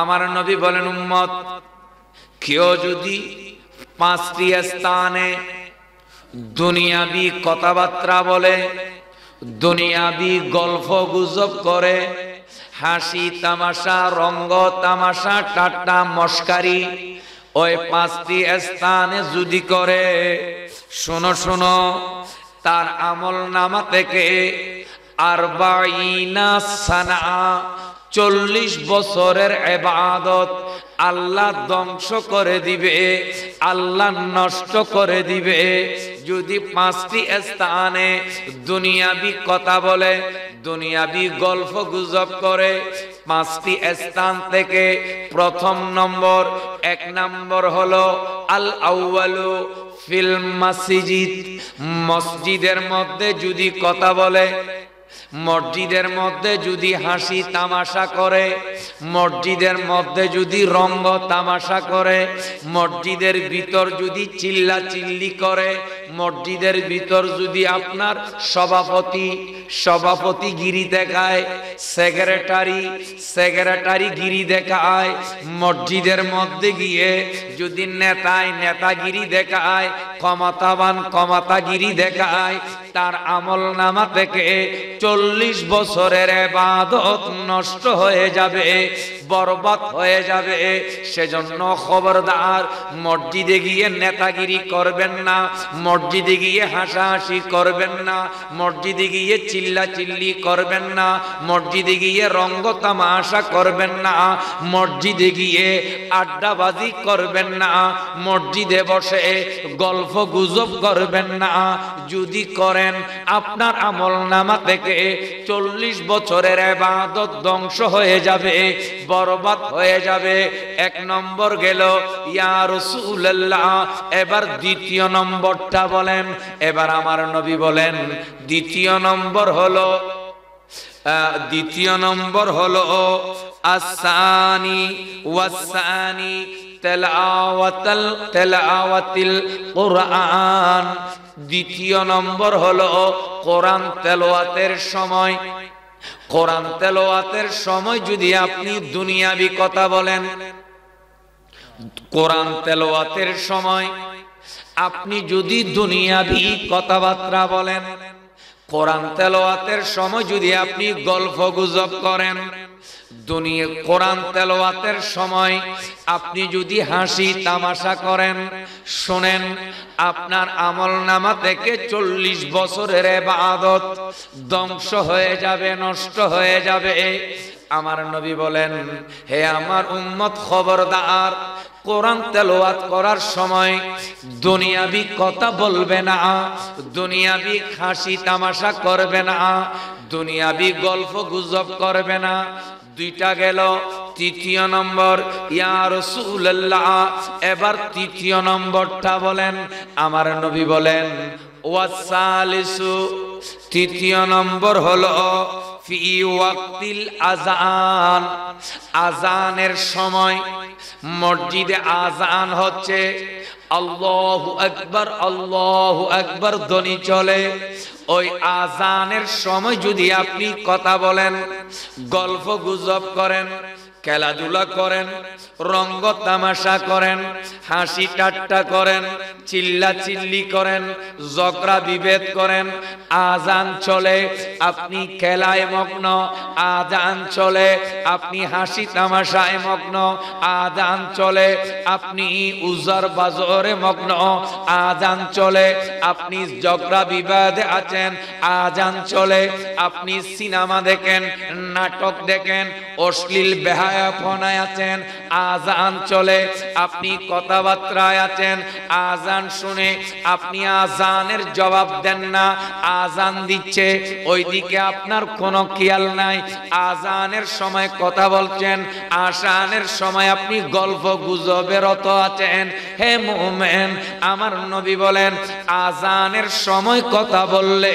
আমার নবী বলেন, উম্মত কেউ যদি 5টি স্থানে দুনিয়াবি কথাবার্তা বলে, দুনিয়াবি গল্প গুজব করে, হাসি তামাশা, রঙ্গ তামাশা, ঠাট্টা মস্কারি ওই 5টি স্থানে যদি করে, শোনো শোনো, তার আমল নামা থেকে 40 সানা 40 বছরের ইবাদত আল্লাহ ধ্বংস করে দিবে, আল্লাহ নষ্ট করে দিবে। যদি 5টি স্থানে দুনিয়াবি কথা বলে, দুনিয়াবি গল্প গুজব করে, 5টি স্থান থেকে প্রথম নম্বর, 1 নম্বর হলো আল আউয়ালু ফিল মসজিদ, মসজিদের মধ্যে যদি কথা বলে, মসজিদের মধ্যে যদি হাসি তামাশা করে, মসজিদের মধ্যে যদি রঙ্গ তামাশা করে, মসজিদের ভিতর যদি চিল্লা চিল্লি করে, মসজিদের ভিতর যদি আপনার সভাপতি গিরি দেখায়, সেক্রেটারি গিরি দেখায়, মসজিদের মধ্যে গিয়ে যদি নেতাগিরি দেখায়, ক্ষমতাগিরি দেখায়, তার আমল নামা থেকে 40 বছরের ইবাদত নষ্ট হয়ে যাবে, বরবাদ হয়ে যাবে। সেজন্য খবরদার, মসজিদে গিয়ে নেতাগিরি করবেন না, মসজিদে গিয়ে হাসাহাসি করবেন না, মসজিদে গিয়ে চিল্লা চিল্লি করবেন না, মসজিদে গিয়ে রঙ্গ তামাশা করবেন না, মসজিদে গিয়ে আড্ডাবাজি করবেন না, মসজিদে বসে গল্প গুজব করবেন না। যদি করেন, আপনার আমল নামা থেকে 40 বছরের ইবাদত ধ্বংস হয়ে যাবে, বরবাদ হয়ে যাবে। 1 নম্বর গেল। ইয়া রাসূলুল্লাহ, এবার দ্বিতীয় নম্বরটা বলেন। এবার আমার নবী বলেন, দ্বিতীয় নম্বর হলো আসানি ওয়াসানি তেলাওয়াতিল কোরআন। দ্বিতীয় নম্বর হলো কোরআন তেলাওয়াতের সময়। কোরআন তেলাওয়াতের সময় যদি আপনি দুনিয়াবি কথা বলেন, কোরআন তেলাওয়াতের সময় আপনি যদি দুনিয়াবি কথাবার্তা বলেন, কোরআন তেলাওয়াতের সময় যদি আপনি গল্প গুজব করেন, কোরআন তেলাওয়াতের সময় আপনি যদি হাসি তামাশা করেন, শুনেন, আপনার আমল নামা থেকে 40 বছরের ইবাদত ধ্বংস হয়ে যাবে, নষ্ট হয়ে যাবে। আমার নবী বলেন, হে আমার উম্মত, খবরদার, কোরআন তেলাওয়াত করার সময় দুনিয়াবি কথা বলবে না, দুনিয়াবি হাসি তামাশা করবে না, দুনিয়াবি গল্প গুজব করবে না। 2টা গেল। তৃতীয় নম্বর, ইয়া রাসূলুল্লাহ, এবার তৃতীয় নম্বরটা বলেন। আমার নবী বলেন, ওয়াসালিসু, তৃতীয় নম্বর হলো ফি ওয়াক্তিল আযান, আযানের সময়। মসজিদে আযান হচ্ছে, আল্লাহু আকবার, আল্লাহু আকবার ধ্বনি চলে। ওই আযানের সময় যদি আপনি কথা বলেন, গল্প গুজব করেন, খেলাধুলা করেন, রঙ্গ তামাশা করেন, হাসি ঠাট্টা করেন, চিল্লা চিল্লি করেন, ঝগড়া বিভেদ করেন, আযান চলে, আপনি খেলায় মগ্ন, আযান চলে, আপনি হাসি তামাশায় মগ্ন, আযান চলে, আপনি উজার বাজরে মগ্ন, আযান চলে, আপনি ঝগড়া বিবাদে আছেন, আযান চলে, আপনি সিনেমা দেখেন, নাটক দেখেন, অশ্লীল বেহায়াপনায় আছেন, আযান চলে, আপনি কথাবার্তায় আছেন, আযান শুনে আপনি আযানের জবাব দেন না, আযান দিচ্ছে, ওইদিকে আপনার কোনো খেয়াল নাই, আযানের সময় কথা বলছেন, আযানের সময় আপনি গল্প গুজবে রত আছেন। হে মুমিন, আমার নবী বলেন, আযানের সময় কথা বললে,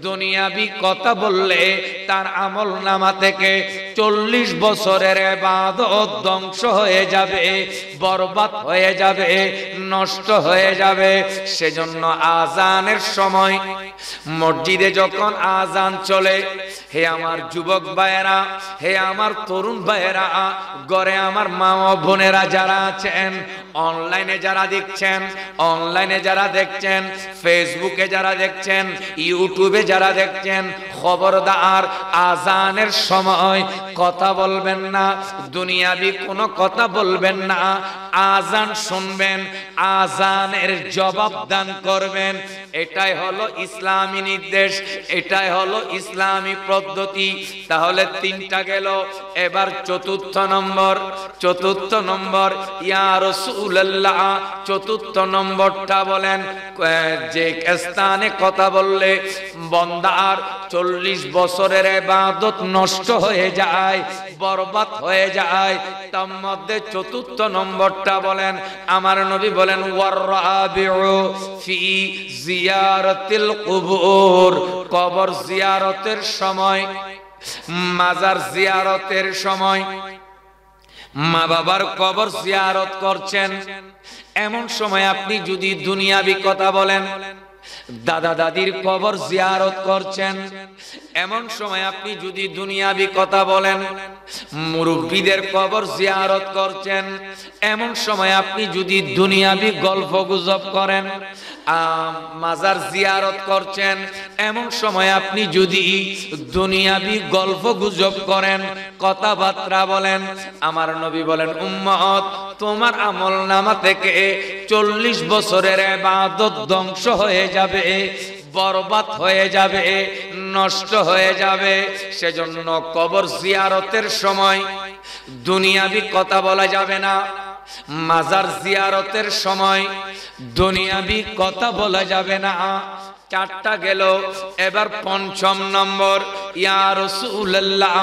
দুনিয়াবি কথা বললে, তার আমল নামা থেকে 40 বছরের ইবাদত ধ্বংস হয়ে যাবে, বরবাদ হয়ে যাবে, নষ্ট হয়ে যাবে। সেজন্য আযানের সময় মসজিদে যখন আজান চলে, হে আমার যুবক ভাইয়েরা, হে আমার তরুণ ভাইয়েরা, ঘরে আমার মা ও বোনেরা যারা আছেন, অনলাইনে যারা দেখছেন, অনলাইনে যারা দেখছেন, ফেসবুকে যারা দেখছেন, ইউটিউবে যারা দেখছেন, খবরদার আজানের সময় কথা বলবেন না, দুনিয়াবি কোনো কথা বলবেন না। আজান শুনবেন, আজানের জবাব দান করবেন। এটাই হলো ইসলামী নির্দেশ, এটাই হলো ইসলামী পদ্ধতি। তাহলে তিনটা গেল, এবার চতুর্থ নম্বর ইয়া রাসূলুল্লাহ, চতুর্থ নম্বরটা বলেন, যে স্থানে কথা বললে বান্দার 40 বছরের ইবাদত নষ্ট হয়ে যায়, বরবাদ হয়ে যায়, তার মধ্যে চতুর্থ নম্বরটা বলেন, আমার নবী বলেন ওয়ারাবিউ ফি জিয়ারাতিল কুবুর, কবর জিয়ারতের সময়, মাজার জিয়ারতের সময়, মা বাবার কবর জিয়ারত করছেন, এমন সময় আপনি যদি দুনিয়াবি কথা বলেন, দাদা দাদির কবর জিয়ারত করছেন, এমন সময় আপনি যদি দুনিয়াবি কথা বলেন, মুরব্বীদের কবর জিয়ারত করছেন, এমন সময় আপনি যদি দুনিয়াবি গল্প গুজব করেন, মাজার জিয়ারত করছেন, এমন সময় আপনি যদি দুনিয়াবি গল্প গুজব করেন, কথাবার্তা বলেন, আমার নবী বলেন উম্মত, তোমার আমলনামা থেকে 40 বছরের ইবাদত ধ্বংস হয়ে যাবে, বরবাদ হয়ে যাবে, নষ্ট হয়ে যাবে। সেজন্য কবর জিয়ারতের সময় দুনিয়াবি কথা বলা যাবে না, মাজার জিয়ারতের সময় দুনিয়াবি কথা বলা যাবে না। চারটা গেল, এবার পঞ্চম নম্বর ইয়া রাসূলুল্লাহ,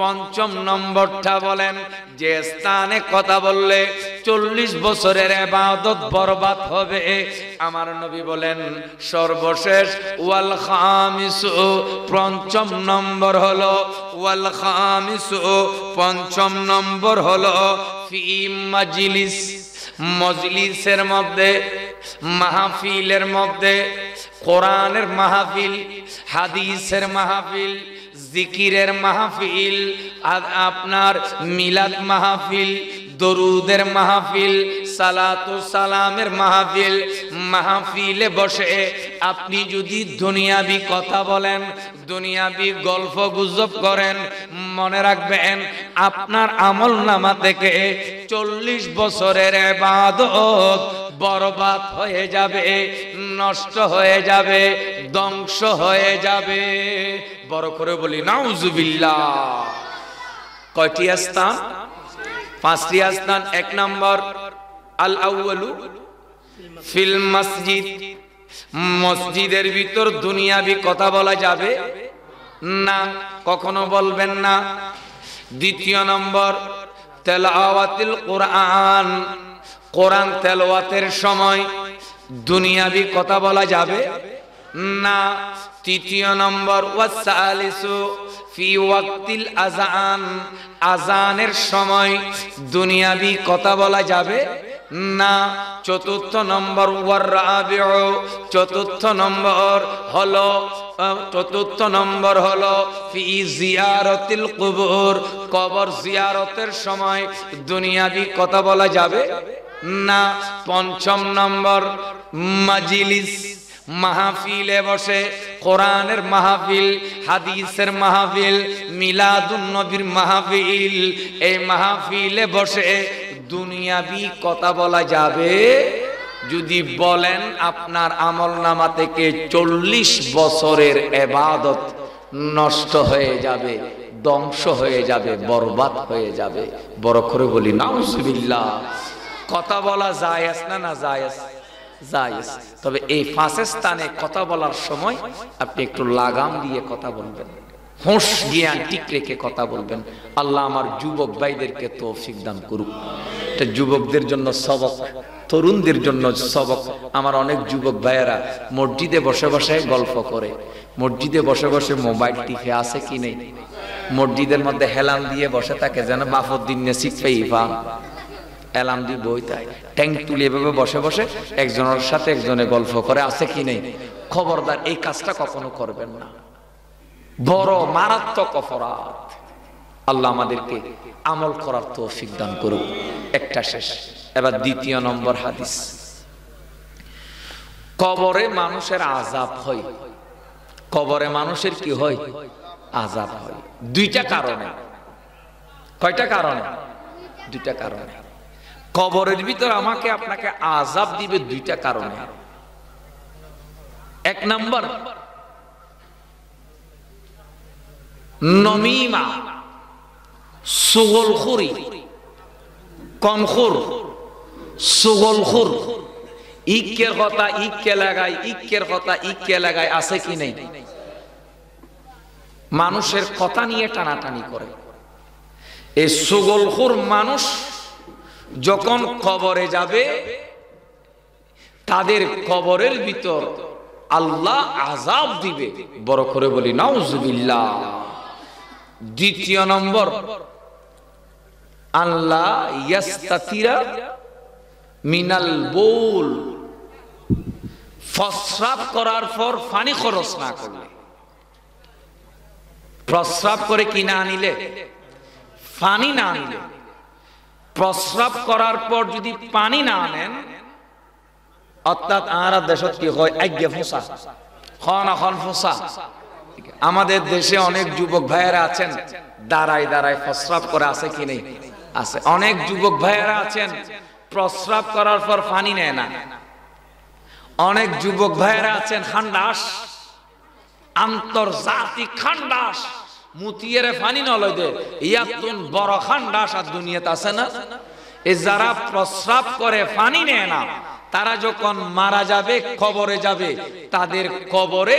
পঞ্চম নম্বরটা বলেন, যে স্থানে কথা বললে 40 বছরের ইবাদত বরবাদ হবে, আমার নবী বলেন সর্বশেষ ওয়াল খামিসু, পঞ্চম নম্বর হলো ওয়াল খামিসু, পঞ্চম নম্বর হলো ফি মাজলিস, মজলিসের মধ্যে, মাহফিলের মধ্যে, কোরআনের মাহফিল, হাদিসের মাহফিল, জিকিরের মাহফিল, আপনার মিলাদ মাহফিল, দরুদের মাহফিল, সালাতু সালামের মাহফিল, মাহফিলে বসে আপনি যদি দুনিয়াবি কথা বলেন, দুনিয়াবি গল্প গুজব করেন, মনে রাখবেন আপনার আমলনামা থেকে 40 বছরের ইবাদত বরবাদ হয়ে যাবে, নষ্ট হয়ে যাবে, ধ্বংস হয়ে যাবে। বড় করে বলি নাউজুবিল্লাহ। কয়টি স্থান? 5টি স্থান। 1 নম্বর আল আউয়ালু ফিল মসজিদ, মসজিদের ভিতর দুনিয়াবি কথা বলা যাবে না, কখনো বলবেন না। 2 নম্বর তেলাওয়াতুল কোরআন, কোরআন তেলাওয়াতের সময় দুনিয়াবি কথা বলা যাবে না। 3 নম্বর ওয়াসালিসু ফি ওয়াক্তিল আযান, আযানের সময় দুনিয়াবি কথা বলা যাবে না। 4 নম্বর ওয়ারাবিউ, 4 নম্বর হলো ফি জিয়ারাতিল কুবুর, কবর জিয়ারতের সময় দুনিয়াবি কথা বলা যাবে না। 5 নম্বর মাজলিস, মাহফিলে বসে, কোরআনের মাহফিল, হাদিসের মাহফিল, মিলাদুন নবীর মাহফিল, এই মাহফিলে বসে দুনিয়াবি কথা বলা যাবে। যদি বলেন আপনার আমলনামা থেকে 40 বছরের ইবাদত নষ্ট হয়ে যাবে, ধ্বংস হয়ে যাবে, বরবাদ হয়ে যাবে। বড় করে বলি নাউজুবিল্লাহ। কথা বলা জায়েজ না? না জায়েজ, জায়েজ। তবে এই 5 স্থানে কথা বলার সময় আপনি একটু লাগাম দিয়ে কথা বলবেন, হোশ জ্ঞান ঠিক রেখে কথা বলবেন। আল্লাহ আমার যুবক ভাইদেরকে তৌফিক দান করুক। এটা যুবকদের জন্য সবক, তরুণদের জন্য সবক। আমার অনেক যুবক ভাইয়েরা মসজিদে বসে বসে গল্প করে, মসজিদে বসে বসে মোবাইল টিপে, আছে কি নেই? মসজিদের মধ্যে হেলান দিয়ে বসে থাকে, যেন বাফর দিনে শিখবেই পা। এলাম দি বই তাই ট্যাঙ্ক তুলে এভাবে বসে বসে একজনের সাথে একজনে গল্প করে, আছে কি নেই? খবরদার এই কাজটা কখনো করবেন না, বড় মারাত্মক অপরাধ। আল্লাহ আমাদেরকে আমল করার তৌফিক দান করুক। একটা শেষ, এবার দ্বিতীয় নম্বর হাদিস। কবরে মানুষের আযাব হয়, কবরে মানুষের কি হয়? আযাব হয় দুইটা কারণে। কয়টা কারণে? দুইটা কারণে। কবরের ভিতর আমাকে আপনাকে আযাব দিবে দুইটা কারণে। এক নাম্বার, নমিমা, সুগলখুরি, কমখুর, সুগলখুর, ইক্কের কথা ইক্কে লাগায়, ইক্কের কথা ইক্কে লাগায়, আছে কি নেই? মানুষের কথা নিয়ে টানাটানি করে। এই সুগলখুর মানুষ যখন কবরে যাবে, তাদের কবরের ভিতর আল্লাহ আযাব দিবে। বড় করে বলি নাউজুবিল্লাহ। দ্বিতীয় নম্বর, আল্লাহ ইয়াস্তাতিরা মিনাল বুল, প্রস্রাব করার পর পানি খরচ না করলে, প্রস্রাব করে কি না আনিলে, পানি না আনিলে, প্রস্রাব করার পর যদি পানি না আনেন, অর্থাৎ আর দেশত কি হয়, আজ্ঞা ফোসা খন এখন ফোসা। আমাদের দেশে অনেক যুবক ভাইয়েরা আছেন দাঁড়ায় দাঁড়ায় প্রস্রাব করে, আছে কি নেই? আছে। অনেক যুবক ভাইয়েরা আছেন প্রস্রাব করার পর পানি নেয় না। অনেক যুবক ভাইয়েরা আছেন খান্ডাস, আন্তর্জাতিক খান্ডাস, মুতিয়ের পানি নলয় দে, ইয়াতুন বড় খান্ডাস আর দুনিয়াতে আছে না? এই যারা প্রস্রাব করে পানি নেয় না, তারা যখন মারা যাবে, কবরে যাবে, তাদের কবরে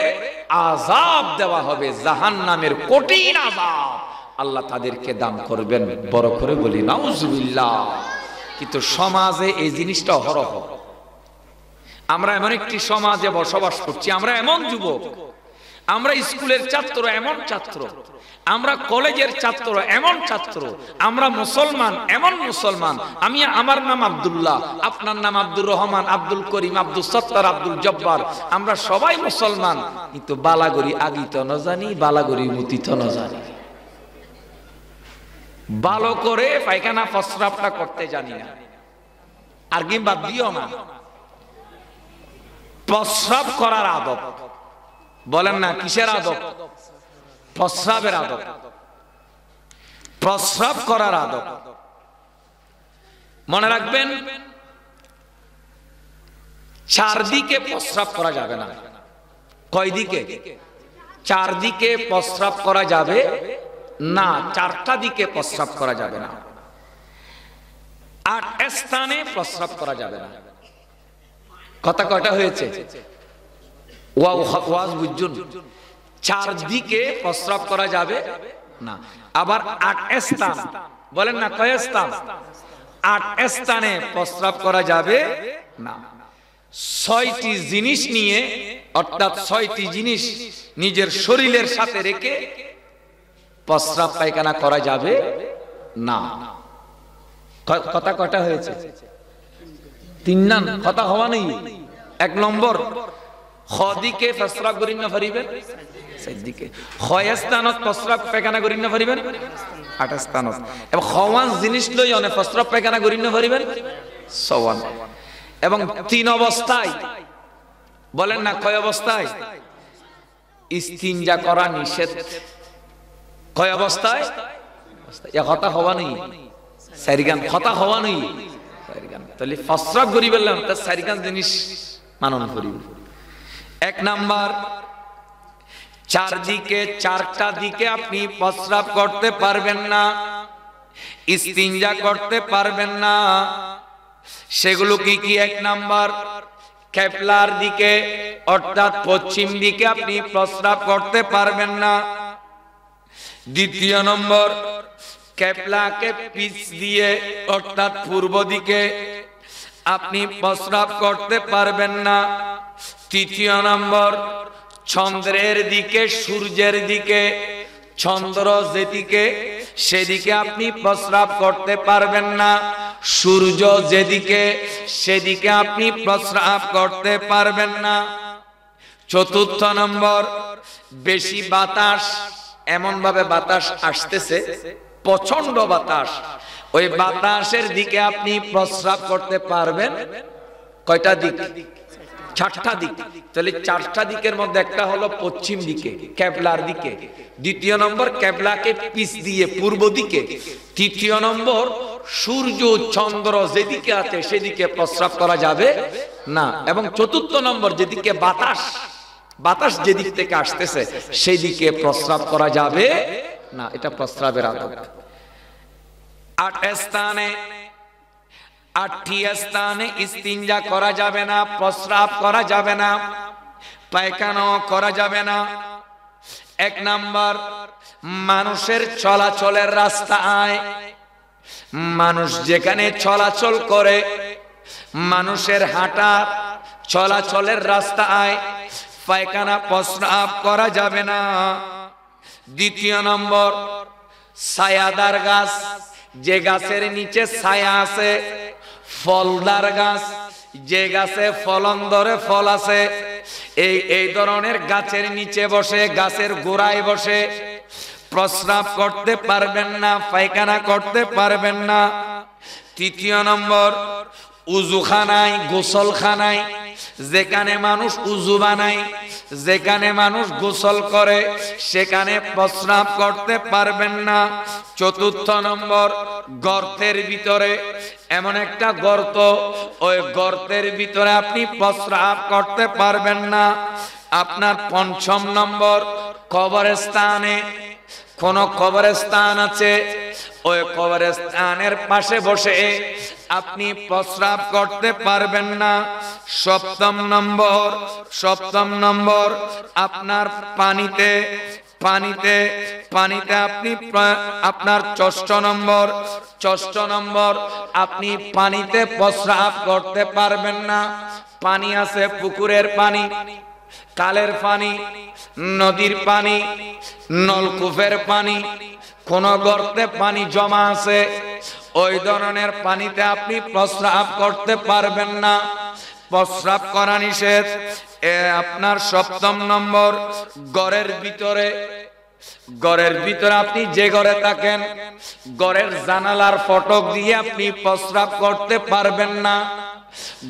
আযাব দেওয়া হবে, জাহান্নামের কঠিন আযাব। আল্লাহ তাদেরকে দান করবেন। বড় করে বলি নাউজুবিল্লাহ। কিন্তু সমাজে এই জিনিসটা অহরহ। আমরা এমন একটি সমাজে বসবাস করছি, আমরা এমন যুবক, আমরা স্কুলের ছাত্র এমন ছাত্র, আমরা কলেজের ছাত্র এমন ছাত্র, আমরা মুসলমান এমন মুসলমান। আমার নাম আব্দুল্লাহ, আপনার নাম আব্দুর রহমান, আব্দুল করিম, আব্দুল সত্তার, আব্দুল জব্বার, আমরা সবাই মুসলমান, কিন্তু বালাগরি আগিত ন জানি, বালাগরি মুতিত ন জানি, ভালো করে পায়খানা প্রস্রাবটা করতে জানি না। আর কি বাদ দিও না, প্রস্রাব করার আদব, বলেন না কিসের আদব? প্রস্রাবের আদব, প্রস্রাব করার আদব। মনে রাখবেন, চারদিকে প্রস্রাব করা যাবে না। কয় দিকে? চারদিকে প্রস্রাব করা যাবে না, চারটা দিকে প্রস্রাব করা যাবে না, 8 স্থানে প্রস্রাব করা যাবে না। কথা কয়টা হয়েছে? ওয়াজ বুঝুন, চারদিকে প্রস্রাব করা যাবে না। আবার 8 স্থান, বলেন না কয় স্থান? 8 স্থানে প্রস্রাব করা যাবে না। 6টি জিনিস নিয়ে, অর্থাৎ 6টি জিনিস নিজের শরীরের সাথে রেখে প্রস্রাব পায়খানা করা যাবে না। কথা কয়টা হয়েছে? 3 নাম কথা হওয়া নেই। 1 নম্বর, খদিকে প্রস্রাব করিন না পারিবেন, সেদিকে হয় স্থানত প্রস্রাব পায়খানা করিন না পারিবেন, 8 স্থানত। এবং খওয়ান জিনিস লই অনে প্রস্রাব পায়খানা করিন না পারিবেন, 56। এবং 3 অবস্থায়, বলেন না কয় অবস্থায়? ইস্তিনজা করা নিষেধ। কয় অবস্থায়? এ কথা হওয়া নেই, সারিগান কথা হওয়া নেই, সারিগান। তাহলে প্রস্রাব করি বললাম, তার সারিগান জিনিস মানন করি। 1 নাম্বার, চারদিকে, 4টা দিকে আপনি প্রস্রাব করতে পারবেন না, ইস্তিনজা করতে পারবেন না। সেগুলো কি কি? 1 নাম্বার, কিবলার দিকে অর্থাৎ পশ্চিম দিকে আপনি প্রস্রাব করতে পারবেন না। 2 নম্বর, কিবলাকে পিছ দিয়ে অর্থাৎ পূর্ব দিকে আপনি প্রস্রাব করতে পারবেন না। 3 নম্বর, চন্দ্রের দিকে, সূর্যের দিকে, চন্দ্র যেদিকে সেদিকে আপনি প্রস্রাব করতে পারবেন না। সূর্য যেদিকে সেদিকে আপনি প্রস্রাব করতে পারবেন না। চতুর্থ নম্বর, বেশি বাতাস, এমন ভাবে বাতাস আসতেছে, প্রচন্ড বাতাস, ওই বাতাসের দিকে আপনি প্রস্রাব করতে পারবেন কয়টা দিক? চারটা দিক। তাহলে চারটা দিকের মধ্যে একটা হলো পশ্চিম দিকে, কেবলার দিকে। দ্বিতীয় নম্বর, কেবলাকে পিছ দিয়ে পূর্ব দিকে। তৃতীয় নম্বর, সূর্য চন্দ্র যেদিকে আছে সেদিকে প্রস্রাব করা যাবে না। এবং চতুর্থ নম্বর, যেদিকে বাতাস যেদিক থেকে আসতেছে সেই দিকে প্রস্রাব করা যাবে না। এটা প্রস্রাবের আদব। 8টি স্থানে ইস্তিনজা করা যাবে না, প্রস্রাব করা যাবে না, পায়খানাও করা যাবে না। 1 নাম্বার, মানুষের চলাচলের রাস্তায়, মানুষ যেখানে চলাচল করে, মানুষের হাঁটা চলাচলের রাস্তায় পায়খানা প্রস্রাব করা যাবে না। দ্বিতীয় নম্বর, ছায়াদার গাছ, যে গাছের নিচে ছায়া আছে, ফলদার গাছ, যে গাছে ফলন ধরে ফল আছে, এই ধরনের গাছের নিচে বসে, গাছের গোড়ায় বসে প্রস্রাব করতে পারবেন না, পায়খানা করতে পারবেন না। তৃতীয় নম্বর, উজুখানায়, গোসলখানায়, যেখানে মানুষ উজু বানায়, যেখানে মানুষ গোসল করে, সেখানে প্রস্রাব করতে পারবেন না। চতুর্থ নম্বর, গর্তের ভিতরে, এমন একটা গর্ত, ওই গর্তের ভিতরে আপনি প্রস্রাব করতে পারবেন না। আপনার 5ম নম্বর, কবরস্থানে, কোন কবরস্থান আছে, ওই কবরস্থানের পাশে বসে আপনি প্রস্রাব করতে পারবেন না। 7ম নম্বর, আপনার পানিতে আপনি আপনার 6ষ্ঠ নম্বর, আপনি পানিতে প্রস্রাব করতে পারবেন না। পানি আছে, পুকুরের পানি, কালের পানি, নদীর পানি, নলকূপের পানি, কোন গর্তে পানি জমা আছে, ওই ধরনের পানিতে আপনি প্রস্রাব করতে পারবেন না, প্রস্রাব করা নিষেধ। আপনার 7ম নম্বর, ঘরের ভিতরে আপনি যে ঘরে থাকেন, ঘরের জানালার ফটক দিয়ে আপনি প্রস্রাব করতে পারবেন না,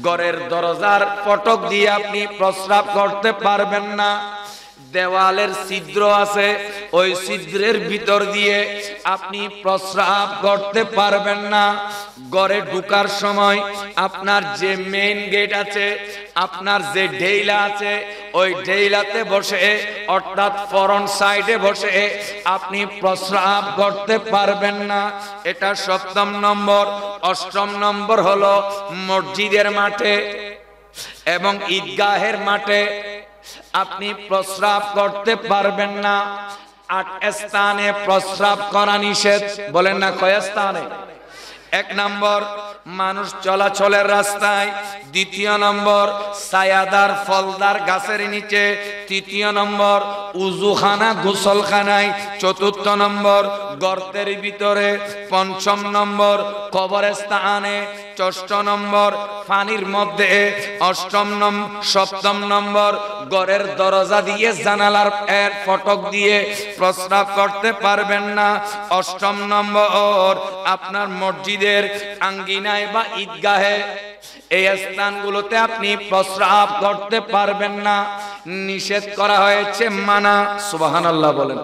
ঘরের দরজার ফটক দিয়ে আপনি প্রস্রাব করতে পারবেন না। দেওয়ালের ছিদ্র আছে, ওই ছিদ্রের ভিতর দিয়ে আপনি প্রস্রাব করতে পারবেন না। ঘরে ঢোকার সময় আপনার যে মেইন গেট আছে, আপনার যে ঢেইলা আছে, ওই ঢেইলাতে বসে, অর্থাৎ ফরন্ট সাইডে বসে আপনি প্রস্রাব করতে পারবেন না। এটা 7ম নম্বর। 8ম নম্বর হলো মসজিদের মাঠে এবং ঈদগাহের মাঠে আপনি প্রস্রাব করতে পারবেন না। 8 স্থানে প্রস্রাব করা নিষেধ। বলেন না কয় স্থানে? 1 নম্বর, মানুষ চলাচলের রাস্তায়। 2য় নম্বর, ছায়াদার ফলদার গাছের নিচে। 3য় নম্বর, উজুখানা, গোসলখানায়। 4র্থ নম্বর, গর্তের ভিতরে। 5ম নম্বর, কবরস্থানে। 6ষ্ঠ নম্বর, পানির মধ্যে। 7ম নম্বর, ঘরের দরজা দিয়ে, জানালার ফটক দিয়ে প্রস্রাব করতে পারবেন না। 8ম নম্বর, আপনার মসজিদের আঙ্গিনায় বা ঈদগাহে, এই স্থানগুলোতে আপনি প্রস্রাব করতে পারবেন না, নিষেধ করা হয়েছে, মানা। সুবহানাল্লাহ বলেন।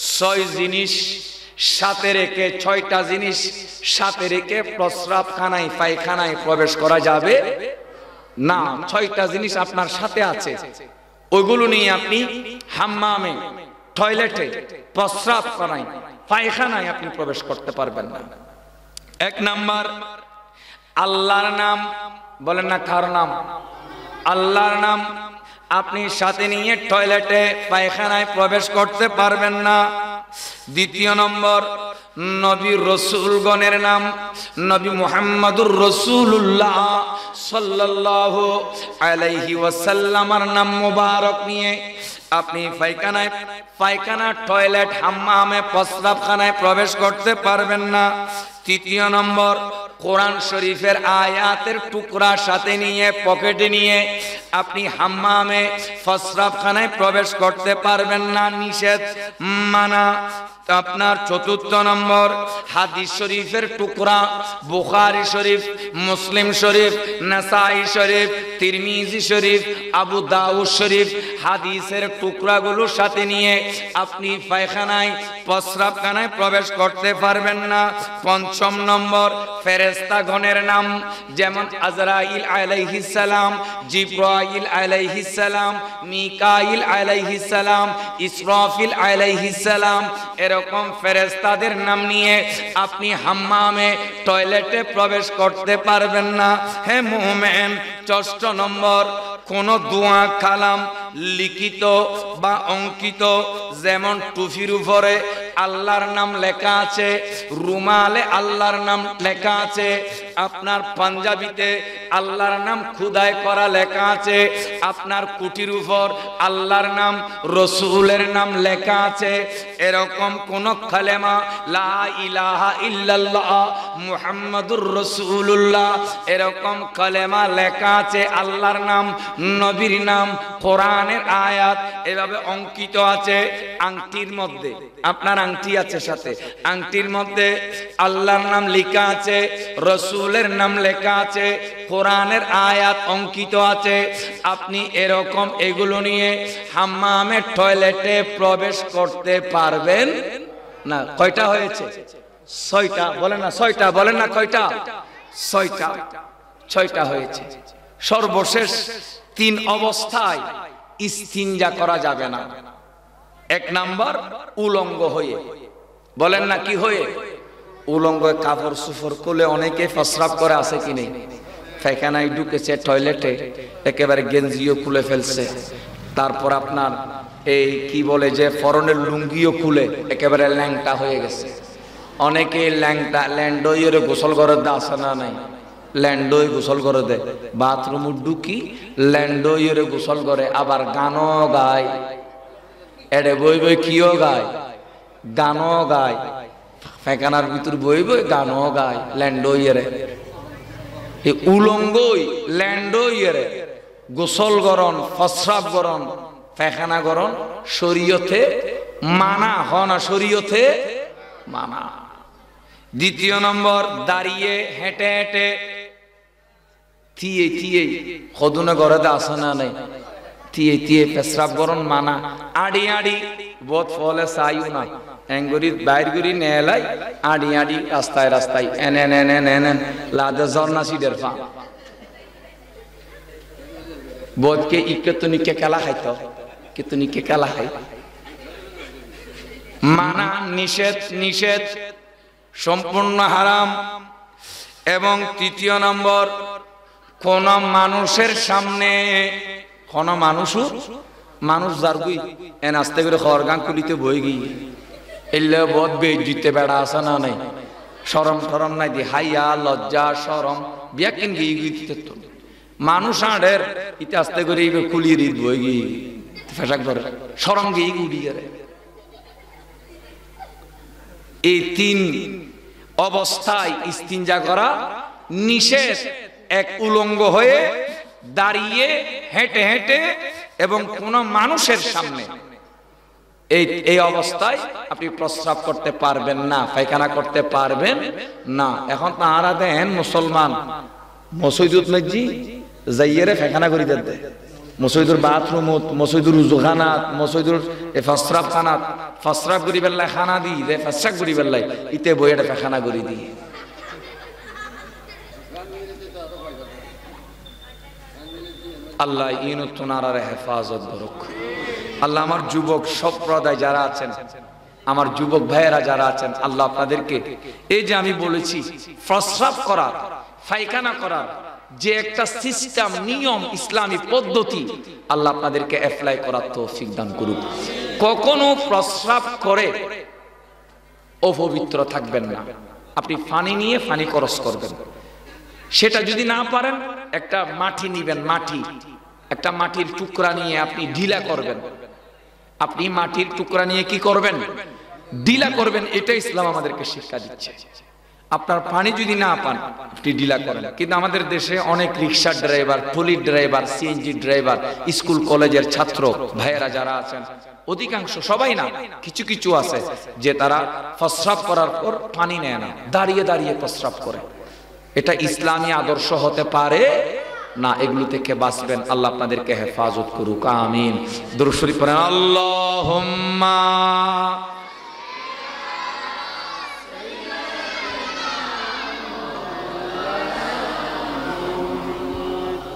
6 জিনিস সাথে রেখে, 6টা জিনিস সাথে রেখে প্রস্রাবখানায়, পায়খানায় প্রবেশ করা যাবে না। 6টা জিনিস আপনার সাথে আছে, ওইগুলো নিয়ে আপনি হাম্মামে, টয়লেটে, প্রস্রাবখানায়, পায়খানায় আপনি প্রবেশ করতে পারবেন না। 1 নাম্বার, আল্লাহর নাম। বলেন না কার নাম? আল্লাহর নাম আপনি সাথে নিয়ে টয়লেটে, পায়খানায় প্রবেশ করতে পারবেন না। 2য় নম্বর, নবী রাসূলগণের নাম, নবী মুহাম্মদুর রাসূলুল্লাহ সাল্লাল্লাহু আলাইহি ওয়াসাল্লামের নাম মুবারক নিয়ে আপনি পায়খানায় পায়খানা, টয়লেট, হাম্মামে, প্রস্রাবখানায় প্রবেশ করতে পারবেন না। তৃতীয় নম্বর, কোরআন শরীফের আয়াতের টুকরা সাথে নিয়ে পকেটে নিয়ে আপনি হাম্মামে, প্রস্রাবখানায় প্রবেশ করতে পারবেন না, নিষেধ, মানা। আপনার চতুর্থ নম্বর, হাদিস শরীফের টুকরা, বুখারী শরীফ, মুসলিম শরীফ, নাসাই শরীফ, তিরমিজি শরীফ, আবু দাউদ শরীফ, হাদিসের টুকরাগুলোর সাথে নিয়ে আপনি পায়খানায়, প্রস্রাবখানায় প্রবেশ করতে পারবেন না। পঞ্চম নম্বর, ফেরেশতাগণের নাম, যেমন আজরাইল আলাইহিস সালাম, জিবরাইল আলাইহিস সালাম, মিকাইল আলাইহিস সালাম, ইসরাফিল আলাইহিস সালাম, এরকম ফেরেশতাদের নাম নিয়ে আপনি হাম্মামে, টয়লেটে প্রবেশ করতে পারবেন না। হে মুমিন, ষষ্ঠ নম্বর, কোন দোয়া কালাম লিখিত বা অঙ্কিত, যেমন টুপির উপরে আল্লাহর নাম লেখা আছে, রুমালে আল্লাহর নাম লেখা আছে, আপনার পাঞ্জাবিতে আল্লাহর নাম খোদাই করা লেখা আছে, আপনার কুটির উপর আল্লাহর নাম, রসুলের নাম লেখা আছে, এরকম কোন কালেমা, লা ইলাহা ইল্লাল্লাহ মুহাম্মাদুর রাসূলুল্লাহ, এরকম কালেমা লেখা আছে, আল্লাহর নাম, নবীর নাম, কোরআনের আয়াত এভাবে অঙ্কিত আছে আংটির মধ্যে, আপনার আংটি আছে সাথে, আংটির মধ্যে আল্লাহর নাম লেখা আছে, রসুলের নাম লেখা আছে, কোরআনের আয়াত অঙ্কিত আছে, আপনি এরকম এগুলো নিয়ে হাম্মামে, টয়লেটে প্রবেশ করতে পারবেন না। কয়টা হয়েছে? ছয়টা। বলেন না ছয়টা, বলেন না কয়টা? ছয়টা, ছয়টা হয়েছে। সর্বশেষ তিন অবস্থায় ইস্তিনজা করা যাবে না। এক নাম্বার, উলঙ্গ হয়ে। বলেন না কি হয়ে? উলঙ্গ, কাপড় সুফর খুলে অনেকে প্রস্রাব করে, আছে কি নেই? পায়খানায় ঢুকেছে, টয়লেটে একেবারে গেঞ্জিও খুলে ফেলছে, তারপর আপনার এই কি বলে যে পরনের লুঙ্গিও খুলে একেবারে ল্যাংটা হয়ে গেছে। অনেকে ল্যাংটা, ল্যান্ডইয়ের গোসল করে দে, আছে না নাই? ল্যান্ডই গোসল করে দেয়, বাথরুম ঢুকি ল্যান্ডইয়ের গোসল করে, আবার গানও গায়, এডে বই বই কিও গায়, গানও গায়, পায়খানার ভিতর বই বই গানও গায়, ল্যান্ডইয়ের উলঙ্গই, ল্যান্ডইয়ের গোসল গরণ, প্রস্রাব গরণ, পায়খানা গরণ শরীয়তে মানা, হনা শরীয়তে মানা। দ্বিতীয় নম্বর, দাঁড়িয়ে, হেঁটে হেঁটে, থিয়ে থিয়ে, কদুনে ঘরে আসে না নাই, থিয়ে থিয়ে পেশরাব গরণ মানা। আড়ি আড়ি বোধ ফলে চাইও না, এঙ্গুরি বাইর গুড়ি নেলাই, আড়ি আড়ি রাস্তায় রাস্তায় এনে এনে এনে লাদে ঝর্ণা সিডের পা বোধকে ইকেতনিকে খেলা খাইতো, কেতনিকে খেলা খাই, মানা, নিষেধ, নিষেধ, সম্পূর্ণ হারাম। এবং তৃতীয় নম্বর, কোন মানুষের সামনে, কোন মানুষ জারগুই এন আস্তে করে খর গান খুলিতে বই গিয়ে এলে বোধ বেজিতে বেড়া আসা না নাই, সরম সরম নাই দি, হাইয়া লজ্জা সরম বিয়া কিন গিয়ে গিয়ে মানুষ আড়ের ইতে আস্তে করে খুলিয়ে দিত বই গিয়ে ফেসাক ধরে সরম গিয়ে গুড়ি গেলে। এই তিন অবস্থায় ইস্তিনজা করা নিষেধ। এক, উলঙ্গ হয়ে, দাঁড়িয়ে, হেঁটে হেঁটে, এবং কোন মানুষের সামনে, এই অবস্থায় আপনি প্রস্রাব করতে পারবেন না, পায়খানা করতে পারবেন না। এখন তাহারা দেন মুসলমান মসজিদ মসজি যাইয়েরে পায়খানা করে দেন, মসজিদুর বাথরুমত, মসজিদুর উজুখানাত, মসজিদুর প্রস্রাব খানাত প্রস্রাব করি বেল্লাই খানা দিই দে, প্রস্রাব করি বেল্লাই ইতে বইয়ের পায়খানা করে দিই। আল্লাহ ইনুতনারে হেফাজত করুক। আল্লাহ আমার যুবক সম্প্রদায় যারা আছেন, আমার যুবক ভাইয়েরা যারা আছেন, আল্লাহ আপনাদেরকে এই যে আমি বলেছি প্রস্রাব করার, পায়খানা করার যে একটা সিস্টেম, নিয়ম, ইসলামী পদ্ধতি, আল্লাহ আপনাদেরকে অ্যাপ্লাই করার তৌফিক দান করুক। কখনো প্রস্রাব করে অপবিত্র থাকবেন না। আপনি পানি নিয়ে পানি খরচ করবেন, সেটা যদি না পারেন একটা মাটি নিবেন, মাটি, একটা মাটির টুকরা নিয়ে আপনি ঢিলা করবেন, আপনি মাটির টুকরা নিয়ে কি করবেন? ডিলা করবেন। এটা ইসলাম আমাদেরকে শিক্ষা দিচ্ছে। আপনার পানি যদি না পান আপনি ডিলা করেন। কিন্তু আমাদের দেশে অনেক রিক্সা driver, trolley driver, CNG driver, school কলেজের ছাত্র ভাইয়েরা যারা আছেন, অধিকাংশ, সবাই না, কিছু কিছু আছে যে তারা প্রস্রাব করার পর পানি নেয় না, দাঁড়িয়ে দাঁড়িয়ে প্রস্রাব করে। এটা ইসলামী আদর্শ হতে পারে না। এগুলো থেকে বাঁচবেন। আল্লাহ আপনাদেরকে হেফাজত করুক, আমিন। দুরূদ শরীফ পড়েন, আল্লাহুম্মা।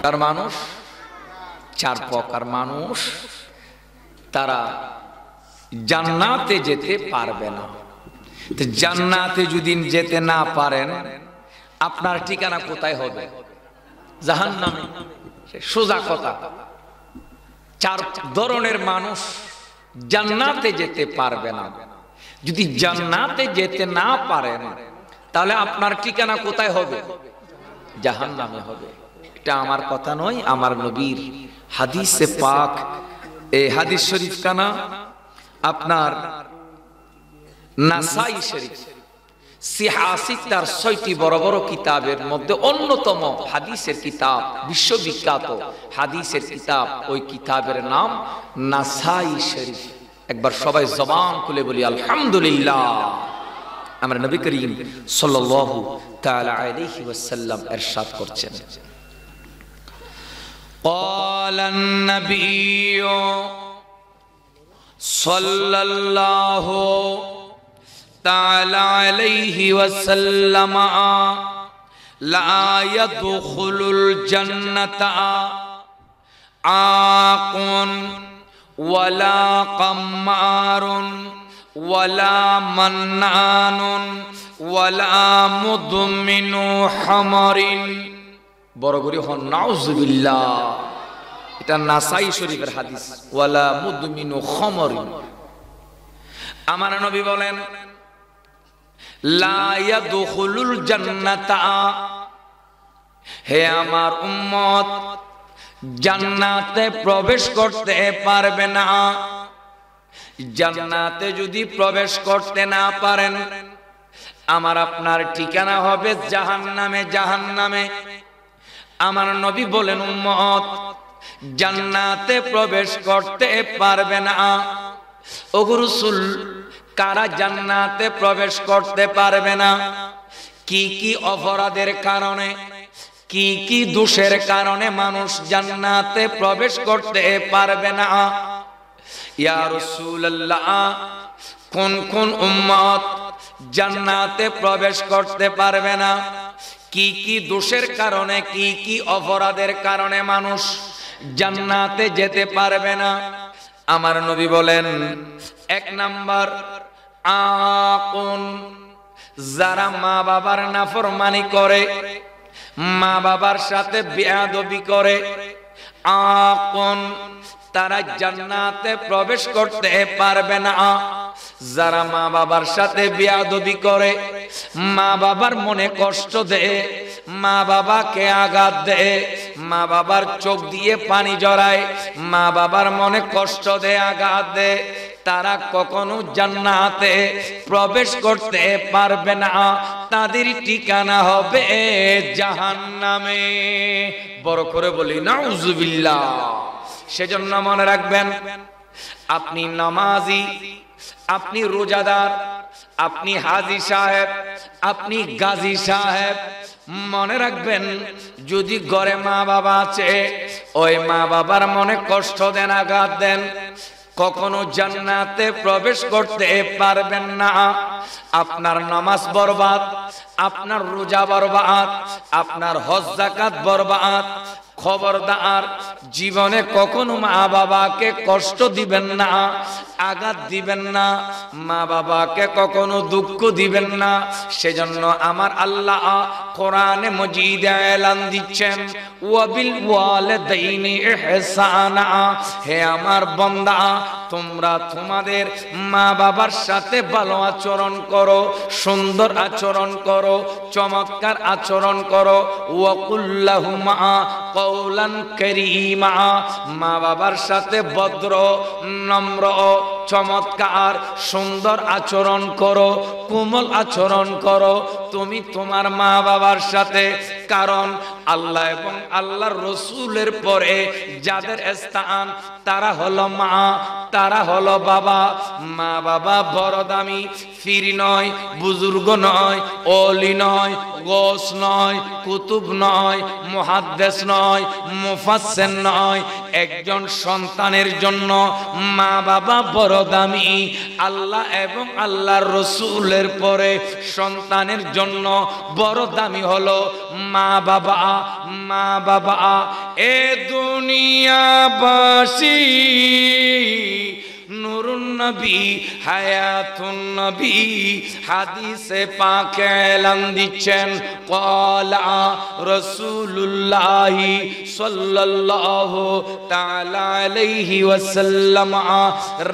আর মানুষ, চার প্রকার মানুষ, তারা জান্নাতে যেতে পারবে না। জান্নাতে যদি যেতে না পারেন, আপনার ঠিকানা কোথায় হবে? জাহান্নামে। সোজা কথা। চার ধরনের মানুষ জান্নাতে যেতে পারবে না। যদি জান্নাতে যেতে না পারেন, তাহলে আপনার ঠিকানা কোথায় হবে? জাহান্নামে হবে। এটা আমার কথা নয়, আমার নবীর হাদিসে পাক। এই হাদিস শরীফ কানা আপনার নাসাই শরীফ, সিহাসি, তার 6টি বড় বড় কিতাবের মধ্যে অন্যতম হাদিসের কিতাব, বিশ্ববিখ্যাত হাদিসের কিতাব। ওই কিতাবের নাম নাসাই শরীফ। একবার সবাই জবান খুলে বলি আলহামদুলিল্লাহ। আমরা নবী করিম সাল্লাল্লাহু তাআলা আলাইহি ওয়াসাল্লাম ইরশাদ করছেন, قال النبي صلى الله تعالى عليه وسلم لا يدخل الجنة عاق ولا قمار ولا منان ولا مدمن خمر। বড় করে হন নাউজুবিল্লাহ। এটা নাসাই শরীফের হাদিস। ওয়ালা মুদমিনু খমর। আমার নবী বলেন, লা ইয়াদখুলুল জান্নাতা, হে আমার উম্মত, জান্নাতে প্রবেশ করতে পারবে না। জান্নাতে যদি প্রবেশ করতে না পারেন, আমার আপনার ঠিকানা হবে জাহান্নামে। জাহান্নামে। আমার নবী বলেন, উম্মত জান্নাতে প্রবেশ করতে পারবে না। ওগো রাসূল, কারা জান্নাতে প্রবেশ করতে পারবে না? কি কি অপরাধের কারণে, কি কি দোষের কারণে মানুষ জান্নাতে প্রবেশ করতে পারবে না? ইয়া রাসূলুল্লাহ, কোন কোন উম্মত জান্নাতে প্রবেশ করতে পারবে না? কি কি দোষের কারণে, কি কি অপরাধের কারণে মানুষ জান্নাতে যেতে পারবে না? আমার নবী বলেন, 1 নাম্বার আকুন, যারা মা বাবার নাফরমানি করে, মা বাবার সাথে বেয়াদবি করে। আকুন, তারা জান্নাতে প্রবেশ করতে পারবে না। যারা মা বাবার সাথে বেয়াদবি করে, মা বাবার মনে কষ্ট দেয়, মা বাবাকে আঘাত দেয়, মা বাবার চোখ দিয়ে পানি জড়ায়, মা বাবার মনে কষ্ট দেয়, আঘাত দেয়, তারা কখনো জান্নাতে প্রবেশ করতে পারবে না। তাদের ঠিকানা হবে জাহান্নামে। বড় করে বলি নাউজুবিল্লাহ। সেজন্য মনে রাখবেন, আপনি নামাজি, আপনি রোজাদার, আপনি হাজী সাহেব, আপনি গাজী সাহেব, মনে রাখবেন, যদি ঘরে মা বাবা আছে, ওই মা বাবার মনে কষ্ট দেন, আঘাত দেন, কখনো জান্নাতে প্রবেশ করতে পারবেন না। আপনার নামাজ বরবাদ, আপনার রোজা বরবাদ, আপনার হজ যাকাত বরবাদ। খবরদার, জীবনে কখনো মা বাবাকে কষ্ট দিবেন না, আঘাত দিবেন না, মা বাবাকে কখনো দুঃখ দিবেন না। সেজন্য আমার আল্লাহ কোরআনে মজিদে এলান দিচ্ছেন, ওয়াবিল ওয়ালিদাইনি ইহসানা। হে আমার বান্দা, তোমরা তোমাদের মা বাবার সাথে ভালো আচরণ করো, সুন্দর আচরণ করো, চমৎকার আচরণ করো। ওয়াকুল্লাহুমা, কওলান কারীমা, মা বাবার সাথে ভদ্র নম্র চমৎকার সুন্দর আচরণ করো, কোমল আচরণ করো তুমি তোমার মা বাবার সাথে। কারণ আল্লাহ এবং আল্লাহর রাসূলের পরে যাদের স্থান তারা হলো মা, তারা হলো বাবা। মা বাবা বড় দামি, ফির নয়, বুজুর্গ নয়, ওলি নয়, গোস নয়, কুতুব নয়, মুহাদ্দিস নয়, মুফাসসির নয়। একজন সন্তানের জন্য মা বাবা বড় দামি। আল্লাহ এবং আল্লাহর রাসূলের পরে সন্তানের জন্য বড় দামি হলো মা বাবা। মা বাবা এ দুনিয়াবাসী নূরুন নবী হায়াতুন নবী হাদিসে পাকে এলান দিচ্ছেন ক্বালা রাসূলুল্লাহ সাল্লাল্লাহু তাআলা আলাইহি ওয়াসাল্লাম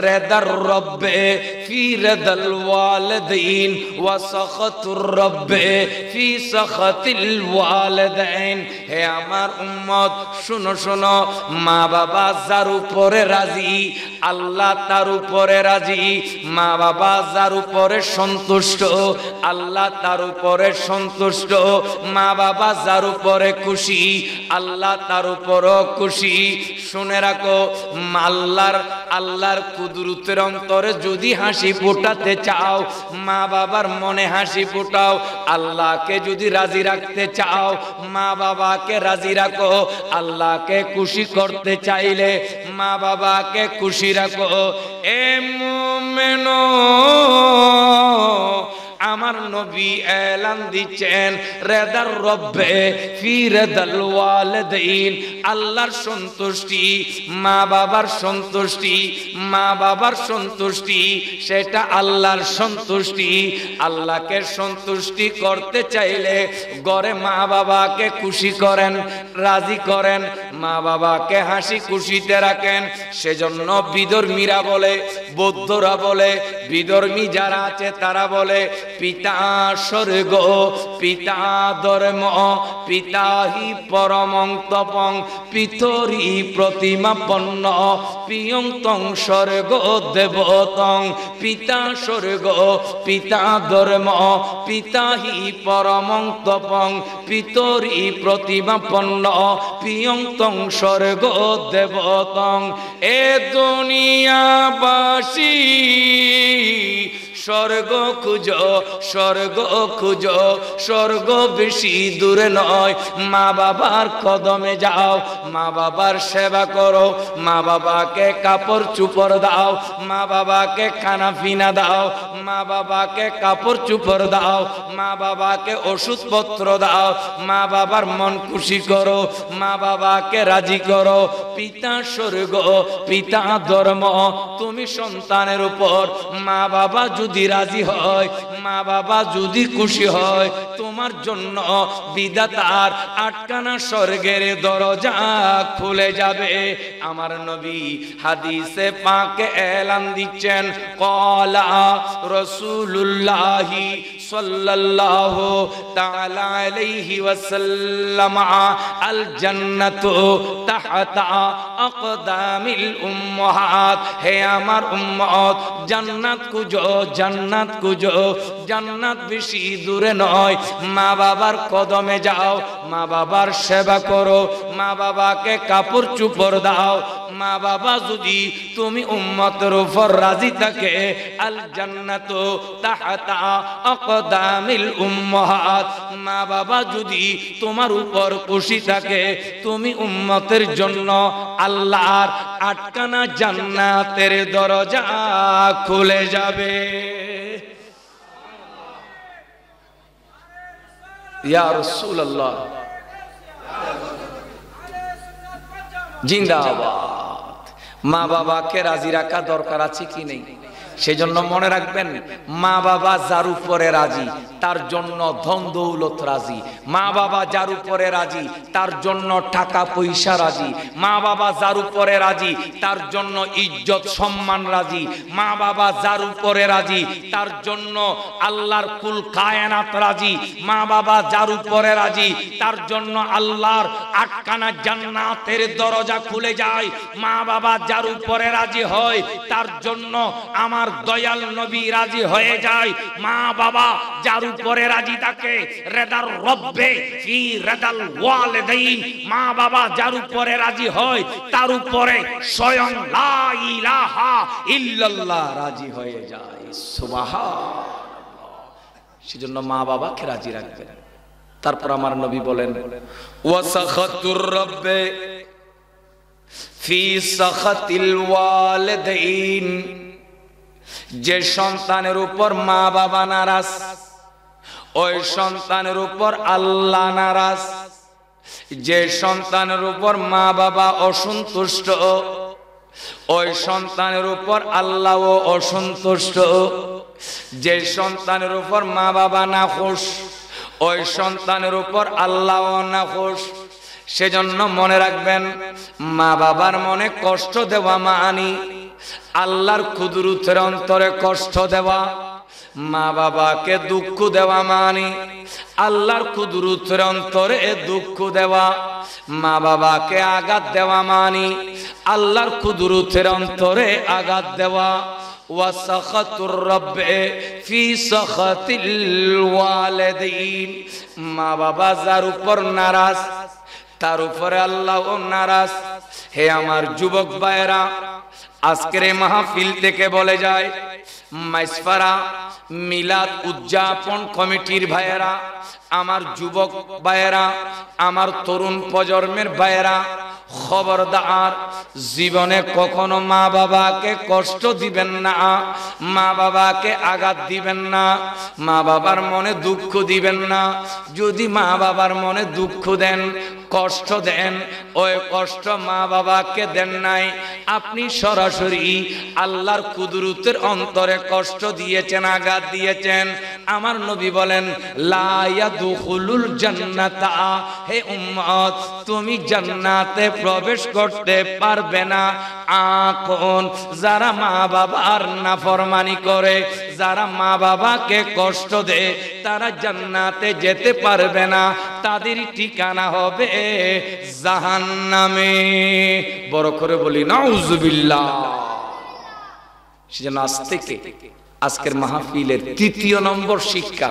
রাদার রব্বে ফি রাদাল ওয়ালিদাইন ওয়া সাখাতুর রব্বে ফি সাখাতিল ওয়ালিদাইন। হে আমার উম্মত শুনো শুনো, মা বাবা যার উপরে রাজি আল্লাহ তার উপরে রাজি। মা বাবা যার উপরে সন্তুষ্ট আল্লাহ তার উপরে সন্তুষ্ট। মা বাবা যার উপরে খুশি আল্লাহ তার উপরও খুশি। শুনে রাখো, আল্লাহর কুদরতের অন্তরে যদি হাসি ফোটাতে চাও, মা বাবার মনে হাসি ফোটাও। আল্লাহকে যদি রাজি রাখতে চাও, মা বাবাকে রাজি রাখো। আল্লাহকে খুশি করতে চাইলে মা বাবাকে খুশি রাখো। এ মুমিনো, আমার নবী এলান দিচ্ছেন রাদার রব্বে ফি রাদাল ওয়ালিদাইন। আল্লাহর সন্তুষ্টি, মা বাবার সন্তুষ্টি। মা বাবার সন্তুষ্টি সেটা আল্লাহর সন্তুষ্টি। আল্লাহকে সন্তুষ্টি করতে চাইলে ঘরে মা বাবাকে খুশি করেন, রাজি করেন, মা বাবাকে হাসি খুশিতে রাখেন। সেজন্য বিধর্মীরা বলে, বৌদ্ধরা বলে, বিধর্মী যারা আছে তারা বলে পিতা স্বর্গ পিতা ধর্ম পিতা হি পরমং তপং পিতরি প্রতিমাপন্ন পিয়ং তং স্বর্গ দেবতং। পিতা স্বর্গ পিতা ধর্ম পিতা হি পরমং তপং পিতরি প্রতিমাপন্ন পিয়ং তং স্বর্গ দেবতং। এ দুনিয়াবাসী স্বর্গ খুঁজো, স্বর্গ খুঁজো, স্বর্গ বেশি দূরে নয়। মা বাবার কদমে যাও, মা বাবার সেবা করো, মা বাবাকে কাপড় চুপড় দাও, মা বাবাকে খানা পিনা দাও, মা বাবাকে কাপড় চুপড় দাও, মা বাবাকে ওষুধপত্র দাও, মা বাবার মন খুশি করো, মা বাবাকে রাজি করো। পিতা স্বর্গ পিতা ধর্ম। তুমি সন্তানের উপর মা বাবা যদি রাজি হয়, মা বাবা যদি খুশি হয়, তোমার জন্য বিধাতার আটকানা স্বর্গের দরজা খুলে যাবে। আমার নবী হাদিসে পাকে এলান দিচ্ছেন ক্বালা রাসূলুল্লাহ সাল্লাল্লাহু তাআলা আলাইহি ওয়াসাল্লাম আল জান্নাতু তাহতা আকদামিল উম্মাহাত। হে আমার উম্মত, জান্নাত খুঁজো, জান্নাত খুঁজো। জান্নাত বেশি দূরে নয়। মা বাবার কদমে যাও, মা বাবার সেবা করো, মা বাবাকে কাপড় চুপড় দাও। মা বাবা যদি তুমি উম্মতের উপর রাজি থাকে, আল জান্নাতু তাহতা আকদামিল উম্মাহাত। মা বাবা যদি তোমার উপর খুশি থাকে, তুমি উম্মতের জন্য আল্লাহর আটকানা জান্নাতের দরজা খুলে যাবে। ইয়া রাসূলুল্লাহ জিন্দাবাদ। মা বাবাকে রাজি রাখা দরকার আছে কি নেই? সেজন্য মনে রাখবেন, মা বাবা যার উপরে রাজি তার জন্য ধন দৌলত রাজি। মা বাবা যার উপরে রাজি তার জন্য টাকা পয়সা রাজি। মা বাবা যার উপরে রাজি তার জন্য ইজ্জত সম্মান রাজি। মা বাবা যার উপরে রাজি তার জন্য আল্লাহর কুল কায়নাত রাজি। মা বাবা যার উপরে রাজি তার জন্য আল্লাহর আটখানা জান্নাতের দরজা খুলে যায়। মা বাবা যার উপরে রাজি হয় তার জন্য আমার দয়াল নবী রাজি হয়ে যায়। মা বাবা যার উপরে রাজি থাকে রেদার রব্বে ফি রেদাল ওয়ালিদাইন, মা বাবা যার উপরে রাজি হয় তার উপরে স্বয়ং লা ইলাহা ইল্লাল্লাহ রাজি হয়ে যায়। সুবহানাল্লাহ। সেজন্য মা বাবাকে রাজি রাখবেন। তারপর আমার নবী বলেন ওয়াসাখাতুর রব্বে ফি সাখাতিল ওয়ালিদাইন, যে সন্তানের উপর মা বাবা নারাজ ওই সন্তানের উপর আল্লাহ নারাজ। যে সন্তানের উপর মা বাবা অসন্তুষ্ট ওই সন্তানের উপর আল্লাহ অসন্তুষ্ট। যে সন্তানের উপর মা বাবা নাখুশ ওই সন্তানের উপর আল্লাহ নাখুশ। সেজন্য মনে রাখবেন, মা বাবার মনে কষ্ট দেওয়া মানি আল্লাহর কুদরতের অন্তরে কষ্ট দেওয়া। মা বাবাকে দুঃখ দেওয়া মানি আল্লাহর কুদরতের অন্তরে দুঃখ দেওয়া। মা বাবাকে আঘাত দেওয়া মানি আল্লাহর কুদরতের অন্তরে আঘাত দেওয়া। ওয়াসাখাতুর রব্বে ফি সাখাতিল ওয়ালিদাইন, মা বাবা যার উপর নারাজ তার উপরে আল্লাহও নারাজ। হে আমার যুবক ভাইরা, আজকের এই মাহফিল থেকে বলে যায় মাইসফারা মিলাদ উদযাপন কমিটির ভাইয়েরা, আমার যুবক ভাইয়েরা, আমার তরুণ প্রজন্মের ভাইয়েরা, খবরদার জীবনে কখনো মা বাবাকে কষ্ট দিবেন না, মা বাবাকে আঘাত দিবেন না, মা বাবার মনে দুঃখ দিবেন না। যদি মা বাবার মনে দুঃখ দেন কষ্ট দেন ওই কষ্ট মা বাবাকে দেন নাই, আপনি সরাসরি আল্লাহর কুদরতের অন্তরে কষ্ট দিয়েছেন, আঘাত দিয়েছেন। আমার নবী বলেন লা ইয়াদখুলুল জান্নাতা, হে উম্মত তুমি জান্নাতে প্রবেশ করতে পারবে না এখন যারা মা বাবার নাফরমানি করে, যারা মা বাবাকে কষ্ট দেয় তারা জান্নাতে যেতে পারবে না, তাদের ঠিকানা হবে জাহান্নামে। বড় করে বলি নাউজুবিল্লাহ। সেজন্য আজ থেকে আজকের মাহফিলের তৃতীয় নম্বর শিক্ষা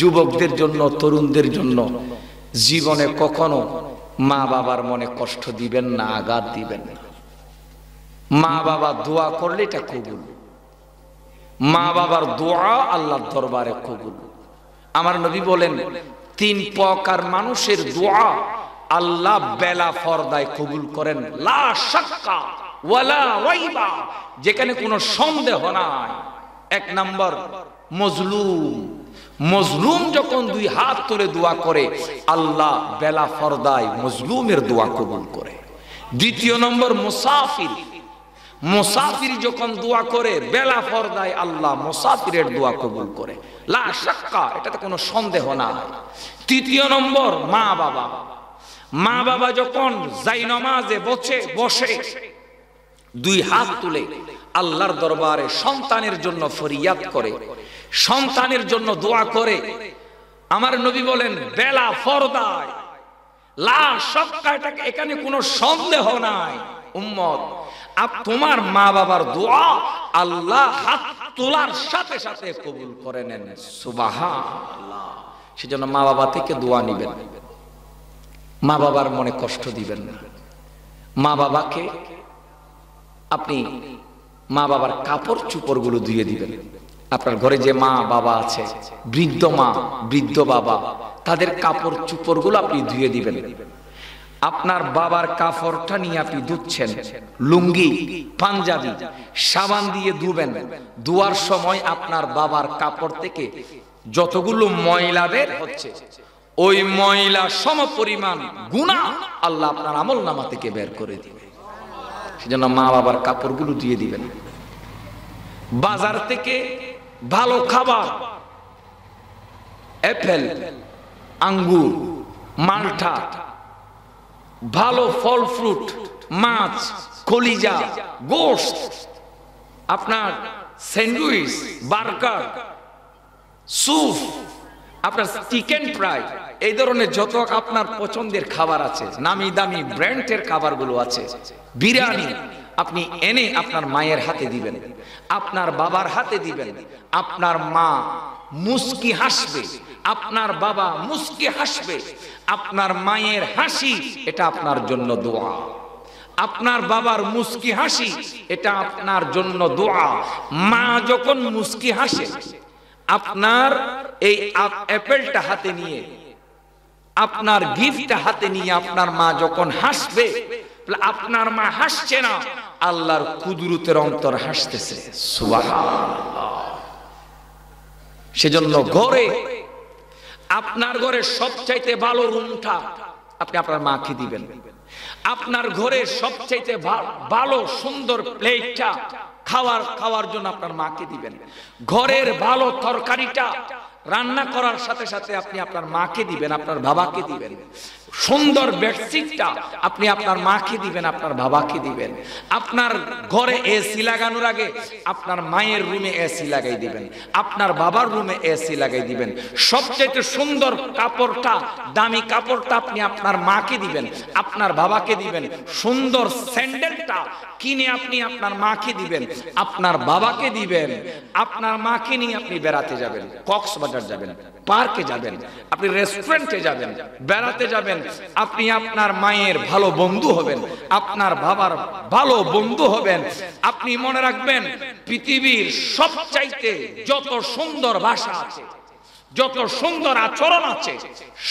যুবকদের জন্য, তরুণদের জন্য, জীবনে কখনো মা বাবার মনে কষ্ট দিবেন না, আঘাত দিবেন না। মা বাবা দোয়া করলে এটা কবুল, মা বাবার দোয়া আল্লাহর দরবারে কবুল। আমার নবী বলেন তিন প্রকার মানুষের দোয়া আল্লাহ বেলা ফরদায় কবুল করেন, লা শাক্কা ওয়ালা রাইবা, যেখানে কোনো সন্দেহ নাই। এক নম্বর মজলুম, মজলুম যখন দুই হাত তুলে দোয়া করে আল্লাহ বেলা ফরদায় মজলুমের দোয়া কবুল করে। দ্বিতীয় নম্বর মুসাফির, মুসাফির যখন দোয়া করে বেলা ফরদায় আল্লাহ মুসাফিরের দোয়া কবুল করে, লা শাক্কা, এটাতে কোনো সন্দেহ নাই। তৃতীয় নম্বর মা বাবা, মা বাবা যখন জায়নামাজে বসে দুই হাত তুলে আল্লাহর দরবারে সন্তানের জন্য ফরিয়াদ করে, সন্তানের জন্য দোয়া করে, আমার নবী বলেন বেলা ফরদায় লা শাক্কা, এখানে কোনো সন্দেহ নাই। উম্মত তোমার মা বাবার দোয়া আল্লাহ হাত তোলার সাথে সাথে কবুল করে নেন, সুবহানাল্লাহ। সেজন্য মা বাবা থেকে দোয়া নিবেন, মা বাবার মনে কষ্ট দিবেন না। মা বাবাকে আপনি মা বাবার কাপড় চোপড় গুলো ধুয়ে দিবেন। আপনার ঘরে যে মা বাবা আছে, বৃদ্ধ মা বৃদ্ধ বাবা, তাদের কাপড় চোপড় গুলো আপনি ধুয়ে দিবেন। আপনার বাবার কাপড়টা নিয়ে আপনি ধুচ্ছেন, লুঙ্গি পাঞ্জাবি সাবান দিয়ে ধুবেন। ধোয়ার সময় আপনার বাবার কাপড় থেকে যতগুলো ময়লা বের হচ্ছে ওই ময়লা সমপরিমাণ গুনাহ আল্লাহ আপনার আমলনামা থেকে বের করে দিবে। সেজন্য মা বাবার কাপড়গুলো দিয়ে দিবেন। বাজার থেকে ভালো খাবার অ্যাপেল, আঙ্গুর, মাল্টা, ভালো ফল ফ্রুট, মাছ, কলিজা, গোশত, আপনার স্যান্ডউইচ, বার্গার, স্যুপ, আপনার চিকেন ফ্রাই, এই ধরনের যত আপনার পছন্দের খাবার আছে, নামি দামি ব্র্যান্ডের খাবারগুলো আছে, বিরিয়ানি আপনি এনে আপনার মায়ের হাতে দিবেন, আপনার বাবার হাতে দিবেন। আপনার মা মুস্কি হাসবে, আপনার বাবা মুস্কি হাসবে। আপনার মায়ের হাসি এটা আপনার জন্য দোয়া, আপনার বাবার মুস্কি হাসি এটা আপনার জন্য দোয়া। মা যখন মুস্কি হাসে, আপনার এই অ্যাপেলটা হাতে নিয়ে, আপনার গিফটটা হাতে নিয়ে আপনার মা যখন হাসবে, আপনার মা হাসছে না, আল্লাহর কুদরতের অন্তর হাসতেছে। সুবহানাল্লাহ। সেজন্য ঘরে, আপনার ঘরে সবচাইতে ভালো রুমটা আপনি আপনার মাকে দিবেন। আপনার ঘরে সবচাইতে ভালো সুন্দর প্লেটটা খাওয়ার জন্য আপনার মাকে দিবেন। ঘরের ভালো তরকারিটা রান্না করার সাথে সাথে আপনি আপনার মাকে দিবেন, আপনার বাবাকে দিবেন। সুন্দর বেডশিটটা আপনি আপনার মাকে দিবেন, আপনার বাবাকে দিবেন। আপনার ঘরে এসি লাগানোর আগে আপনার মায়ের রুমে এসি লাগাই দিবেন, আপনার বাবার রুমে এসি লাগাই দিবেন। সবচেয়ে সুন্দর কাপড়টা, দামি কাপড়টা আপনি আপনার মাকে দিবেন, আপনার বাবাকে দিবেন। সুন্দর স্যান্ডেলটা কিনে আপনি আপনার মাকে দিবেন, আপনার বাবাকে দিবেন। আপনার মাকে নিয়ে আপনি বেড়াতে যাবেন, কক্সবাজার যাবেন, পার্কে যাবেন, আপনি রেস্টুরেন্টে যাবেন, বেড়াতে যাবেন। আপনি আপনার মায়ের ভালো বন্ধু হবেন, আপনার বাবার ভালো বন্ধু হবেন। আপনি মনে রাখবেন, পৃথিবীর সবচাইতে যত সুন্দর ভাষা আছে, যত সুন্দর আচরণ আছে,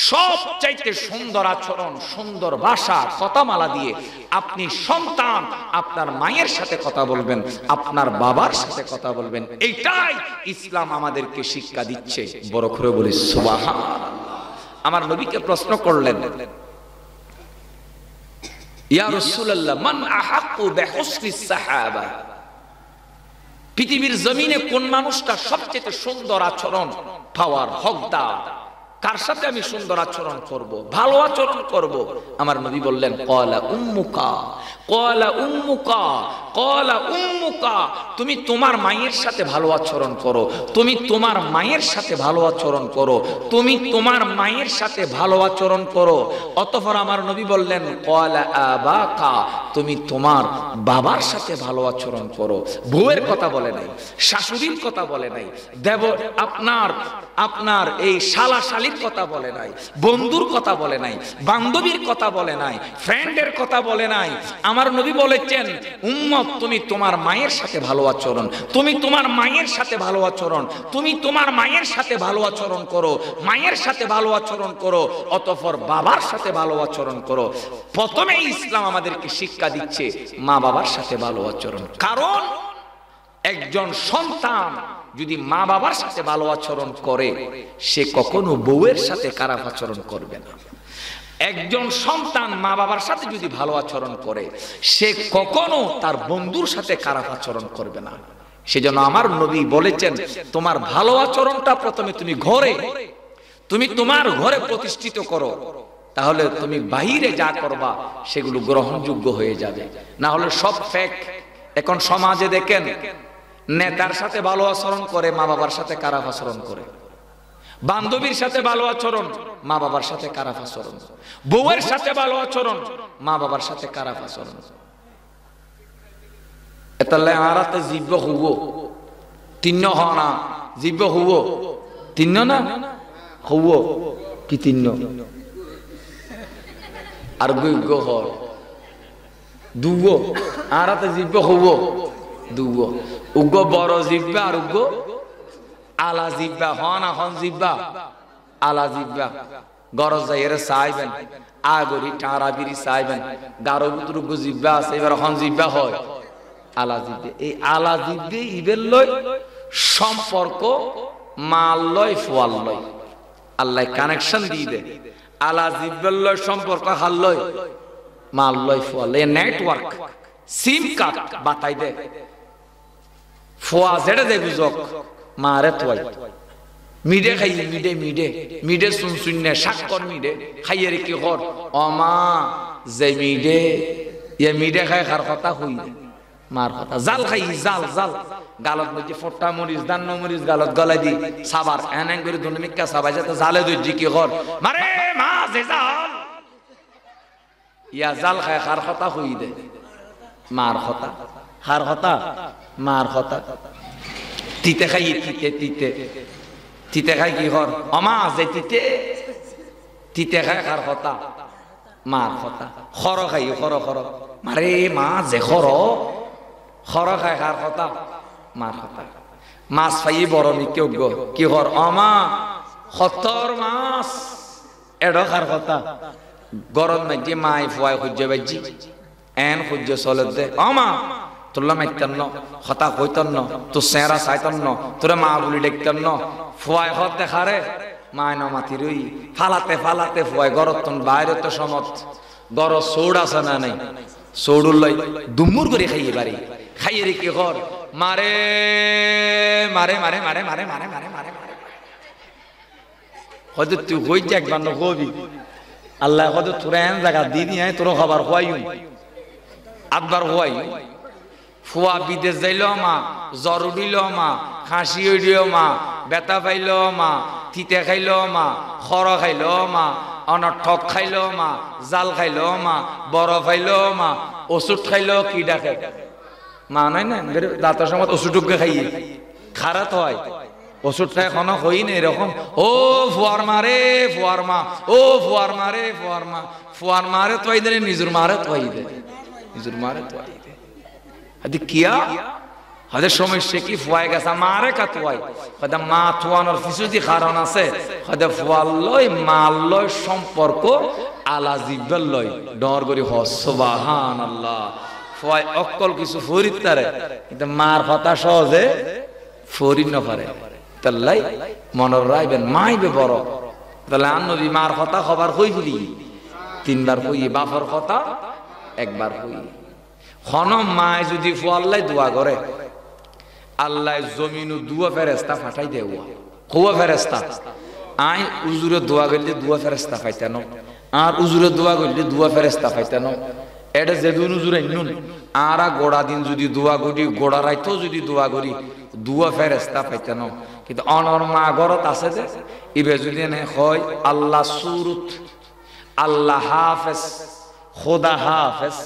সবচাইতে সুন্দর আচরণ, সুন্দর ভাষা, কথামালা দিয়ে আপনি সন্তান আপনার মায়ের সাথে কথা বলবেন, আপনার বাবার সাথে কথা বলবেন। এটাই ইসলাম আমাদেরকে শিক্ষা দিচ্ছে। বড় করে বলি সুবহানাল্লাহ। আমার নবীকে প্রশ্ন করলেন, ইয়া রাসূলুল্লাহ, মান আহাক্কু বিহুসনিস সাহাবা, পৃথিবীর জমিনে কোন মানুষটা সবচেয়ে সুন্দর আচরণ পাওয়ার হকদার? কার সাথে আমি সুন্দর আচরণ করব, ভালো আচরণ করব? আমার নবী বললেন, ক্বালা উম্মুকা, ক্বালা উম্মুকা, ক্বালা উম্মুকা। তুমি তোমার মায়ের সাথে ভালো আচরণ করো, তুমি তোমার মায়ের সাথে ভালো আচরণ করো, তুমি তোমার মায়ের সাথে ভালো আচরণ করো। অতঃপর আমার নবী বললেন, ক্বালা আবাকা, তুমি তোমার বাবার সাথে ভালো আচরণ করো। বউয়ের কথা বলে নাই, শাশুড়ির কথা বলে নাই, আপনার এই শালা শালির কথা বলে নাই, বন্ধুর কথা বলে নাই, বান্ধবীর কথা বলে নাই, ফ্রেন্ডের কথা বলে নাই। আমার নবী বলেছেন, উম্মত তুমি তোমার মায়ের সাথে ভালো আচরণ, তুমি তোমার মায়ের সাথে ভালো আচরণ, তুমি তোমার মায়ের সাথে ভালো আচরণ করো, মায়ের সাথে ভালো আচরণ করো, অতঃপর বাবার সাথে ভালো আচরণ করো। প্রথমে ইসলাম আমাদেরকে শিক্ষা দিচ্ছে মা বাবার সাথে ভালো আচরণ। কারণ একজন সন্তান যদি মা বাবার সাথে ভালো আচরণ করে, সে কখনো বউয়ের সাথে খারাপ আচরণ করবে না। একজন সন্তান মা বাবার সাথে যদি ভালো আচরণ করে, সে কখনো তার বন্ধুর সাথে খারাপ আচরণ করবে না। সেজন্য আমার নবী বলেছেন, তোমার ভালো আচরণটা প্রথমে তুমি তোমার ঘরে প্রতিষ্ঠিত করো, তাহলে তুমি বাহিরে যা করবা সেগুলো গ্রহণযোগ্য হয়ে যাবে। না হলে সব ফেক। এখন সমাজে দেখেন, নেতার সাথে ভালো আচরণ করে, মা বাবার সাথে খারাপ আচরণ করে। বান্ধবীর সাথে ভালো আচরণ, মা বাবার সাথে খারাপ আচরণ। বউয়ের সাথে ভালো আচরণ, মা বাবার সাথে খারাপ আচরণ। এতালে আরাতে জিব্ব হুবো তিন্ন হনা, জিব্ব হুবো তিন্ন না হুবো কি তিন্ন আর গুগ্গ হর দুগো আরাতে জিব্ব হুবো দুগো। উগ্র বড় জিব্বা আর উগ্র আলা জিব্বা, হন হন জিব্বা আলা জিব্বা। গরজ যাইয়ের চাইবেন, আগরি টাঁড়া বিড়ি চাইবেন, গারো ভিতর উগ্র জিব্বা আছে, এবার হন জিব্বা হয় আলা জিব্বে। এই আলা জিব্বে ইবের লয় সম্পর্ক মাল লয় ফোয়াল লয়, আল্লাহ কানেকশন দিয়ে দেয়। আলা জিব্বের লয় সম্পর্ক হাল লয় মাল লয় ফোয়াল, এ নেটওয়ার্ক সিম কার্ড বাতাই দেয়। ফোয়া জেড়ে দে বুঝক মারে তোয়াই মিডে খাই মিডে মিডে মিডে শুন শুনে সাক্ষর মিডে খাইয়ে রে কি কর অমা যে মিডে ইয়ে মিডে খাই খার কথা হই মার কথা জাল খাই জাল জাল গালত মধ্যে ফোটা মরিচ দান্ন মরিচ গালত গলাই দি সাবার এনে করে দুনিমিকা সাবাই যাতে জালে দই কি কর মারে মা যে জাল ইয়া জাল খাই খার কথা হই দে মার কথা খার কথা মার কথা তিতে খাই তিতে তিতে তিতে খাই কি কর অমা যে তিতে তিতে খাই খার কথা মার কথা খর খাই খর খর মারে মা যে খর খর খাই খার কথা মার কথা মাছ পাই বড় নিযোগ্য কি কর অমা সত্তর মাছ এড খার কথা গরম মাঝে মাই ফুয়াই সূর্য বাজি এন সূর্য চলে দে অমা তোলা মাইতাম ন হতা কইতাম ন তোর চেহারা চাইতাম ন তোরে মা বলি দেখতাম ন ফুয়াই হত দেখারে মায় ন মাতি রই ফালাতে ফালাতে ফুয়াই গরত তন বাইরে তো সমত গর সৌড় আছে না নাই সৌড়ুর লই দুমুর করে খাইয়ে বাড়ি খাইয়ে রে কি কর মারে মারে মারে মারে মারে মারে মারে মারে মারে হয়তো তুই হই যে একবার ন কবি আল্লাহ হয়তো তোরা এন জায়গা দিয়ে দিয়ে তোর খাবার হওয়াই আটবার হওয়াই ফুয়া বিদেশ যাইল মা জ্বর উঠিল মা খাসি উঠিল মা বেতা পাইল মা তিতে খাইল মা খর খাইল মা অনঠক খাইল মা জাল খাইল মা বড় খাইল মা ওষুধ খাইল কি ডাকে মা নাই না দাঁতের সময় ওষুধকে খাইয়ে খারাপ হয় ওষুধটা এখনো হই না এরকম ও ফুয়ার মারে ফুয়ার মা ও ফুয়ার মারে ফুয়ার মা ফুয়ার মারে তো দে নিজুর মারে তো দে নিজুর মারে তো দে আদি কিয়া হাদের সমস্যা কি ফুয়াই গেছে মারে কাতুয়াই কদা মা তুয়ানোর ফিসুদি কারণ আছে কদা ফুয়াল লয় মাল লয় সম্পর্ক আলা জিব্বাল লয় ডর করি হ সুবহানাল্লাহ ফুয়াই অকল কিছু ফরিদ তারে কিন্তু মার কথা সহজে ফরিদ না পারে তাল্লাই মনের রাইবেন মাইবে বড় তাহলে নবী মার কথা খবর কই ফেলি তিনবার কই বাপর কথা একবার কই খন মায় যদি ফুয়াল্লাই দোয়া করে আল্লাহ জমিনু দুয়া ফেরেস্তা ফাটাই দেওয়া কোয়া ফেরেস্তা আই উজুরে দোয়া করলে দুয়া ফেরেস্তা পাইতানো আর উজুরে দোয়া করলে দুয়া ফেরেস্তা পাইতানো এটা যেদিন উজুরে নুন আর গোড়া দিন যদি দোয়া করি গোড়া রাইতো যদি দোয়া করি দুয়া ফেরেস্তা পাইতানো কিন্তু অনর মা গরত আছে যে ইবে যদি নে হয় আল্লাহ সুরুত আল্লাহ হাফেজ খোদা হাফেজ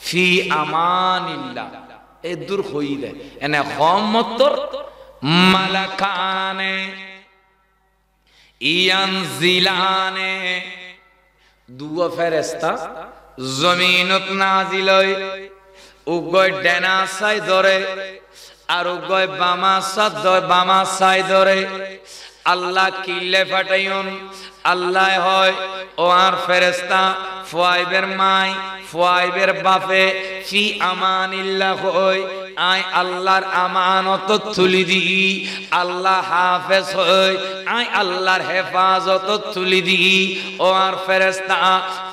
ফি আমানিল্লাহ এ দূর হই দে এনে খমতর মালাকানে ইয়ানজিলানে দুয়া ফেরেশতা জমিনত নাজিল হয় উগয় ডেনা সাই ধরে আর উগয় বামা সাদ বামা সাই ধরে আল্লাহ কিলে ফাটাইন আল্লাহ হয় ও আর ফেরেশতা ফুয়াইবের মাই ফুয়াইবের বাপে ফি আমানিল্লাহ হয় আই আল্লাহর আমানত তুলি দি আল্লাহ হাফেজ হয় আই আল্লাহর হেফাজত তুলি দি ও আর ফেরেশতা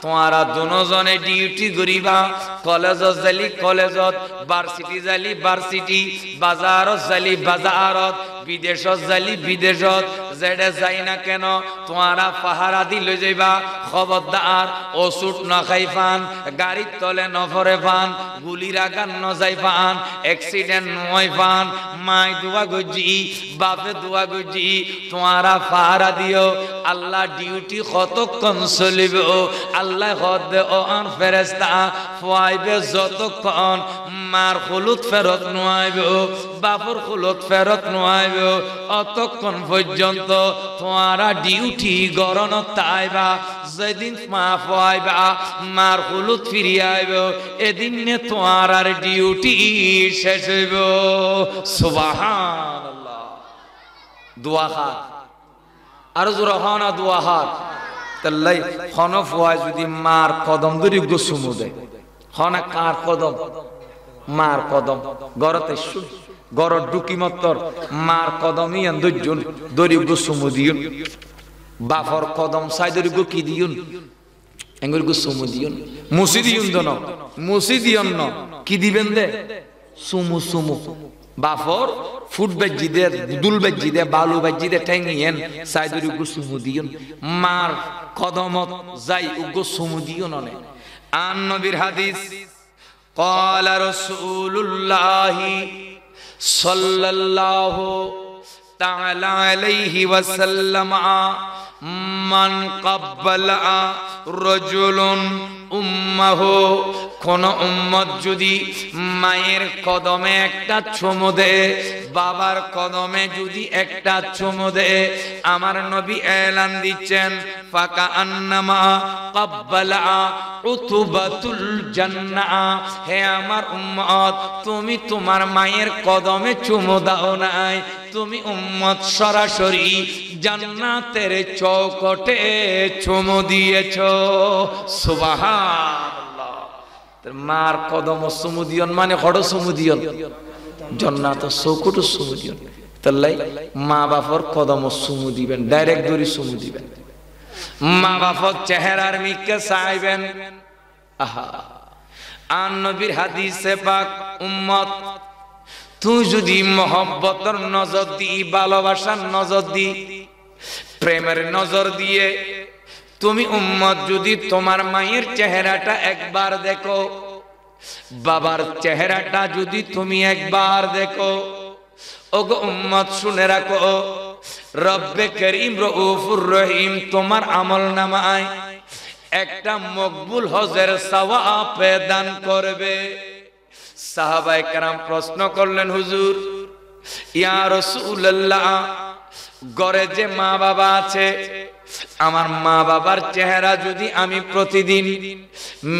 তোমরা দুজনে ডিউটি করিবা কলেজত যালি কলেজত ভার্সিটি যালি ভার্সিটি বাজারত যালি বাজারত বিদেশত যালি বিদেশত যেডে যাই না কেন তোমরা পাহারা দি লই যাইবা খবরদার ওষুধ না খাই পান গাড়ির তলে নফরে পান গুলির আগান ন যাই পান অ্যাক্সিডেন্ট নয় পান মাই দোয়া গজি বাপে দোয়া গজি তোমরা পাহারা দিও আল্লাহ ডিউটি কতক্ষণ চলিব আল্লাহ হদ ও আন ফেরেশতা ফুয়াইবে যতক্ষণ মার খুলুত ফেরত নোয়াইব বাপর খুলুত ফেরত নোয়াইব অতক্ষণ পর্যন্ত তোমরা ডিউটি গরন তাইবা যেদিন মা ফুয়াইবা মার খুলুত ফিরিয়ে আইব এদিন নে তোমার ডিউটি শেষ হইব সুবহানাল্লাহ দোয়া খা আর জোর হনা দোয়া হাত তাল্লাই খন ফুয়াই যদি মার কদম ধরি গোসুমু দেয় হনা কার কদম মার কদম গরতে গরর ডুকি মত্তর মার কদম ইয়ান দুজন দরি গোসুমু দিউন বাফর কদম সাই দরি গো কি দিউন এঙ্গুর গোসুমু দিউন মুসি দিউন দন মুসি দিউন ন কি দিবেন দে সুমু সুমু বাফর ফুট বেজি দে দুল বেজি দে বালু বেজি দে ঠেঙ্গিয়েন সাইদুরি গুসুমু দিয়ন মার কদমত যাই উগো সুমু দিয়ন অনে আন নবীর হাদিস ক্বালা রাসূলুল্লাহি সাল্লাল্লাহু তাআলা আলাইহি ওয়াসাল্লাম মান কাব্বালা রাজুলুন উম্মাহু কোন উম্মত যদি মায়ের কদমে একটা চুমু দেয় বাবার কদমে যদি একটা চুমু দেয় আমার নবী এলান দিচ্ছেন ফাকা আন্নামা কাব্বালা উতুবাতুল জান্নাহ হে আমার উম্মত তুমি তোমার মায়ের কদমে চুমু দাও নাই তুমি উম্মত সরাসরি জান্নাতের চৌকটে চুমু দিয়েছো সুবহানাল্লাহ মার কদম চুমু দিয়ন মানে হড় চুমু দিয়ন জান্নাত চৌকটে চুমু দিয়ন তাহলে মা বাবার কদম চুমু দিবেন ডাইরেক্ট ধরে চুমু দিবেন মা বাবার চেহারার মিকে চাইবেন আহা আন নবীর হাদিসে পাক উম্মত তুই যদি মহব্বতের নজর দি ভালোবাসার নজর দি প্রেমের নজর দিয়ে তুমি উম্মত যদি তোমার মায়ের চেহারাটা একবার দেখো বাবার চেহারাটা যদি তুমি একবার দেখো ওগো উম্মত শুনে রাখো রব্বে করিম রউফুর রহিম তোমার আমলনামায় একটা মকবুল হজের সওয়াব দান করবে সাহাবায়ে কেরাম প্রশ্ন করলেন হুজুর ইয়া রাসূলুল্লাহ ঘরে যে মা বাবা আছে আমার মা বাবার চেহারা যদি আমি প্রতিদিন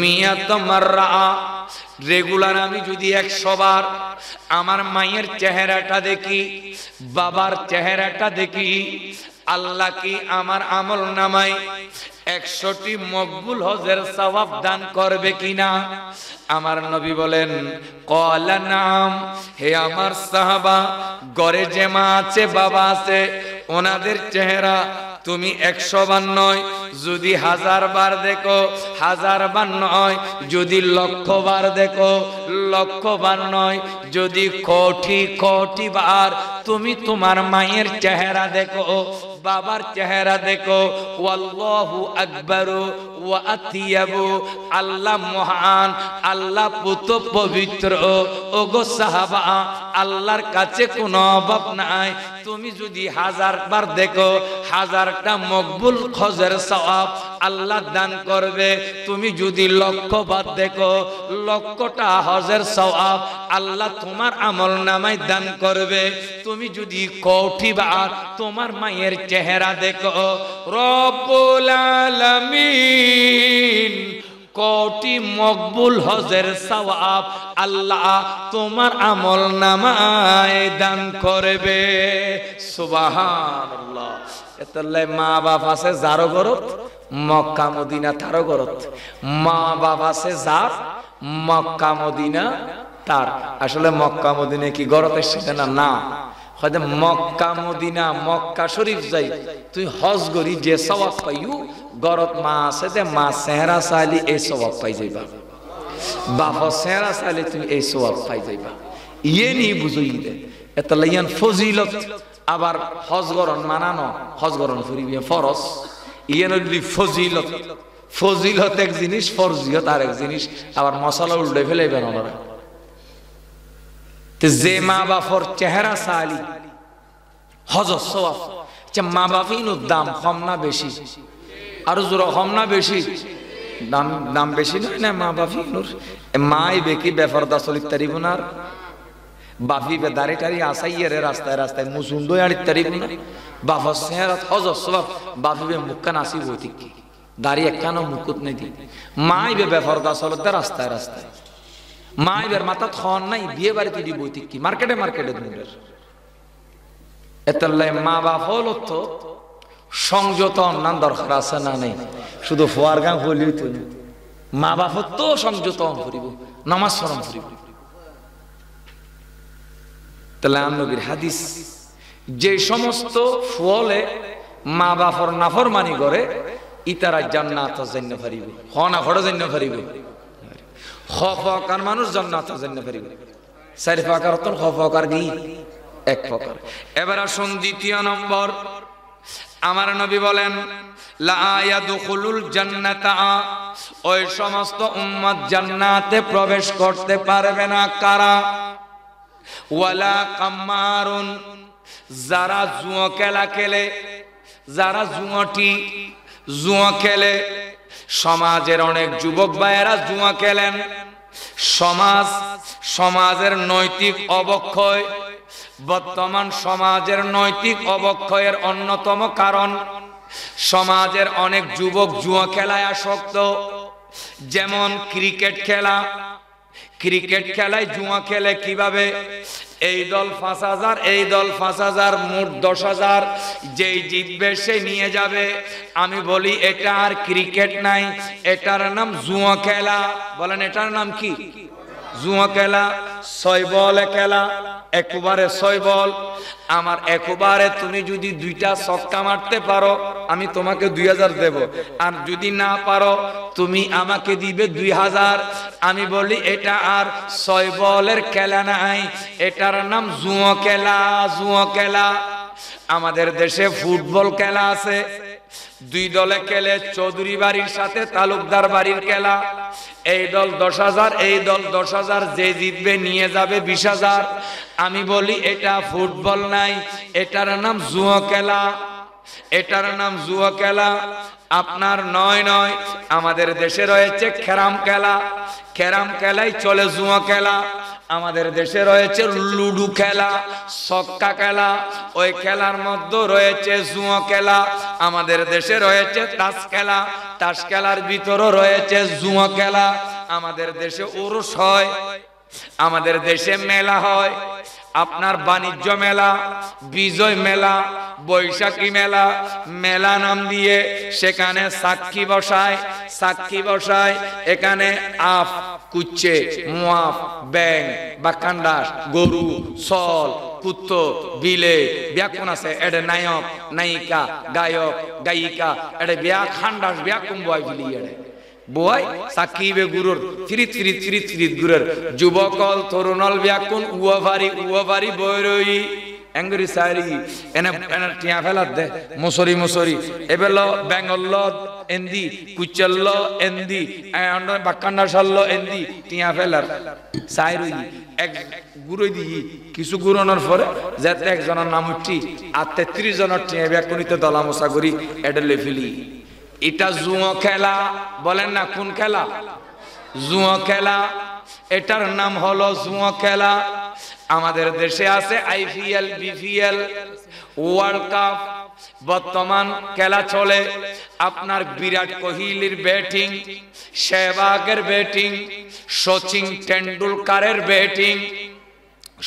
মিয়াত মাররা রেগুলার আমি যদি 100 বার আমার মায়ের চেহারাটা দেখি বাবার চেহারাটা দেখি আল্লাহ কি আমার আমলনামায় 100টি মকবুল হজের সওয়াব দান করবে কিনা আমার নবী বলেন ক্বালা নাম হে আমার সাহাবা ঘরে যে মা আছে বাবা আছে ওনাদের চেহারা তুমি 100 বার নয় যদি 1000 বার দেখো 1000 বার নয় যদি লক্ষ বার দেখো লক্ষ বার নয় যদি কোটি কোটি বার তুমি তোমার মায়ের চেহারা দেখো বাবার চেহারা দেখো ওয়াল্লাহু আকবার ওয়া আতিয়াবু আল্লাহ মহান আল্লাহ পুত পবিত্র ওগো সাহাবা আল্লাহর কাছে কোনো অভাব নাই তুমি যদি 1000 বার দেখো 1000টা মকবুল হজের সওয়াব আল্লাহ দান করবে তুমি যদি লক্ষ বার দেখো লক্ষটা হজের সওয়াব আল্লাহ তোমার আমলনামায় দান করবে তুমি যদি কোটি বার তোমার মায়ের চেহারা দেখো রব্বুল আলামিন কোটি মকবুল হজের সওয়াব আল্লাহ তোমার আমলনামায় দান করবে সুবহানাল্লাহ এতলে মা বাপ আছে যারো গরত মক্কা মদিনা তারো গরত মা বাপ আছে যার মক্কা মদিনা তার আসলে মক্কা মদিনা কি গরতের সাথে না না হয়তো মক্কা মদিনা মক্কা শরীফ যাই তুই হজ করি যে সওয়াব পাইও গরত মা আছে যে মা চেহারা চাইলি এই সওয়াব পাই যাইবা বাবা চেহারা চাইলে তুমি এই সওয়াব পাই যাইবা ইয়ে নি বুঝই দে এত লাইয়ান ফজিলত আবার হজ গরন মানানো হজ গরন ফুরিবি ফরজ ইয়ে নলি ফজিলত ফজিলত এক জিনিস ফরজিয়ত আর এক জিনিস আবার মশলা উল্টে ফেলাইবেন ওনারা যে মা বাপর চেহারা চালি হজর সওয়াব যে মা বাপিনুর দাম কম না বেশি আর জোর কম না বেশি দাম দাম বেশি নয় না মা বাপিনুর মাই বেকি বেফরদা চলিত তারিব না বাপি বে দাড়ি টাড়ি আসাইয়ে রে রাস্তায় রাস্তায় মুসুন্ড আড়িত তারিব না বাপর চেহারা হজর সওয়াব বাপি বে মুখখান আসি বইতিক দাড়ি একখানো মুকুট নেই দি মাই বে বেফরদা চলত রাস্তায় রাস্তায় মায়ের মাথা খন নাই বিয়ে বাড়িতে দিব কি মার্কেটে মার্কেটে দুধের এতলাই মা বাপ হলো তো সংযত নান দরকার আছে না নেই শুধু ফোয়ার গান হলিও তো মা বাপ তো সংযত করিব নামাজ স্মরণ করিব তাহলে নবীর হাদিস যে সমস্ত ফলে মা বাপর নাফরমানি করে ইতারা জান্নাত জান্নাত পারিব হনা ঘড় জান্নাত পারিব খফকার মানুষ জান্নাত জান্নাত পারিব চার প্রকার তো খ প্রকার কি এক প্রকার। এবার আসুন দ্বিতীয় নম্বর, আমার নবী বলেন লা ইয়াদখুলুল জান্নাতা, ওই সমস্ত উম্মত জান্নাতে প্রবেশ করতে পারবে না কারা? ওয়ালা কাম্মারুন, যারা জুয়া খেলা খেলে, যারা জুয়া খেলে। সমাজের অনেক যুবক ভাইয়েরা জুয়া খেলেন। সমাজের নৈতিক অবক্ষয়, বর্তমান সমাজের নৈতিক অবক্ষয়ের অন্যতম কারণ সমাজের অনেক যুবক জুয়া খেলায় আসক্ত। যেমন ক্রিকেট খেলায় জুয়া খেলে কিভাবে? এই দল ৫,০০০, এই দল ৫,০০০, মোট ১০,০০০, যেই জিতবে সে নিয়ে যাবে। আমি বলি এটা আর ক্রিকেট নাই, এটার নাম জুয়া খেলা। বলেন এটার নাম কি? জুয়া খেলা। ৬ বলে খেলা, একবারে ৬ বল। আমার একবারে তুমি যদি ২টা ছক্কা মারতে পারো আমি তোমাকে ২,০০০ দেব, আর যদি না পারো তুমি আমাকে দিবে ২,০০০। আমি বলি এটা আর ৬ বলের খেলা নাই, এটার নাম জুয়া খেলা। আমাদের দেশে ফুটবল খেলা আছে, 2 দলে খেলে, চৌধুরী বাড়ির সাথে তালুকদার বাড়ির খেলা। এই দল ১০,০০০, এই দল ১০,০০০, যে জিতবে নিয়ে যাবে ২০,০০০। আমি বলি এটা ফুটবল নাই, এটার নাম জুয়া খেলা। আপনার নয়, আমাদের দেশে রয়েছে ক্যারাম খেলাই চলে জুয়া খেলা। আমাদের দেশে রয়েছে লুডু খেলা, ছক্কা খেলা, ওই খেলার মধ্যে রয়েছে জুয়া খেলা। আমাদের দেশে রয়েছে তাস খেলার ভিতরও রয়েছে জুয়া খেলা। আমাদের দেশে উরুস হয়, আমাদের দেশে মেলা হয়, আপনার বাণিজ্য মেলা, বিজয় মেলা, বৈশাখী মেলা নাম দিয়ে সেখানে সাক্ষী বসায়। এখানে আফ, কুচ্ছে, মুয়াফ, ব্যাং, বাকান্ডাস, গরু, সল, কুত্তো, বিলে, ব্যাকুন আছে, এডে নায়ক, নায়িকা, গায়ক, গায়িকা, এডে ব্যাক খান্ডাস, ব্যাকুম বয় ফিলি এডে বয় সাকিবে গুরুর ফিরিত গুরুর যুবকল তরুণল ব্যাকুন উয়াভারি বয়রই এঙ্গরি সারি এনে টিয়া ফেলাত দে মুসরি এবেল বেঙ্গল এন্দি কুচল্ল এন্দি বাক্কান্ডা সাল্ল এন্দি টিয়া ফেলার সাইরই এক গুরুই দি কিছু গুরুনোর পরে যাতে একজনের নাম উঠি আর ৩৩ জনের টিয়া ব্যাকুনিতে দলা মশা করি এডেলে ফিলি। এটা জুয়া খেলা। বলেন না কোন খেলা? জুয়া খেলা। এটার নাম হলো জুয়া খেলা। আমাদের দেশে আছে IPL, BPL, ওয়ার্ল্ড কাপ, বর্তমান খেলা চলে। আপনার বিরাট কোহলির ব্যাটিং, সেহবাগের ব্যাটিং, সচিন টেন্ডুলকারের ব্যাটিং,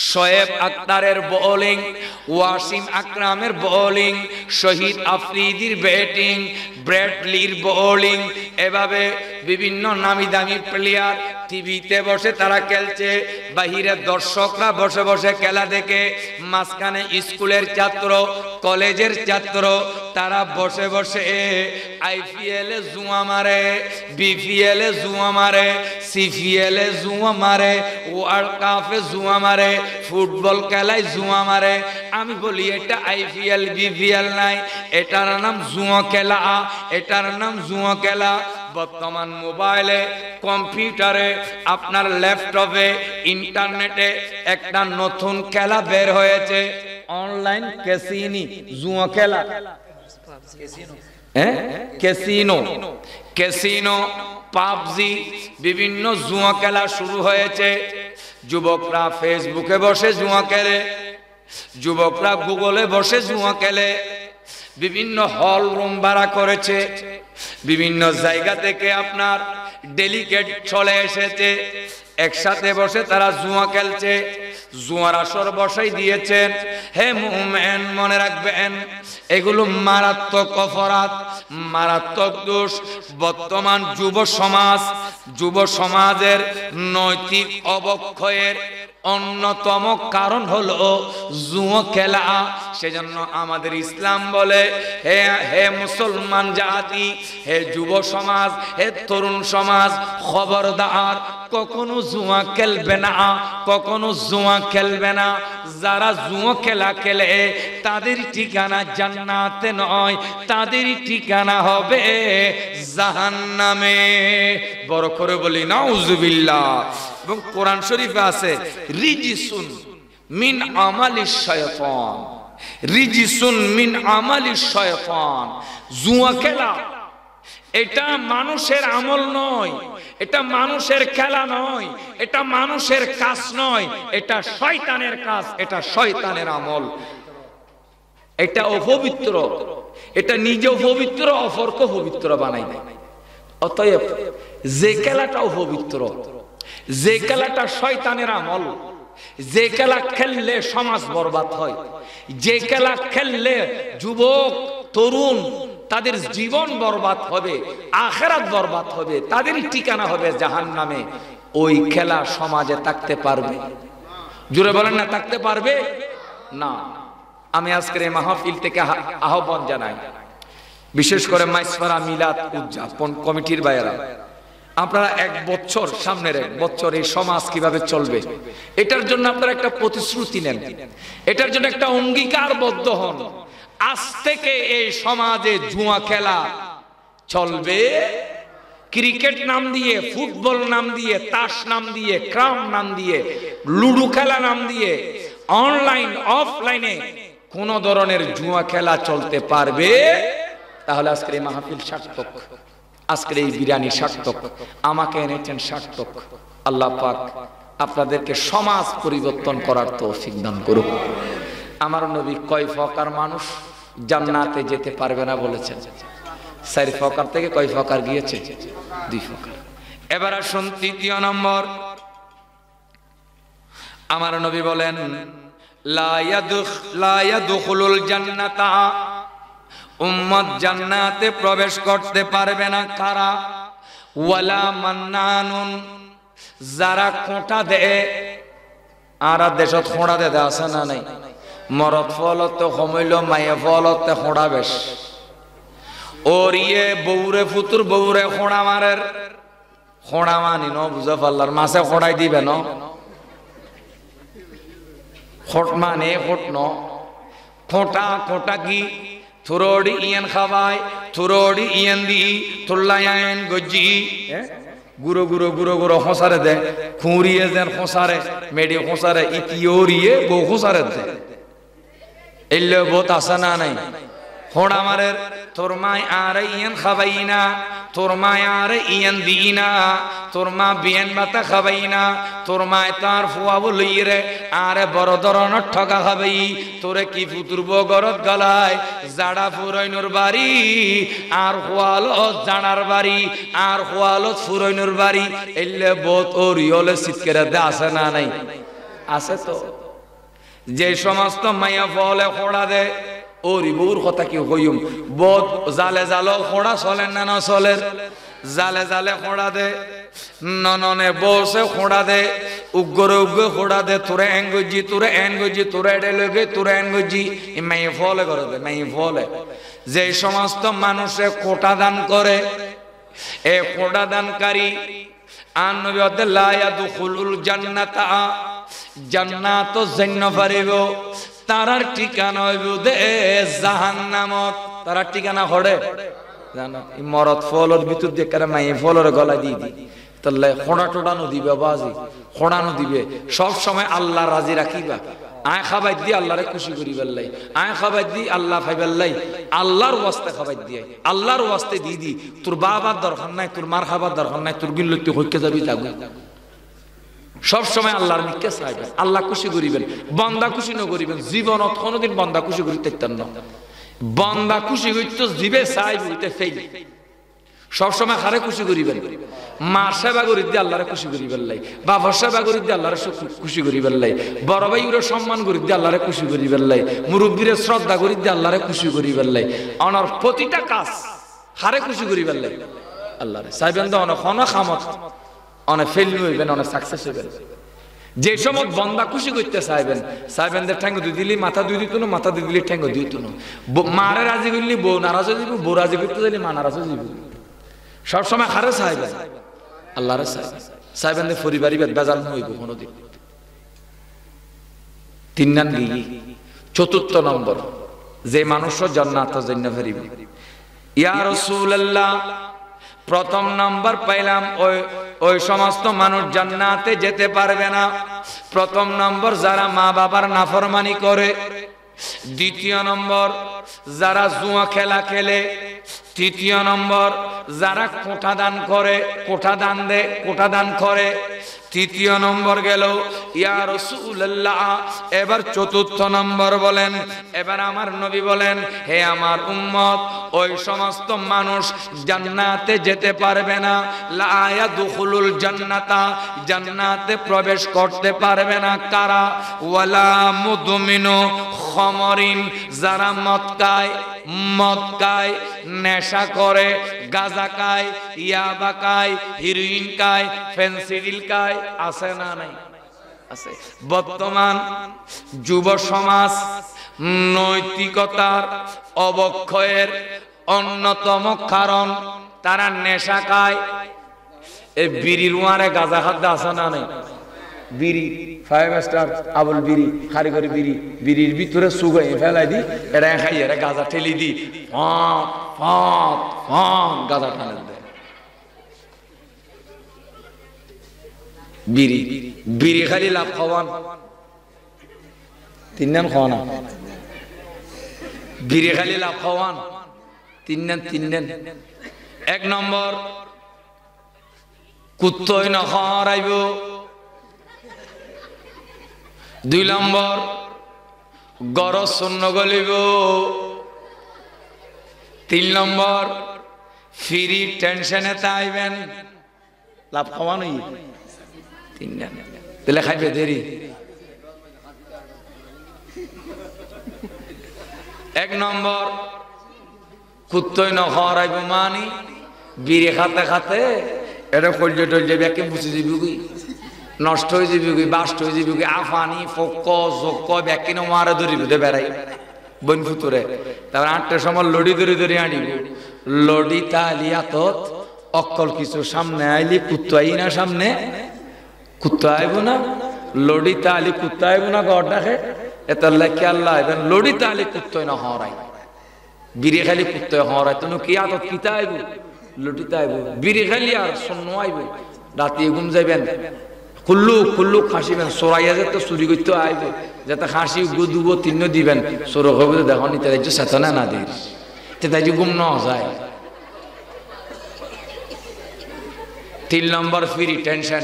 শোয়েব আখতারের বোলিং, ওয়াসিম আকরামের বোলিং, শহীদ আফ্রিদির ব্যাটিং, ব্র্যাডলির বোলিং, এভাবে বিভিন্ন নামি দামি প্লেয়ার টিভিতে বসে তারা খেলছে। বাহিরের দর্শকরা বসে খেলা দেখে। মাঝখানে স্কুলের ছাত্র, কলেজের ছাত্র তারা বসে IPL এ জুয়া মারে, BPL এ জুয়া মারে, CPL এ জুয়া মারে, ওয়ার্ল্ড কাপে জুয়া মারে, ফুটবল খেলায় জুয়া মারে। আমি বলি এটা IPL, BPL নাই, এটার নাম জুয়া খেলা। বর্তমান মোবাইলে, কম্পিউটারে, আপনার ল্যাপটপে, ইন্টারনেটে একটা নতুন খেলা বের হয়েছে, অনলাইন জুয়া খেলা। ক্যাসিনো, পাবজি, বিভিন্ন জুয়া খেলা শুরু হয়েছে। যুবকরা ফেসবুকে বসে জুয়া খেলে, যুবকরা গুগলে বসে জুয়া খেলে। বিভিন্ন হল রুম ভাড়া করেছে, বিভিন্ন জায়গা থেকে আপনার ডেলিগেট চলে এসেছে, একসাথে বসে তারা জুয়া খেলছে। জুয়ার আসর বসাই দিয়েছেন। হে মুমিন, মনে রাখবেন এগুলো মারাত্মক অপরাধ, মারাত্মক দোষ। বর্তমান যুব সমাজের নৈতিক অবক্ষয়ের অন্যতম কারণ হলো জুয়া খেলা। সেজন্য আমাদের ইসলাম বলে, হে হে মুসলমান জাতি, হে যুব সমাজ, হে তরুণ সমাজ, খবরদার কখনো জুয়া খেলবে না, কখনো জুয়া খেলবে না। যারা জুয়া খেলা খেলে তাদের ঠিকানা জান্নাতে নয়, তাদের ঠিকানা হবে জাহান্নামে। বড় করে বলি নাউজুবিল্লাহ। এবং কোরআন শরীফে আছে রিজিসুন মিন আমালিশ শয়তান, রিজিসুন মিন আমালিশ শয়তান। জুয়া খেলা এটা মানুষের আমল নয়, এটা মানুষের খেলা নয়, এটা মানুষের কাজ নয়, এটা শয়তানের কাজ, এটা শয়তানের আমল। এটা অপবিত্র, এটা নিজে অপবিত্র, অপরকে পবিত্র বানাই দেয়। অতএব যে খেলাটা অপবিত্র, যে খেলাটা শয়তানের আমল, যে খেলা খেললে সমাজ বরবাদ হয়, যে খেলা খেললে যুবক তরুণ তাদের জীবন বরবাদ হবে, আখিরাত বরবাদ হবে, তাদের ঠিকানা হবে জাহান্নামে, ওই খেলা সমাজে থাকতে পারবে? জোরে বলেন না, থাকতে পারবে না। আমি আজকের এই মাহফিল থেকে আহ্বান জানাই, বিশেষ করে মাইসফারা মিলাদ উদযাপন কমিটির ভাইয়েরা, আপনারা এক বছর, সামনের এক বছর এই সমাজ কিভাবে চলবে এটার জন্য আপনারা একটা প্রতিশ্রুতি নেন, এটার জন্য একটা অঙ্গীকারবদ্ধ হন। আজ থেকে এই সমাজে জুয়া খেলা চলবে, ক্রিকেট নাম দিয়ে, ফুটবল নাম দিয়ে, তাস নাম দিয়ে, ক্রাম নাম দিয়ে, লুডো খেলা নাম দিয়ে, অনলাইন অফলাইনে কোন ধরনের জুয়া খেলা চলতে পারবে? তাহলে আজকের এই মাহফিল সার্থক, আজকের এই বিরিয়ানি সার্থক, আমাকে এনেছেন সার্থক। আল্লাহ পাক আপনাদেরকে সমাজ পরিবর্তন করার তৌফিক দান করুক। আমার নবী কয় প্রকার মানুষ জান্নাতে যেতে পারবে না বলেছেন? 4 প্রকার থেকে কয় প্রকার গিয়েছে? 2 প্রকার। এবার আসুন তৃতীয় নম্বর। আমার নবী বলেন লা ইয়াদখুলুল জান্নাতা, উম্মত জান্নাতে প্রবেশ করতে পারবে না কারা? ওয়ালা মান্নানুন, যারা খোঁটা দেয়। আর দেশত খোঁড়া দে আছে না নাই? মরদ ফলতে কমাইল, মায়ে ফলতে খোঁড়া বেশ। ওর ইয়ে বউরে ফুতুর বউরে খোঁড়া মারের, খোঁড়া মানি ন বুঝে পারলার মাছে খোঁড়াই দিবে ন, খোট মানে খোট ন, খোঁটা খোঁটা কি থুরোড়ি ইয়ান খাবাই, থুরোড়ি ইয়ান দি থুল্লায়ান গজি, গুরো গুরো গুরো গুরো হসারে দে, খুঁড়িয়ে দেন হসারে, মেডি হসারে, ইতিওরিয়ে বউ হসারে দে। এলে বহুত আসা না নাই? হোড়া মারের তোর মায় আর ইয়ান খাবাই না, তোর মায় আর ইয়ান দিই না, তোর মা বিয়ান বাতা খাবাই না, তোর মায় তার ফুয়াবো লইরে আরে বড় ধরনের ঠকা খাবাই, তোরে কি ফুতুরব গরত গলায়, জাড়া ফুরাইনোর বাড়ি আর খোয়ালত জানার বাড়ি আর খোয়ালত ফুরাইনোর বাড়ি। এলে বহুত ও রিয়লে শীতকেরা দে আসে না নাই? আছে তো। যে সমস্ত মাইয়া ফলে খোড়া দে, ও রিবুর কথা কি হইম, বহুত জালে জালো খোড়া চলেন না না চলের? জালে জালে খোড়া দে, নননে বসে খোড়া দে, উগ্রে উগ্রে খোড়া দে, তোরে এন গজি, তোরে এন গজি, তোরে এডে লগে, তোরে এন গজি, মাইয়া ফলে করে দে, মাইয়া ফলে। যে সমস্ত মানুষে কোটা দান করে, এ কোটা দানকারী আর নবী বলেন লা ইয়াদখুলুল জান্নাতা, জান্নাত জন্য পারিব, তারার ঠিকানা হইব দে জাহান্নামত। তারার ঠিকানা হড়ে জানা এই মরদ ফলর ভিতর দিয়ে কারে মাই ফলর গলা দিয়ে দি, তাহলে খোঁড়া টোড়ানো দিবে, বাজি খোঁড়ানো দিবে। সব সময় আল্লাহ রাজি রাখিবা। আয় খাবাই দিয়ে আল্লাহরে খুশি করি বেল্লাই, আয় খাবাই দি আল্লাহ খাই বেল্লাই, আল্লাহর ওয়াস্তে খাবাই দিয়ে, আল্লাহর ওয়াস্তে দি দি। তোর বাবার দরকার নাই, তোর মার খাবার দরকার নাই, তোর গিল্ল তুই হইকে যাবি থাকবি। সব সময় আল্লাহর নিকে চাইবেন, আল্লাহ খুশি করিবেন, বন্দা খুশি ন করিবেন। জীবনত কোনোদিন বন্দা খুশি করিতে না। বন্দা খুশি হইতো জীবে চাই হইতে ফেল। সবসময় খারে খুশি করিবেন, মার সেবা করি দিয়ে আল্লাহরে খুশি করিবেন লাই, বাবার সেবা করি দিয়ে আল্লাহরে খুশি করিবেন লাই, বড় ভাইরে সম্মান করি দিয়ে আল্লাহরে খুশি করিবেন লাই, মুরব্বীরে শ্রদ্ধা করি দিয়ে আল্লাহরে খুশি করিবেন লাই। অনর প্রতিটা কাজ হারে খুশি করিবেন লাই আল্লাহরে চাইবেন। তো অনেক অনেক খামত অনেক ফেল হইবেন, অনেক সাকসেস হইবেন। যে সময় বন্দা খুশি করতে চাইবেন, চাইবেন যে ঠ্যাঙ্গ দুই দিলি মাথা দুই দিত না, মাথা দুই দিলি ঠ্যাঙ্গ দুই দিত না। মারে রাজি করলি বউ নারাজ হয়ে যাবো, বউ রাজি করতে চাইলে মা নারাজ হয়ে যাবো। সবসময় খারে চাইবেন, আল্লাহরে চাইবেন যে পরিবারই বেজাল হইব কোনোদিন। 3 নম্বর চতুর্থ নম্বর যে মানুষ জান্নাত জান্নাত ফেরিব। ইয়া রাসূলুল্লাহ, প্রথম নম্বর পাইলাম ওই সমস্ত মানুষ জান্নাতে যেতে পারবে না। প্রথম নম্বর যারা মা বাবার নাফরমানি করে, দ্বিতীয় নম্বর যারা জুয়া খেলা খেলে, তৃতীয় নম্বর যারা কোঠা দান করে, কোঠা দান করে, তৃতীয় নম্বর গেল ইয়া রাসূলুল্লাহ। এবার চতুর্থ নম্বর বলেন, এবার আমার নবী বলেন, হে আমার উম্মত, ওই সমস্ত মানুষ জান্নাতে যেতে পারবে না। লা ইয়াদখুলুল জান্নাতা, জান্নাতে প্রবেশ করতে পারবে না কারা? ওয়ালা মুদমিনু খমরিন, যারা মদ খায়, নেশা করে, গাঁজা খায়, ইয়াবা খায়, হিরোইন খায়, ফেন্সিডিল খায়, আছে না নাই? আছে। বর্তমান যুব সমাজ নৈতিকতার অবক্ষয়ের অন্যতম কারণ তারা নেশা খায়। এই বিড়ির ওয়ারে গাঁজা খাদ্য আছে না নাই? বিড়ি 5 স্টার আবুল বিড়ি, কারিগরি বিড়ি, বিড়ির ভিতরে সুগাই ফেলাই দি, এটা খাই, এটা গাঁজা ঠেলি দি, গাঁজা টানে দেয়। বিড়ি খালি লাভ খাওয়ান, 3 নাম খাওয়া না, বিড়ি খালি লাভ খাওয়ান, 3 নাম। 1 নম্বর কুত্তই নখরাইব, 2 নম্বর গরজ শূন্য গলিব, 3 নম্বর ফ্রি টেনশনে তাইবেন, লাভ খাওয়া নই। 3 তাহলে খাইবে দেরি। 1 নম্বর কুত্তই নখরাইব মানি বিড়ি খাতে খাতে এটা কলজ টলজ ব্যাকে বুঝে যাবি, নষ্ট হয়ে যাবি, বাস্ট হয়ে যাবি, আফানি ফক জক ব্যাকিনে মারে ধরিব বেড়াই বন ফুতুরে। তারপর 8টার সময় লড়ি ধরে আনিব, লড়ি তালিয়াত অক্কল কিছু সামনে আইলি কুত্তো আই না, সামনে কুত্তো আইব না, লড়ি তালি কুত্তো আইব না, ঘর ডাকে এত লেখে আল্লাহ এবার লড়ি তালি কুত্তই না হরাই, বিড়ি খালি কুত্তই হরাই, তুমি কি আদত কিতা আইব, লড়িতে আইব, বিড়ি খালি আর শূন্য আইব, রাতে ঘুম যাইবেন, কুল্লু খাসিবেন, সরাইয়া যেতে চুরি করতে আইব, যাতে খাসি দুব 3 দিবেন, সর হবে দেখো নিতে চেতনা না দিস, তাই ঘুম ন যায়। 3 নম্বর ফ্রি টেনশন,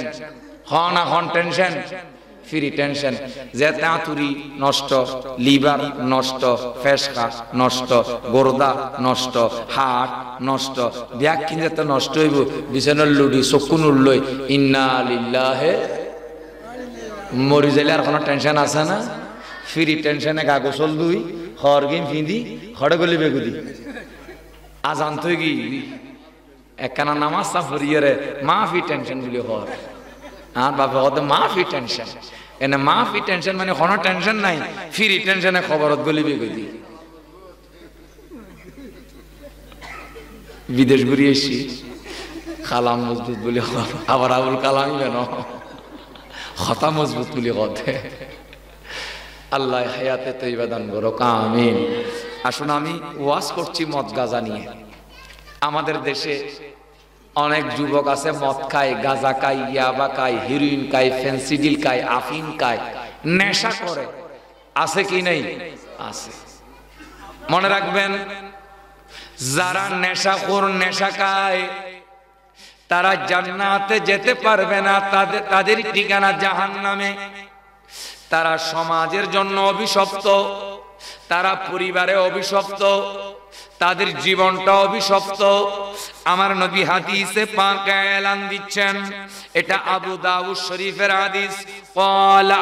হন টেনশন, ফ্রি টেনশন, যে তাঁতুরি নষ্ট, লিভার নষ্ট, ফেসকা নষ্ট, গোরদা নষ্ট, হার্ট নষ্ট, ব্যাগ যাতে নষ্ট হইব, বিছানার লুডি চকুন উল্লই ইন্না লিল্লাহে, মরি যাইলে আর কোনো টেনশন আছে না? ফ্রি টেনশনে গা গোসল দুই, হর গিম ফিঁদি, হড়ে গলি বেগুদি, আজান থই গি একখানা নামাজ তা ফরিয়ে রে মাফি টেনশন বলি হর, আর বাবা হতে মাফি টেনশন, এনে মাফি টেনশন মানে কোনো টেনশন নাই, ফ্রি টেনশনে খবরত গলি বেগুদি। বিদেশ ঘুরিয়ে এসছি, কালাম মজবুত বলি আবার আবুল কালাম কেন হতা মজবুত বলি হতে, আল্লাহ হায়াতে তৈবা দান করো, আমিন। আসুন, আমি ওয়াজ করছি মদ গাঁজা নিয়ে। আমাদের দেশে অনেক যুবক আছে মদ খায়, গাঁজা খায়, ইয়াবা খায়, হিরোইন খায়, ফেন্সিডিল খায়, আফিম খায়, নেশা করে, আছে কি নেই? আছে। মনে রাখবেন, যারা নেশাখোর, নেশা খায়, তারা জান্নাতে যেতে পারবে না, তাদের ঠিকানা জাহান্নামে। তারা সমাজের জন্য অভিশপ্ত, তারা পরিবারে অভিশপ্ত, তাদের জীবনটা অভিশপ্ত। আমার নবী হাদিসে পাকে এলান দিচ্ছেন, এটা আবু দাউদ শরীফের হাদিস, ক্বালা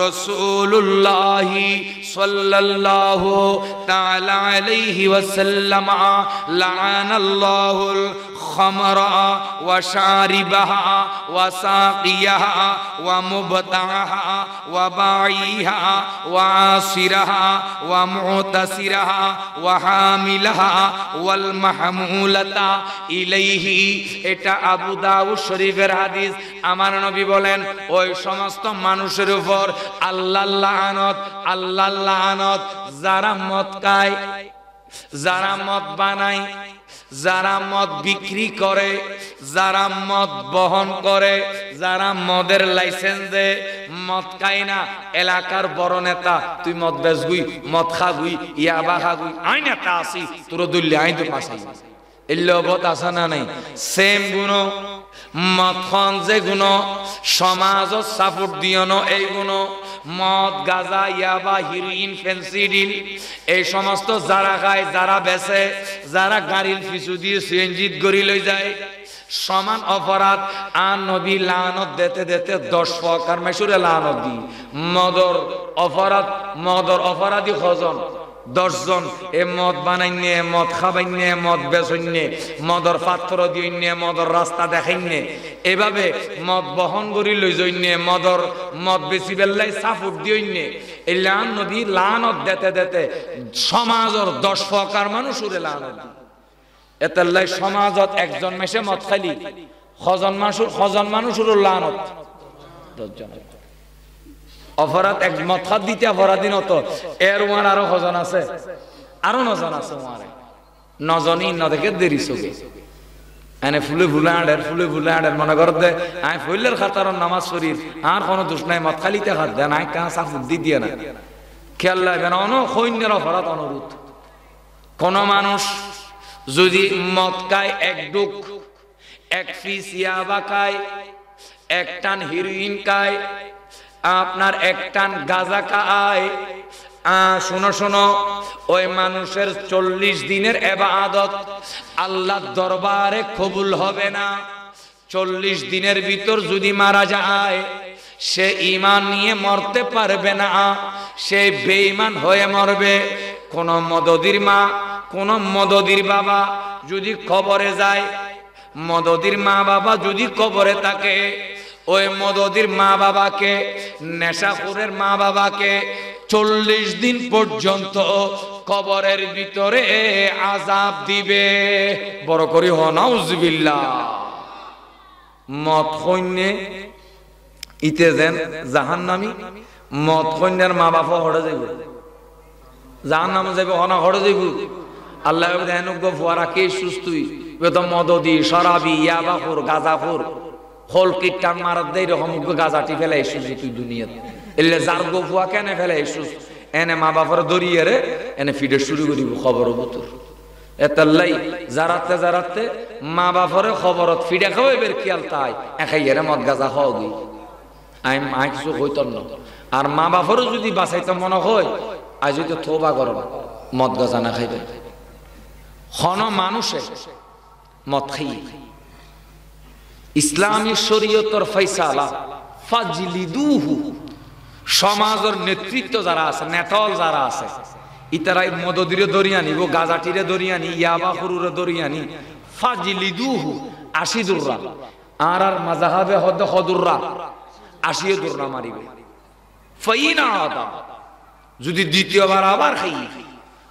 রাসূলুল্লাহ সাল্লাল্লাহু তাআলা আলাইহি ওয়াসাল্লাম লাআনাল্লাহুল খামরা ওয়া শারিবাহা ওয়া সাকিয়াহা ওয়া মুবতাহা ওয়া বাইহা ওয়া আসিরাহা ওয়া মুতাসিরাহা ওয়া হামিলাহা ওয়াল মাহমুলাতা ইলাইহি। এটা আবু দাউদ শরীফের হাদিস। আমার নবী বলেন, ওই সমস্ত মানুষের উপর আল্লাহর লানত, আল্লাহর লানত, যারা মদ খায়, যারা মদ বানায়, যারা মদ বিক্রি করে, যারা মদ বহন করে, যারা মদের লাইসেন্স দেয়, মদ খায় না, এলাকার বড় নেতা, তুই মদ বেচগুই, মদ খাগুই, ইয়াবা খাগুই, আই নেতা আসি তোর দল্লি আই তো পাশাই, এল্লবত আসা না নাই। সেম গুণ মদ খন যে গুণ সমাজ সাপোর্ট দিও ন, এই গুণ মদ, গাঁজা, ইয়াবা, হিরোইন, ফেন্সিডিল, এই সমস্ত যারা খায়, যারা বেচে, যারা গাড়ির পিছু দিয়ে সিএনজিত গড়ি লই যায়, সমান অপরাধ। আর নবী লানত দিতে দিতে 10 প্রকার মেশুরে লানত দি। মদর অপরাধ, মদর অপরাধী কজন? 10 জন। এ মদ বানাইনে, মদ খাবাইনে, মদ বেচইনে, মদর পাত্র দিইনে, মদর রাস্তা দেখাইনে, এভাবে মদ বহন করি লই যাইনে, মদর মদ বেশি বেল্লাই সাপোর্ট দিইনে। এই লান নবী লানত দিতে দিতে সমাজের 10 প্রকার মানুষ উড়ে লানত দি। এতাল্লাই সমাজত একজন মেশে মদ খাইলি হজন মানুষের লানত 10 জন। অপরাধ এক মদ খাত দিতে অপরাধী নত, এর ওয়ার আরো হজন আছে, আরো নজন আছে, ওয়ারে নজনই ন দেখে দেরি চোখে এনে ফুলে ফুলে আড়ের, ফুলে ফুলে আড়ের মনে কর দে আই ফুলের খাতার নামাজ শরীর আর কোনো দোষ নাই, মদ খালিতে খাত দেন আই কাঁ সাফ বুদ্ধি দিয়ে না, খেয়াল লাগবে না। সৈন্যের অপরাধ অনুরোধ। কোন মানুষ যদি মদ খায়, এক ডুক, এক পিস ইয়াবা খায়, এক টান হিরোইন খায়, আপনার এক টান গাঁজা খায়, শোনো শোনো, ওই মানুষের 40 দিনের ইবাদত আল্লাহর দরবারে কবুল হবে না। 40 দিনের ভিতর যদি মারা যায়, সে ঈমান নিয়ে মরতে পারবে না, সে বেঈমান হয়ে মরবে। কোন মদদির মা, কোন মদদির বাবা যদি কবরে যায়, মদদির মা বাবা যদি কবরে থাকে, ওই মদদির মা বাবাকে, নেশাখোরের মা বাবাকে 40 দিন পর্যন্ত কবরের ভিতরে আযাব দিবে। বড় করি হ নাউযুবিল্লাহ। মদ খইনে ইতে যেন জাহান্নামী, মদ খইনের মা বাবা হড়ে যাইব, জাহান্নামে যাইব, হনা হড়ে যাইব। আল্লাহ দেন গো ফুয়ারা কে সুস্থই তো মদদি, শরাবি, ইয়াবাখোর, গাঁজাখোর, হল কিটান মারাত দেই রকম গাজাটি ফেলে এসুস তুই দুনিয়াত। এলে যার গোফুয়া কেন ফেলে এসুস, এনে মা বাবার দরিয়ে রে এনে ফিডে শুরু করিব খবর বতুর। এতাল্লাই যারাতে যারাতে মা বাপরে খবরত ফিডে খাওয়াইবের খেয়াল তাই একাইয়ারে মদ গাজা খাওয়া গই আই কিছু হইতাম না। আর মা বাপরও যদি বাঁচাইতে মনে হয়, আজ যদি থোবা করব মদ গাজা না খাইবে। হন মানুষে মদ খাই ইসলামী শরীয়তের ফয়সালা ফাজলিদুহু। সমাজের নেতৃত্ব যারা আছে, নেতল যারা আছে, ইতারাই মদদিরে দরিয়া নিব, গাজাটিরে দরিয়া নি, ইয়াবা খুরুরে দরিয়া নি, ফাজলিদুহু 80 দুররা। আর মাযহাবে হদ হদুররা 80 দুররা মারিবে। ফাইনা আদা, যদি দ্বিতীয়বার আবার খাই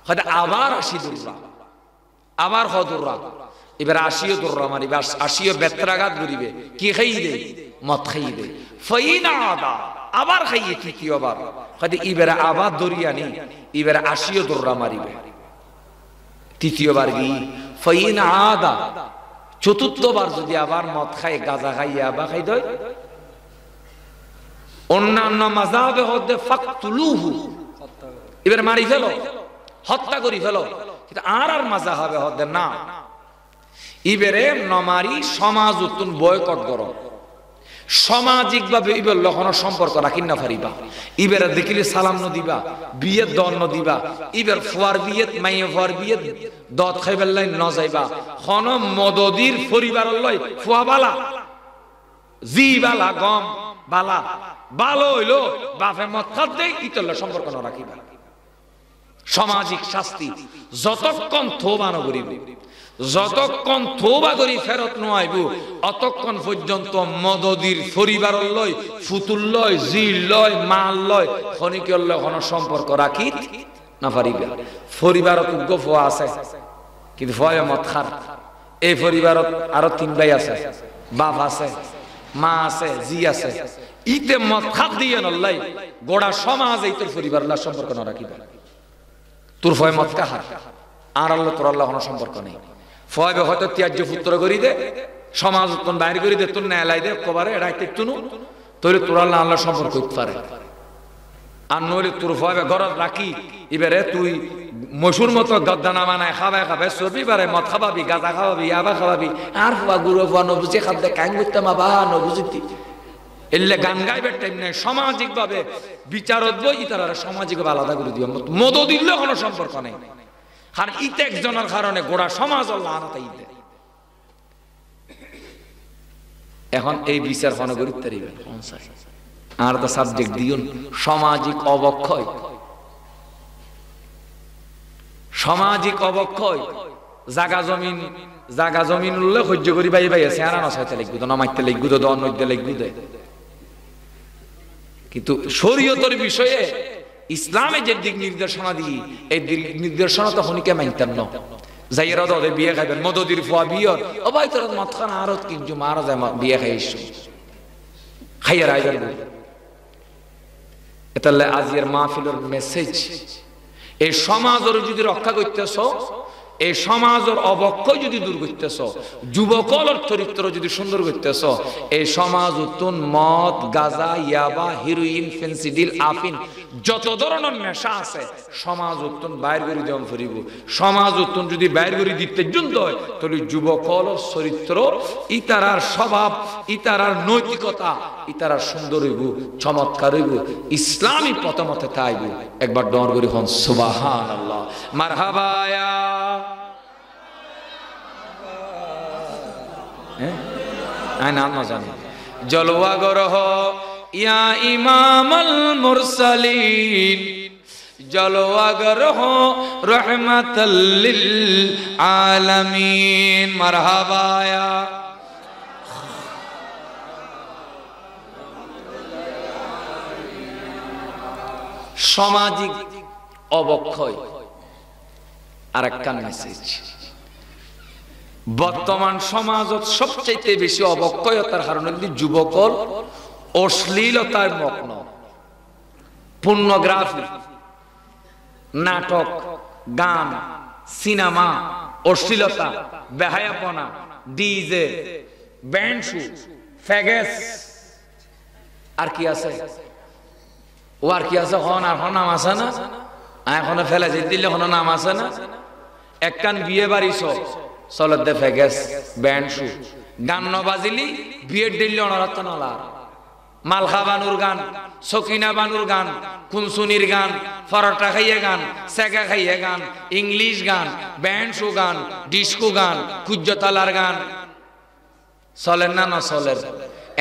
হয়তো আবার 80 দুররা, আবার হদুররা, এবার 80 দুররা মারিবে, 80 বেত্রাঘাত করিবে। কি খাই দে? মদ খাই দে। ফাইনা আদা, আবার খাইয়ে তৃতীয়বার হয়তো এবারে আবার দরিয়া নি, এবারে 80 দুররা মারিবে। তৃতীয়বার কি? ফাইনা আদা, চতুর্থবার যদি আবার মদ খায়, গাঁজা খাইয়ে আবার খাই দেয়, অন্যান্য মাযহাবে হদে ফাকতুলুহু, এবার মারি ফেলো, হত্যা করি ফেলো। কিন্তু আর মাযহাবে হদে না, এবারে নমারি সমাজ উত্তন বয়কট করো। সামাজিক ভাবে ইবের লক্ষণ সম্পর্ক রাখিন না পারিবা ইবের দেখিলে সালাম ন দিবা বিয়ে দন ন দিবা ইবের ফুয়ার বিয়ে মাইয়ে ফুয়ার বিয়ে দত খাইবার লাই ন যাইবা খন মদদির পরিবার লয় ফুয়া বালা জি বালা গম বালা ভালো হইলো বাপে মদ খাত দেই ইতল সম্পর্ক ন রাখিবা সামাজিক শাস্তি যতক্ষণ থোবা ন করিব যতক্ষণ তওবা করি ফেরত নআইব অতক্ষণ পর্যন্ত মদদির পরিবার লয় ফুতুল লয় জিল লয় মাল লয় খনিকের লয় কোন সম্পর্ক রাখি না পারিবে পরিবারত গফা আছে কিন্তু ভয় মত খার এই পরিবারত আরো তিন ভাই আছে বাপ আছে মা আছে জি আছে ইতে মত খাত দিয়ে নল্লাই গোড়া সমাজ এই তোর পরিবার লা সম্পর্ক না রাখিবে তোর ভয় মত কাহার আর আল্লাহ তোর আল্লাহ কোন সম্পর্ক নেই ফয়বে হয়তো ত্যাজ্য পুত্র করি দে সমাজ উত্তন বাইরে করি দে তোর ন্যায় দে কবারে এটা একটু তোরে তোর আল্লাহ আল্লাহ সম্পর্ক করতে পারে আর নইলে তোর ফয়বে ঘরত রাখি এবারে তুই মসুর মতো গদ্দানা বানায় খাবে চর্বি বারে মদ খাবাবি গাঁজা খাওয়াবি আবা খাওয়াবি আর ফুয়া গুরু ফুয়া নবুঝে খাদ্যে কাইন করতাম আবা নবুঝিতি এলে গান গাইবে টাইম নেই সামাজিক ভাবে বিচারত বই তারা সামাজিক ভাবে আলাদা করে দিও মদ দিলে কোনো সম্পর্ক নেই আর ইতে একজনের কারণে গোড়া সমাজ আল্লাহ আনাতে ইতে এখন এই বিচার কোন গুরুত্ব দিবে আর তো সাবজেক্ট দিউন সামাজিক অবক্ষয় সামাজিক অবক্ষয় জাগা জমিন উল্লেখ সহ্য করি ভাই ভাই আছে আর নসাইতে লিখবো না মাইতে লিখবো তো দন নইতে লিখবো দে কিন্তু শরীয়তের বিষয়ে ইসলামে যে দিক নির্দেশনা দিই এই দিক নির্দেশনা তো হনিকে মানতেন না যাইরা দে বিয়ে খাইবেন মদদির ফুয়া বিয়র ও ভাই তোর মদ খান আরত কিন্তু মারা যায় বিয়ে খাইছ খাইয়া রাইজার এতালে আজির মাহফিলের মেসেজ এই সমাজের যদি রক্ষা করতেছ এই সমাজের অবক্ষয় যদি দূর করতেছ যুবকলের চরিত্র যদি সুন্দর করতেছ এই সমাজ উত্তন মদ গাঁজা ইয়াবা হিরোইন ফেন্সিডিল আফিন যত ধরনের নেশা আছে সমাজ উত্তন বাইর করে যেমন ফিরিব সমাজ উত্তন যদি বাইর করে দিতে জন্য হয় তাহলে যুবকলের চরিত্র ইতারার স্বভাব ইতারার নৈতিকতা ইতারার সুন্দর হইব চমৎকার হইব ইসলামী পথমতে তাইব একবার ডর করি হন সুবহানাল্লাহ মারহাবা নাম না জানি জলওয়া গরহ ইয়া ইমামাল মুরসালিন জলওয়া গরহ রহমাতাল লিল আলামিন মারহাবা ইয়া সামাজিক অবক্ষয় আরেকটা মেসেজ বর্তমান সমাজত সবচেয়ে বেশি অবক্ষয়তার কারণে যুবকল অশ্লীলতার মগ্ন পর্নোগ্রাফি নাটক গান সিনেমা অশ্লীলতা বেহায়াপনা ডিজে ব্যান্ড শু ফ্যাগেস আর কি আছে ও আর কি আছে হন আর নাম আছে না এখনো ফেলে যে দিলে হন নাম আছে না একখান বিয়ে বাড়ি চলত দে ফেগেস ব্যান্ড শু গান নবাজিলি বিয়ের দিল্লি অনারত নলার মালখা বানুর গান সকিনা বানুর গান কুনসুনির গান পরোটা খাইয়ে গান সেকা খাইয়ে গান ইংলিশ গান ব্যান্ড শু গান ডিস্কো গান কুজ্জতালার গান চলেন না না চলেন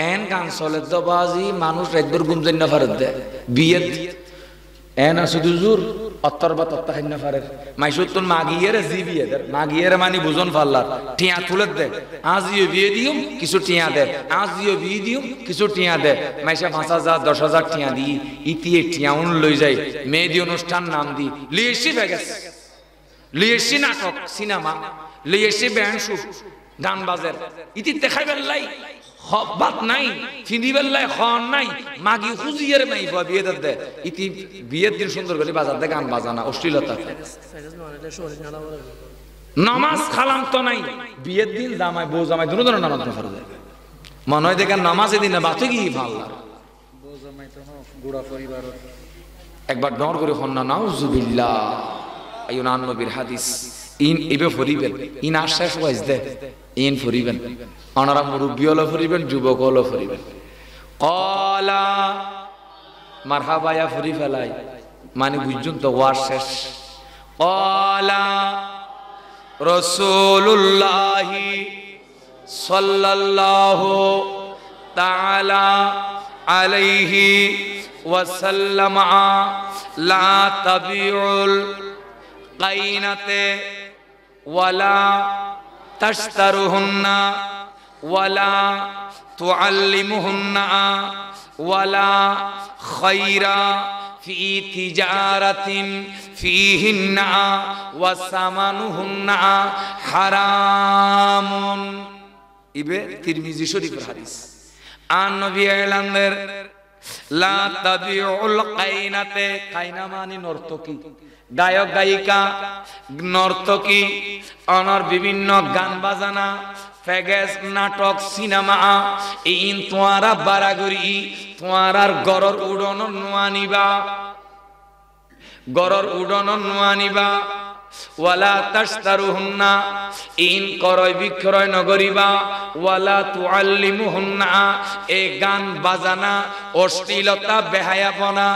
এন গান চলে তো বাজি মানুষ একবার গুমজেন না ফারত দে বিয়ে এন শুধু জোর অত্তর বা তত্তা খাই না ফারে মাইসুর তোর মাগিয়েরে জি বিয়ে দে মাগিয়েরে মানে বুঝন ফাল্লার টিয়া তুলে দে আজিও বিয়ে দিউম কিছু টিয়া দে আজিও বিয়ে দিউম কিছু টিয়া দে মাইসা ৫,০০০ ১০,০০০ টিয়া দি ইতিয়ে টিয়া উন লই যাই মেহেদি অনুষ্ঠান নাম দি লিয়েছি ভেগেস লিয়েছি নাটক সিনেমা লিয়েছি ব্যান্ড শু গান বাজের ইতি দেখাইবেন লাই বাত নাই ফিনিবেল লাই খন নাই মাগি খুজিয়ের নাই বিয়ে দে ইতি বিয়ের দিন সুন্দর করে বাজার দে গান বাজানা অশ্লীলতা নামাজ খালাম তো নাই বিয়ের দিন জামাই বউ জামাই দুনো ধরনের নামাজ পড়ে যায় মনে হয় দেখেন নামাজের দিনে বাতে কি ভাল্লার বউ জামাই তো গোড়া পরিবার একবার ডর করে হন না নাউজুবিল্লাহ আইয়ুন নবীর হাদিস ইন এবে ফরিবেন ইন আশ্বাস ওয়াইজ দে ইন ফরিবেন অনারা মুরব্বী হলো ফরিবেন যুবক হলো ফরিবেন ক্বালা মারহাবা ইয়া ফুরি ফেলাই মানে বুঝুন তো ওয়ার শেষ। ক্বালা রাসূলুল্লাহি সাল্লাল্লাহু তাআলা আলাইহি ওয়াসাল্লাম লা তাবিউল কাইনাতে ওয়ালা তাশতারুহুন্না ওয়ালা তুআল্লিমুহুন্না ওয়ালা খায়রা ফি তিজারাতিন ফিহিন্না ওয়া সামানুহুন্না হারামুন। ইবে তিরমিজি শরীফের হাদিস। আর নবী এলানের লা তাবিউল কাইনাতে, কাইনা মানে নর্তকী, গায়ক গায়িকা, নর্তকী, অনর বিভিন্ন গান বাজানা, ফেগেস, নাটক, সিনেমা, ইন তোয়ারা বারাগরি তোয়ারার গরর উড়ন নোয়ানিবা, গরর উড়ন নোয়ানিবা। ওয়ালা তাশতারুহুন্না, ইন ক্রয় বিক্রয় নগরিবা। ওয়ালা তুআল্লিমুহুন্না, এ গান বাজানা অশ্লীলতা বেহায়াপনা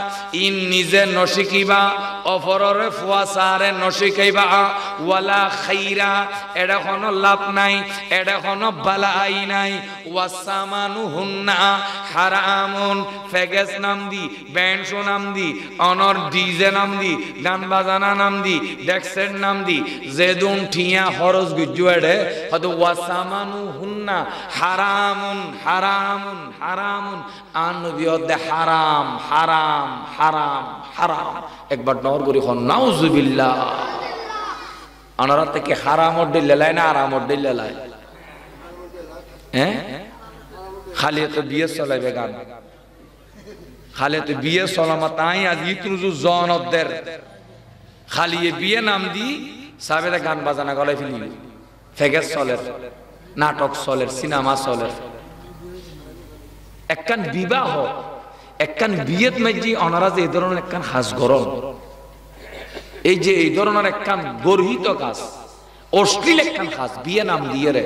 ইন নিজে নশিকিবা, অপররে ফুয়াসারে নশিকাইবা। ওয়ালা খাইরা, এটা কোনো লাভ নাই, এটা কোনো বালাই নাই। ওয়াসামানুহুন্না হারামুন, ফেগেস নাম দি, ব্যান্ড শো নাম দি, অনর ডিজে নাম দি, গান বাজানা নাম দি, ডেক্সের নাম দি, জেদুন ঠিয়া হরজ গুজুয়েডে হয়তো ওয়াসামানুহুন্না হারামুন হারামুন হারামুন। আর নবী দে হারাম হারাম হারাম হারাম। একবার নর করি হন নাউজুবিল্লাহ। আনারা থেকে হারাম ওড্ডে লেলাই না আরাম ওড্ডে লেলাই? হ্যাঁ, খালি তো বিয়ে চলাইবে গান, খালি তো বিয়ে চলামা তাই আজ ইতুজু জনদের খালি বিয়ে নাম দি সাবেদা গান বাজানা গলায় ফেলি, ফেগেস চলের, নাটক চলের, সিনেমা চলের। একখান বিবাহ, একখান বিয়েত মাঝি অনারা যে এই ধরনের একখান হাস গরম, এই যে এই ধরনের একখান গর্হিত কাজ, অশ্লীল একখান কাজ বিয়ে নাম দিয়ে রে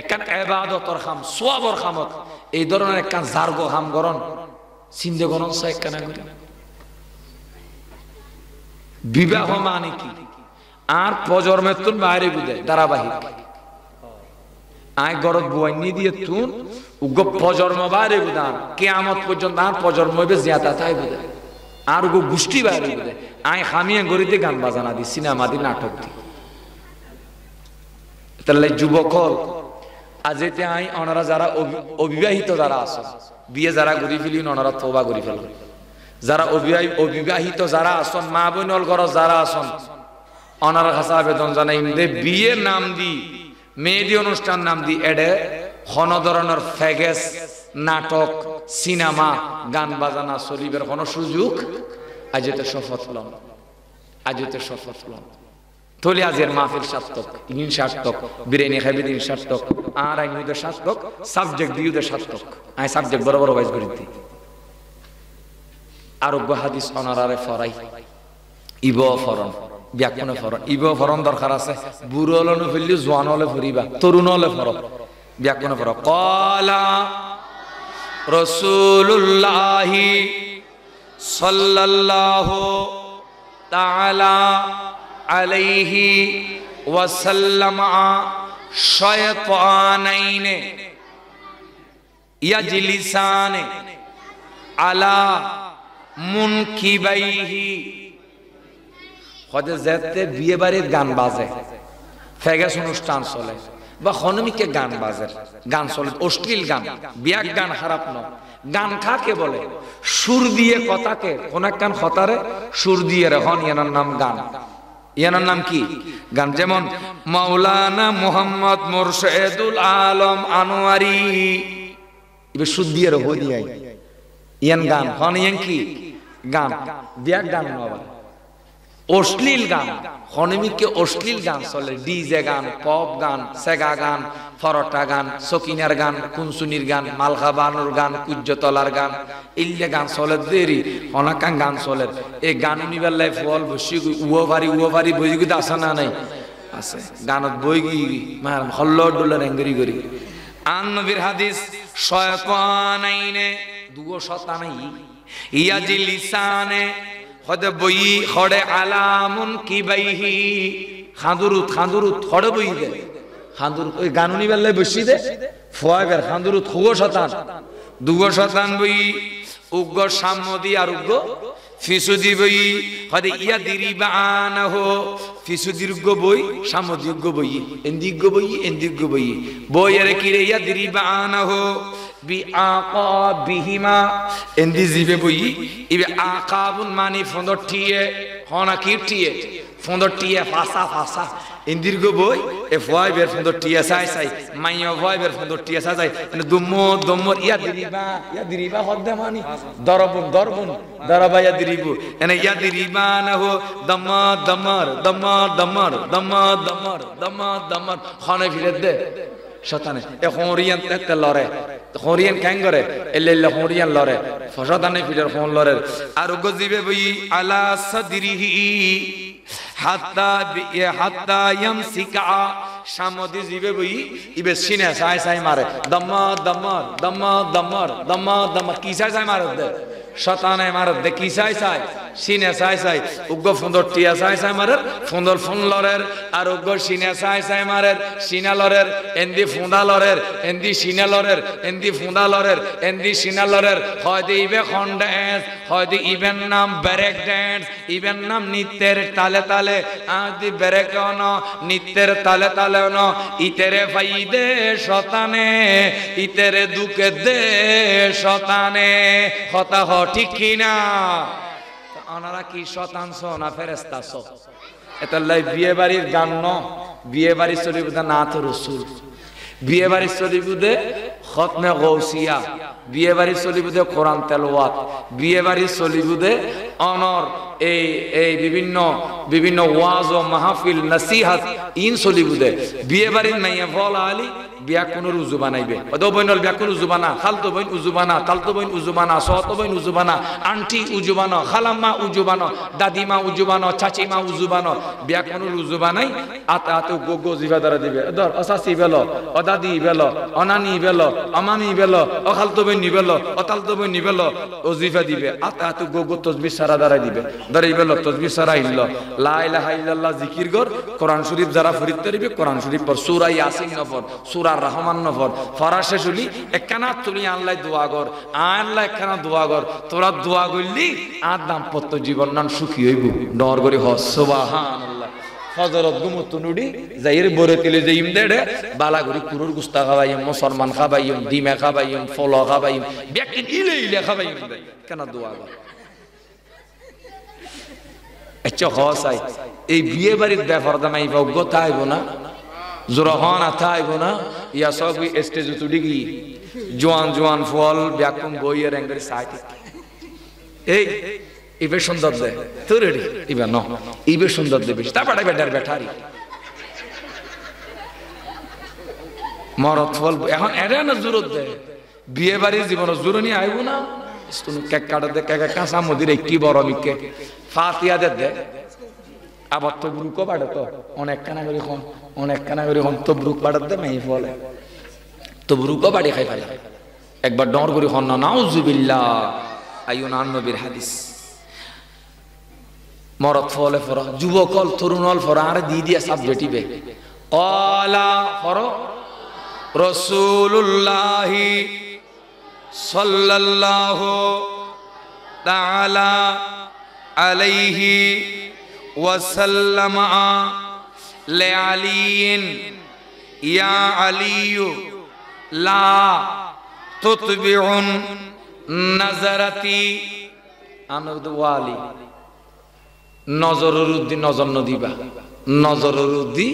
একখান ইবাদতর খাম, সোয়াবর খামত এই ধরনের একখান জার্গো খাম গরন চিন্তা গরন সা একখান করি। বিবাহ মানে কি? আর প্রজন্মের তুন বাইরে বুঝে ধারাবাহিক আয় গরত বুয়াইনি দিয়ে তুন উগ্র প্রজন্ম বাইরে বুঝান কিয়ামত পর্যন্ত আর প্রজন্ম হইবে জিয়াতা তাই বুঝে আর উগ্র গোষ্ঠী বাইরে বুঝে আয় হামিয়া গড়িতে গান বাজানা দি, সিনেমা দি, নাটক দি। তাহলে যুবক আজ এতে আই ওনারা যারা অবিবাহিত যারা আছে, বিয়ে যারা ঘুরি ফেলি ওনারা তওবা করি ফেল। যারা অবিবাহিত যারা আসন, মা বোনল ঘর যারা আসন, অনার কাছে আবেদন জানাই দে বিয়ে নাম দি, মেহেদি অনুষ্ঠান নাম দি, এডে কোন ধরনের ফেগেস, নাটক, সিনেমা, গান বাজানা চলিবের কোন সুযোগ আজতে শপথ লন, আজতে শপথ লন। তলি আজের মাহফিল সার্থক, ইন সার্থক, বিরিয়ানি খাইবে দিন সার্থক, আর আইনুদের সার্থক, সাবজেক্ট দিউদের সার্থক। আই সাবজেক্ট বড় বড় বাইজ করি দিই। আরোগ্য হাদিস অনারারে ফরাই, ইব ফরন, ব্যাকরণে ফরন, ইব ফরন দরকার আছে। বুড়ো হলে ফেললি, জোয়ান হলে ফরিবা, তরুণ হলে ফর, ব্যাকরণে ফর। ক্বালা রাসূলুল্লাহি সাল্লাল্লাহু তাআলা আলাইহি ওয়াসাল্লাম শায়তানাইনে ইয়াজলিসানে আলা মুনকিবাইহি। হদে যেতে বিয়ে বাড়ির গান বাজে, ফেগেস অনুষ্ঠান চলে বা হনমিকে গান বাজে, গান চলে, অশ্লীল গান, বিয়াক গান খারাপ ন। গান কাকে বলে? সুর দিয়ে কথাকে, কোন এক গান খতারে সুর দিয়ে রেখন, ইয়ানার নাম গান। ইয়ানার নাম কি? গান। যেমন মাওলানা মুহাম্মদ মুরশেদুল আলম আনোয়ারি, এবার সুর দিয়ে রেখ দিয়াই ইয়ান গান হন। ইয়ান কি গান? বিয়াক গান নবা, অশ্লীল গান। হনমিকে অশ্লীল গান চলে, ডিজে গান, পপ গান, সেগা গান, ফরটা গান, সকিনার গান, কুনসুনির গান, মালখাবানুর গান, কুজ্জতলার গান, ইল্লে গান চলে দেরি অনাকাং গান চলে। এই গান নিবার লাই ফল বসি উও ভারি বই গুলো আসা না নাই আছে গানত বই গি মার হল্ল ডুল্লার এঙ্গরি করি। আন নবীর হাদিস শয়তানাইনে দুগো শয়তানাই ইয়াজি লিসানে হদে বই খড়ে আলামুন কিবাইহি খান্দুরুত খড়ে বই দে খান্দুরুত ওই গানুনি বেলায় বসি দে ফয়বের খান্দুরুত খুগো শয়তান দুগো শয়তান বই উগ্র সাম্মদি আর উগ্র ফিসুদি বই হদে ইয়া দিরিবানাহু ফিসুদির্ঘ বই সাম্মদির্ঘ বই এন্দিগ্য বই বই এর কিরে ইয়া দিরিবানাহু বি আকাবিহিমা এন্দি জিবে বই ইবে আকাবুন মানি ফন্দটিয়ে হনা কিটিয়ে ফন্দটিয়ে ফাসা ইন্দির্ঘ বই এ ফয়বের ফন্দটিয়ে সাই মাইয়া ফয়বের ফন্দটিয়ে সাই মানে দুম্মর ইয়া দিরিবা হদ্দে মানি দরবুন দরবা ইয়া দিরিবু এনে ইয়া দিরিবানাহু দমর খানে ফিরে দে শতানে এ খরিয়ান তে লরে খরিয়ান কেন করে এল্লে খরিয়ান লরে শতানে ফিরের কোন লরে আর গজিবে বই আলা সাদরিহি হাত্তা ইয়ামসিকা সামদি জিবে বই ইবে সিনে সাই মারে দমর কি সাই মারে দে শতানে মারে দে কি সাই সিনে সাই উগ্র ফুন্দর টিয়া সাই মারের ফুন্দর ফুন লরের আর উগ্র সিনে সাই মারের সিনা লরের এন্দি ফুন্দা লরের এন্দি সিনা লরের এন্দি ফুন্দা লরের এন্দি সিনা লরের হয়তো ইবে খন ড্যান্স হয়তো ইবেন নাম ব্রেক ড্যান্স ইবেন নাম নৃত্যের তালে আদি ব্রেক ন নৃত্যের তালে ন ইতেরে ফাইদে শতানে ইতেরে দুকে দে শতানে হতা হ ঠিক কিনা আনারা কি শতাংশ না ফেরেশতা ছ এতাল্লাই বিয়ে বাড়ির গান ন বিয়ে বাড়ির শরীফে নাত রাসূল বিয়ে বাড়ির শরীফে খতমে গৌসিয়া বিয়ে বাড়ির শরীফে কোরআন তেলাওয়াত বিয়ে বাড়ির শরীফে অনর এই বিভিন্ন ওয়াজ ও মাহফিল নসিহত ইন শরীফে বিয়ে বাড়ির মাইয়া ফল আলী বিয়া কোন রুজু বানাইবে ওদো বইনল বিয়া কোন উজুবানা খালতো বইন উজুবানা তালতো বইন উজুবানা সহতো বইন উজুবানা আন্টি উজুবানা খালাম্মা উজুবানা দাদিমা উজুবানা চাচিমা উজুবানা বিয়া কোন রুজু বানাই আতে গোগো জিবা দ্বারা দিবে ধর অসাসি বেলো অদাদি বেলো অনানি বেলো অমামি বেলো অখালতো বইন নিবেলো অতালতো বইন নিবেলো ওজিফা দিবে আতে গোগো তাসবিহ সারা দ্বারা দিবে ধরে বেলো তাসবিহ সারা ইল্লাহ লা ইলাহা ইল্লাল্লাহ জিকির কর কোরআন শরীফ যারা ফরিদ করিবে কোরআন শরীফ পর সূরা ইয়াসিন নফর সূরা রহমান নফর ফরাসে শুলি একখানা তুলি আল্লাহ দোয়া কর আল্লাহ একখানা দোয়া কর তোরা দোয়া করলি আর দাম্পত্য জীবন নাম সুখী হইব ডর করি সুবহানাল্লাহ ফজরত গুমত নুডি যাইর বরে তিলে যে ইমদেড়ে বালা করি কুরুর গুস্তা খাবাইম মুসলমান খাবাইম ডিমে খাবাইম ফল খাবাইম ব্যক্তি ইলে খাবাইম কেন দোয়া কর আচ্ছা হসাই এই বিয়ে বাড়ির বেফরদা মাই অজ্ঞতা আইব না জোরহানা থাইব না ইয়া সব স্টেজ তুডি গি জোয়ান ফল ব্যাকুম বইয়ের এঙ্গের সাইতে এই ইবে সুন্দর দে তোরেডি ইবে ন ইবে সুন্দর দে বেশ তারপরে বেটার বেটারি মরত ফল এখন এরা না জুরত দে বিয়ে বাড়ির জীবন জুরনি আইব না তুমি কেক কাটা দে কেক কাঁচা মদির একটি বড় মিকে ফাতিয়া দে আবার তবরুকও বাড়ে তো অনেক কানা করে তবরুক বাড়ার দে মেয়ে ফলে তবরুকও বাড়ি খাই ফেলে একবার ডর করি হন না নাউজুবিল্লাহ আইয়ুন আন নবীর হাদিস মরদ ফলে ফর যুবকল তরুণল ফর আর দিয়া সাবজেক্টিভে ক্বালা ফর রাসূলুল্লাহ সাল্লাল্লাহু তাআলা আলাইহি وسلم لعلي يا علي لا تتبع نظرتي أنا دوالي নজরের উদ্দি নজর নদিবা নজরের উদ্দি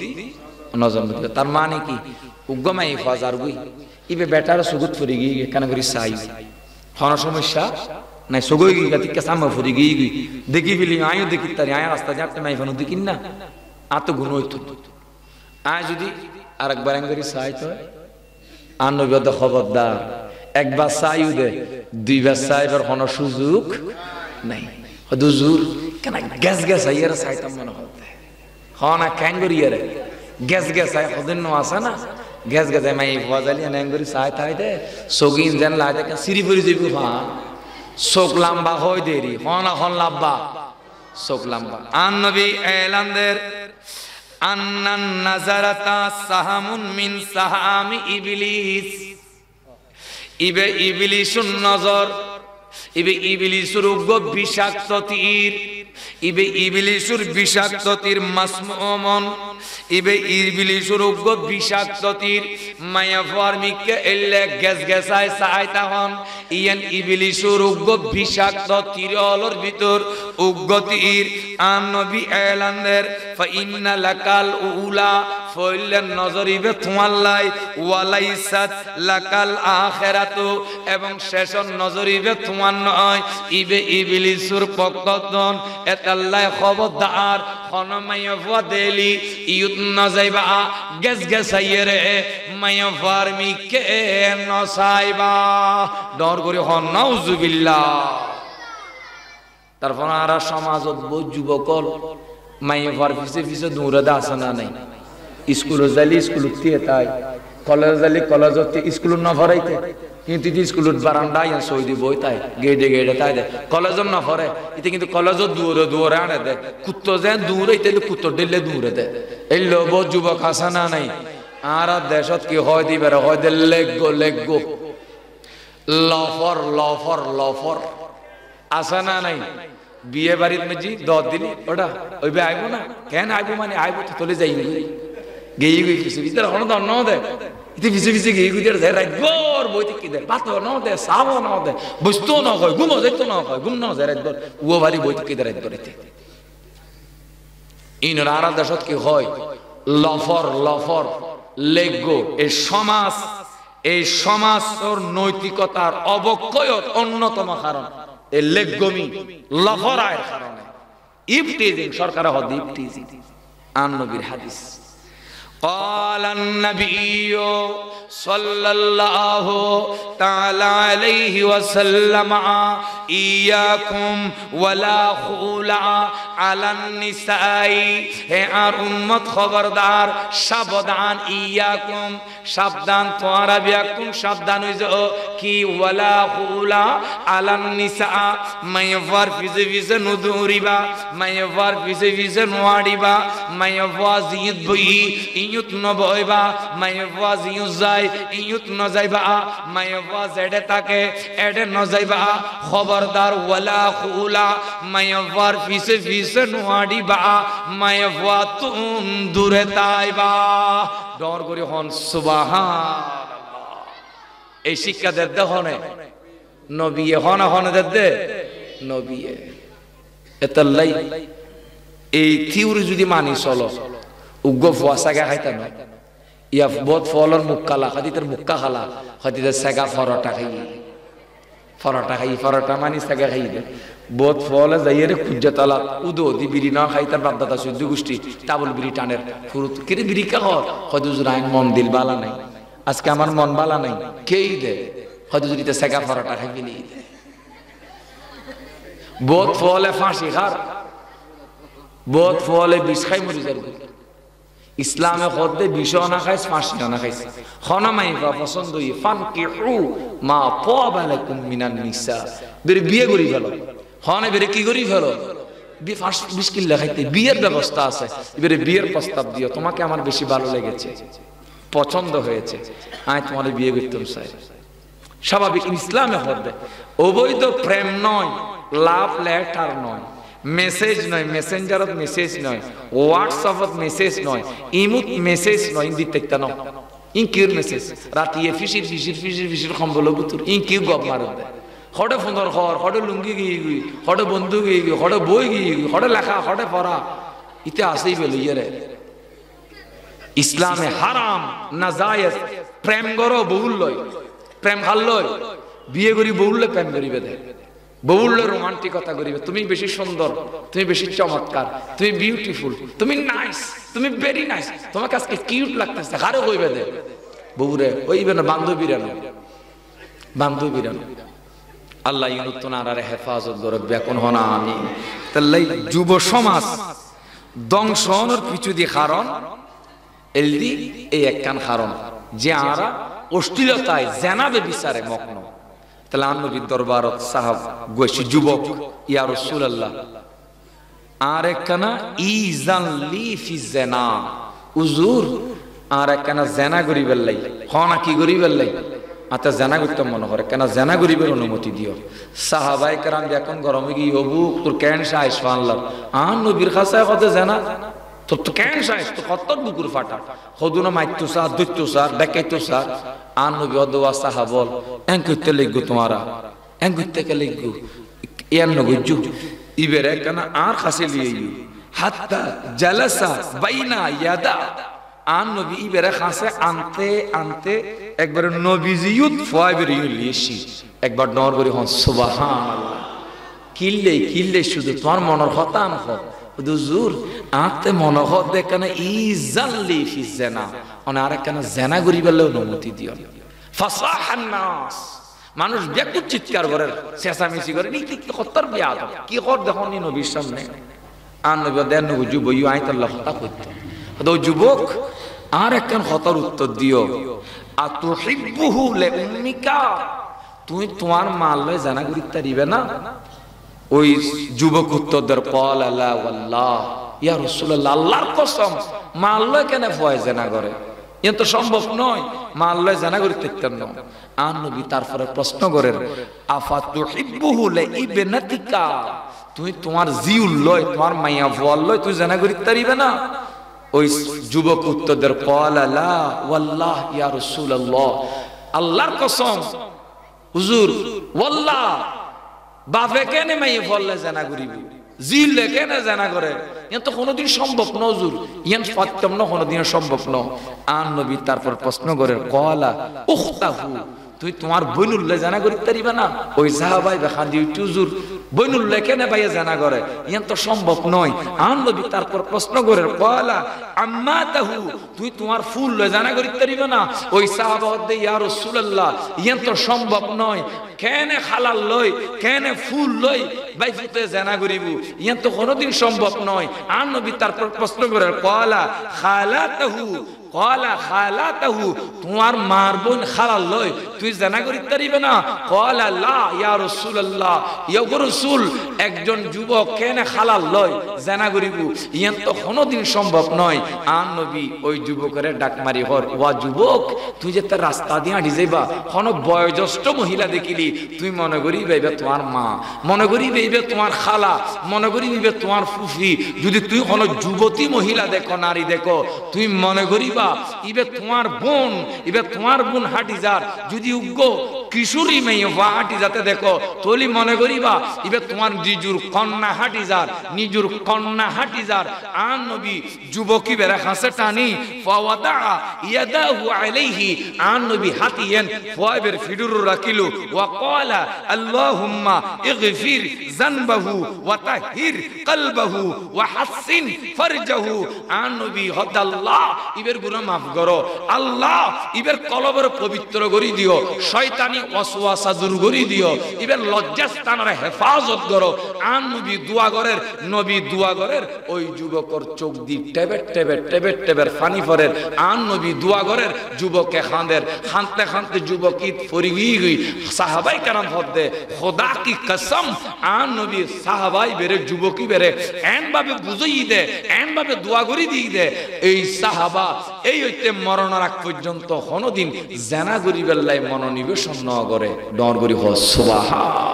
নজর নদিবা তার মানে কি উগমাই ফাজার গুই ইবে বেটার সুগুত ফুরি গি কেন করি সাই হন সমস্যা নাই সগই গি গতিকে সামনে ফুরি গি দেখি বিলি আয়ো দেখি তারি আয় রাস্তা যাতে মাই ফানু দেখিন না আত গুণ হইতো আয় যদি আরেকবার আঙ্গরি সাই তো আর নবীদ খবরদার একবার সাইউ দে দুইবার সাইবার কোনো সুযোগ নাই হুজুর কেন গ্যাস আইয়ার সাইতাম মনে হতে হনা ক্যাঙ্গরিয়ারে গ্যাস আই হদিন নো আসে না গ্যাস গেছে মাই ফজালি নেঙ্গুরি চাই তাই দে সগিন যেন লাই দেখে সিঁড়ি পরি যাবি ফান চোখ লাম্বা হয় দেরি হন হন লাম্বা চোখ লাম্বা আন নবী এলানদের আন্নান নাজারাতা সাহামুন মিন সাহামি ইবলিস ইবে ইবলিসুন নজর ইবে ইবলিসুর উগ্র বিষাক্ত তীর ইবে ইবলিসুর বিষাক্ত তীর মাসমুমন ইবে ইবলিসুর উগ্র বিষাক্ত তীর মায়া ফার্মিকে এলে গ্যাস গ্যাসায় সাইতা হন ইয়ান ইবলিসুর উগ্র বিষাক্ত তীরলর ভিতর উগ্র তীর আন নবী এলানদের ফা ইন্না লাকাল উলা ফইলেন নজর ইবে তোমাল্লাই ওয়ালাইসাত লাকাল আখিরাতু এবং শেষন নজর ইবে তোমার নয় ইবে ইবলিসুর পক্ষতন এতাল্লাহ খবরদার খনমাইয়া ফাদেলি ইউত নজাইবা গেস গেসাইরে মাইয়া ফার্মিকে নসাইবা ডর করে হন নাউজুবিল্লাহ তারপর আর সমাজত বহু যুবকল মাইয়া ফার পিছে পিছে দৌড়াতে আসে না নাই স্কুলে যাইলে স্কুলত দিয়ে তাই কলেজ যাইলে কলেজত স্কুলত নভরাইতে কিন্তু স্কুলত বারান্দায় সৌদি বই তাই গেডে গেডে তাই দে কলেজত নভরে এতে কিন্তু কলেজত দূরে দূরে আনে দে কুত্তো যেন দূরে তাইলে কুত্তো দিলে দূরে দে এই লোভ যুবক আসে না নাই আর দেশত কি হয় দিবে হয় দে লেগো লেগো লফর লফর লফর আসে না নাই বিয়ে বাড়ির মেজি 10 দিন ওটা ওইবে আইব না কেন আইব মানে আইব তো চলে যাই গেই গই কিছু ভিতরে হন দাও ন দে ইতি ভিসে ভিসে গেই গই দে রাত ভর বইতে কি দে বাত ন দে সাব ন দে বস্তু ন হয় গুম যাইত ন হয় গুম ন যায় রাত ভর ও বাড়ি বইতে কি দে রাত ভরিতে ইন রারা দেশত কি হয় লফর লফর লেগো এই সমাজের নৈতিকতার অবক্ষয়ের অন্যতম কারণ এই লেগগমি লফরায়ের কারণে ইফটিজিং সরকার হদ ইফটিজিং আন নবীর হাদিস قال النبي صلى الله تعالى عليه وسلم إياكم ولا خلع على النساء হে আর উম্মত খবরদার সাবধান ইয়াকুম সাবধান তোমরা বিয়াকুম সাবধান হই যাও কি ওয়ালা খুলা আলান নিসা মাইয়ার ফিজে ফিজে নুদুরিবা মাইয়ার ফিজে ফিজে নোয়াড়িবা মাইয়ার জিদ বই ইয়ুত নবইবা মাইয়ার জিয়ু যাই ইয়ুত ন যাইবা মাইয়ার জেডে তাকে এডে ন যাইবা খবরদার ওয়ালা খুলা মাইয়ার ফিজে ফিজে নোয়াড়িবা মাইয়ার তুন দূরে তাইবা ডর করে হন সুবহানাল্লাহ এই শিক্ষা দেতে হনে নবী হন হন দেতে নবী এতাল্লাই এই থিওরি যদি মানি চলো উগ্র ফুয়াসাগা খাইতা না ইয়া বহুত ফলর মুক্কালা খাদিতের মুক্কা খালা খাদিতের সাগা পরোটা খাই পরোটা মানি সাগা খাই দে বহুত ফলে যাইরে কুজ্জাতালা উদো দি বিড়ি না খাই তার বাপদাদা সহ্য গোষ্ঠী টাবল বিড়ি টানের ফুরুত কিরে বিড়ি কা হর হয়তো আইন মন দিল বালা নাই আজকে আমার মন বালা নাই কেই দে হয়তো যদি সাগা পরোটা খাই বিলি দে বহুত ফলে ফাঁসি খার বহুত ফলে বিষ খাই মরি যার ইসলামে হদে বিষও না খাইস ফাঁসিও না খাইস খনা মাইফা পছন্দ হই ফানকিহু মা তাবালাকুম মিনান নিসা বেরে বিয়ে করি ফেলো খনে বেরে কি করি ফেলো বিয়ে ফাঁস বিষ কিল্লা খাইতে বিয়ের ব্যবস্থা আছে এবারে বিয়ের প্রস্তাব দিও তোমাকে আমার বেশি ভালো লেগেছে পছন্দ হয়েছে আমি তোমারে বিয়ে করতে চাই স্বাভাবিক ইসলামে হদে অবৈধ প্রেম নয় লাভ লেটার নয় মেসেজ নয় মেসেঞ্জারত মেসেজ নয় হোয়াটসঅ্যাপত মেসেজ নয় ইমুত মেসেজ নয় দিতে ন ইনকিউর মেসেজ রাতিয়ে ফিসির সম্বল বুতুর ইনকিউ গপ মারত দে হড়ে ফোনর খর হড়ে লুঙ্গি গিয়ে গই হড়ে বন্ধু গিয়ে গই হড়ে বই গিয়ে গই হড়ে লেখা হড়ে পড়া ইতে আসেই বেল ইয়ে ইসলামে হারাম নাজায়েজ প্রেম করো বহুল লয় প্রেম হাল লয় বিয়ে করি বহুলে প্রেম করিবে দে বহুল রোমান্টিকতা করিবে তুমি বেশি সুন্দর তুমি বেশি চমৎকার তুমি বিউটিফুল তুমি নাইস তুমি ভেরি নাইস তোমাকে আজকে কিউট লাগতেছে কারো কইবে দে বহুরে ওইবে না বান্ধবীরা আল্লাহ ইউনুত নারারে হেফাজত করবে এখন হনা আমি তাহলে যুব সমাজ ধ্বংসনের পিছু দিয়ে কারণ এলদি এই একখান কারণ যে আরা অশ্লীলতায় জেনাবে বিচারে মগ্ন। তাহলে নবীর দরবারত সাহাব গোয়েছি যুবক, ইয়া রাসূলুল্লাহ আর একখানা ইজান লি ফি জিনা, হুজুর আর একখানা জেনা করিবার লাই, হনা কি করিবার লাই, আতা জেনা করতে মনে করে কেন, জেনা করিবার অনুমতি দিও। সাহাবায়ে কেরাম এখন গরমে গিয়ে হবু তোর কেন সাইস আল্লাহ আর নবীর কাছে কত জেনা, তোর তো কেন সাইস তো কত বুকুর ফাটা, হদুনা মাইতো সার দৈত্য সার দেখাইতো সার। আর নবী অদওয়া সাহাবল এন করতে লিখগো তোমারা, এন করতে কে লিখগো ইয়ান নগজু ইবের কেন আর কাছে লিয়ে হাত্তা জালাসা বাইনা ইয়াদা। আর নবী ইবের কাছে আনতে আনতে একবার নবীজিয়ুত ফয়বের লিয়েছি, একবার নর করে হন সুবহানাল্লাহ। কিল্লে কিল্লে শুধু তোমার মনের কথা আনহ হুজুর আতে মনে হত দেখানে ইজাল্লি ফি জিনা, মানে আর কেন জেনা করিবার অনুমতি দিও। ফাসাহান নাস, মানুষ ব্যাকুল চিৎকার করে চেঁচামেচি করে নি কত্তর বিয়াদ কি কর দেখো নি নবীর সামনে। আর নবী দেন যুব ইউ আইতাল্লাহ কথা কইতো তো যুবক আর একখান কথার উত্তর দিও, আতুহিব্বুহু লিউম্মিকা, তুই তোমার মাল লয় জানা করিতে দিবে না? ওই যুবক উত্তর দেয় ক্বালা লা ওয়াল্লাহ ইয়া রাসূলুল্লাহ, আল্লাহর কসম মাল লয় কেন ফয় জানা করে, এ তো সম্ভব নয়, মাল লয় জানা করিতে পারতেন না। আর নবী তারপরে প্রশ্ন করেন আফাতুহিব্বুহু লিইবনাতিকা, তুই তোমার জিউল লয় তোমার মাইয়া ফল লয় তুই জানা করিতে দিবে না? ওই যুবক উত্তর দেয় ক্বালা লা ওয়াল্লাহ ইয়া রাসূলুল্লাহ, আল্লাহর কসম হুজুর ওয়াল্লাহ বাপে কেন মাইয়া ফললে জানা করিব, জিলে কেন জানা করে, ইয়া তো কোনোদিন সম্ভব না হুজুর, ইয়ান ফাত্তাম না কোনোদিন সম্ভব না। আর নবী তারপর প্রশ্ন করেন ক্বালা উখতাহু, তুই তোমার বইনুল্লাহ জানা করিতে পারিবে না? ওই সাহাবাই খান্দি হুজুর বইনুল্লাহ কেন ভাইয়া জানা করে, ইয়ান তো সম্ভব নয়। আর নবী তারপর প্রশ্ন করেন ক্বালা আম্মাতাহু, তুই তোমার ফুল লয় জানা করিতে পারিবে না? ওই সাহাবা বলে ইয়া রাসূলুল্লাহ ইয়ান তো সম্ভব নয়, কেন হালাল লয় কেন ফুল লয় ভাই ফুতে জানা করিব, ইয়ান তো কোনোদিন সম্ভব নয়। আর নবী তারপর প্রশ্ন করেন ক্বালা খালাতাহু, ক্বালা খালাতাহু, তোমার মার বোন হালাল লয় তুই জানা করিতে পারিবে না? ক্বালা লা ইয়া রাসূলুল্লাহ, ইয়া রাসূল একজন যুবক কেন হালাল লয় জানা করিব, ইয়ান তো কোনোদিন সম্ভব নয়। আর নবী ওই যুবকের ডাক মারি হর ওয়া যুবক, তুই যে তার রাস্তা দিয়ে হাঁটি যাইবা কোন বয়োজ্যেষ্ঠ মহিলা দেখিলি তুই মনে করি ভাইবে তোমার মা, মনে করি ভাইবে তোমার খালা, মনে করি ভাইবে তোমার ফুফি। যদি তুই কোন যুবতী মহিলা দেখো নারী দেখো তুই মনে করিবা ইবে তোমার বোন, ইবে তোমার বোন হাঁটি যার, যদি উগ্র কিশোরী মেয়ে হাঁটি যাতে দেখো তলি মনে করিবা ইবে তোমার নিজুর কন্যা হাঁটি যার, নিজুর কন্যা হাঁটি যার। আর নবী যুবকী বেড়া খাসে টানি ফাওয়াদা ইয়াদাহু আলাইহি, আর নবী হাতিয়ান ফায়বের ফিডুর রাখিলু ওয়া ক্বালা আল্লাহুম্মা ইগফির যানবাহু ওয়া তাহির কলবাহু ওয়া হাসিন ফারজাহু। আর নবী হদ আল্লাহ ইবের গুনাহ মাফ করো, আল্লাহ ইবের কলবের পবিত্র করি দিও, শয়তানি ওয়াসওয়াসা দূর করি দিও, ইবের লজ্জাস্থানের হেফাজত করো। আর নবী দোয়া করেন, নবী দোয়া করেন ওই যুবকর চোখ দি টেবেট টেবেট টেবেট টেবের পানি পড়েন। আর নবী দোয়া করেন যুবকে খাঁদের, খানতে খানতে যুবক ঈদ ফরিগি গই। সাহাবাই কারাম হদে খোদা কি কসম, আর নবী সাহাবাই বেরে যুবকী বেরে এন ভাবে বুঝাই দে, এন ভাবে দোয়া করি দি দে, এই সাহাবা এই হইতে মরণের আগ পর্যন্ত কোনদিন জানা করিবার লাই মনোনিবেশন ন করে ডর করি হ সুবহানাল্লাহ।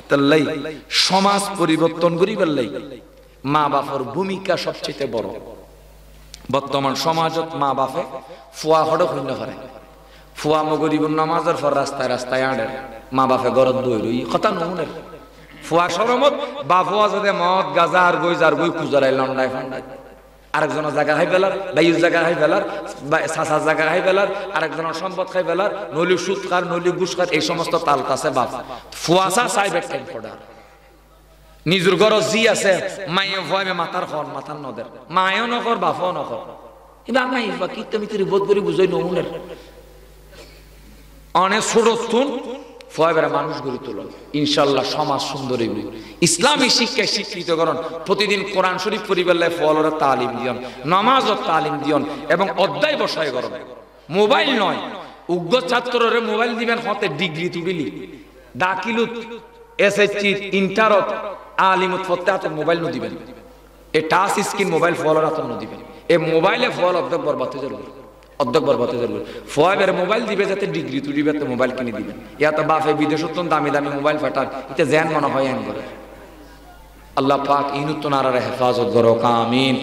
এতাল্লাই সমাজ পরিবর্তন করিবার লাই মা বাপের ভূমিকা সবচেয়ে বড়। বর্তমান সমাজত মা বাপে ফুয়া হড় শূন্য করে, ফুয়া মগরিব নামাজের পর রাস্তায় রাস্তায় আড়ে, মা বাপে গরত বই রই কথা নুনের ফুয়া সরমত বা ফুয়া যদি মদ গাজা আর গই যার গই কুজারাই লন্ডায় ফান্ডায়, আরেকজনের জায়গা খাই ফেলার, বাইর জায়গা খাই ফেলার, চাষার জায়গা খাই ফেলার, আরেকজনের সম্পদ খাই ফেলার, নলি সুদ খার নলি ঘুষ খার, এই সমস্ত তাল কাছে বাপ ফুয়াশা সাইবেক টাইম ফোডার নিজের ঘর জি আছে মায়ে ভয়ে মাথার খন মাথার নদের মায়েও নকর বাপও নকর, কিন্তু আমি কি তুমি তুই বোধ করি বুঝাই নমুনের অনেক ছোট ফয়বেরা মানুষ গড়ে তোলেন। ইনশাল্লাহ সমাজ সুন্দরী ইসলামী শিক্ষায় শিক্ষিত করুন, প্রতিদিন কোরআন শরীফ পরিবারে ফলরা তালিম দিয়ন, নামাজ ও তালিম দিয়ন এবং অধ্যায় বসায় করুন। মোবাইল নয়, উগ্র ছাত্ররে মোবাইল দিবেন হতে ডিগ্রি তুলিলি দাখিলুত এসএসসি ইন্টারত আলিমত ফতে হাতে মোবাইল ন দিবেন, এ টাচ স্ক্রিন মোবাইল ফলোর হাতে ন দিবেন। এ মোবাইলে ফল অর্ধেক বরবাদ হয়ে যাবে, অর্ধেক বরবাদ হয়ে যাবে। ফয়ের মোবাইল দিবে যাতে ডিগ্রি তুলিবে তো মোবাইল কিনে দিবেন। ইয়া তো বাপে বিদেশত দামি দামি মোবাইল ফাটান, এটা জ্যান মনে হয় এন করে। আল্লাহ পাক ইনুত্তনার হেফাজত করো, আমিন।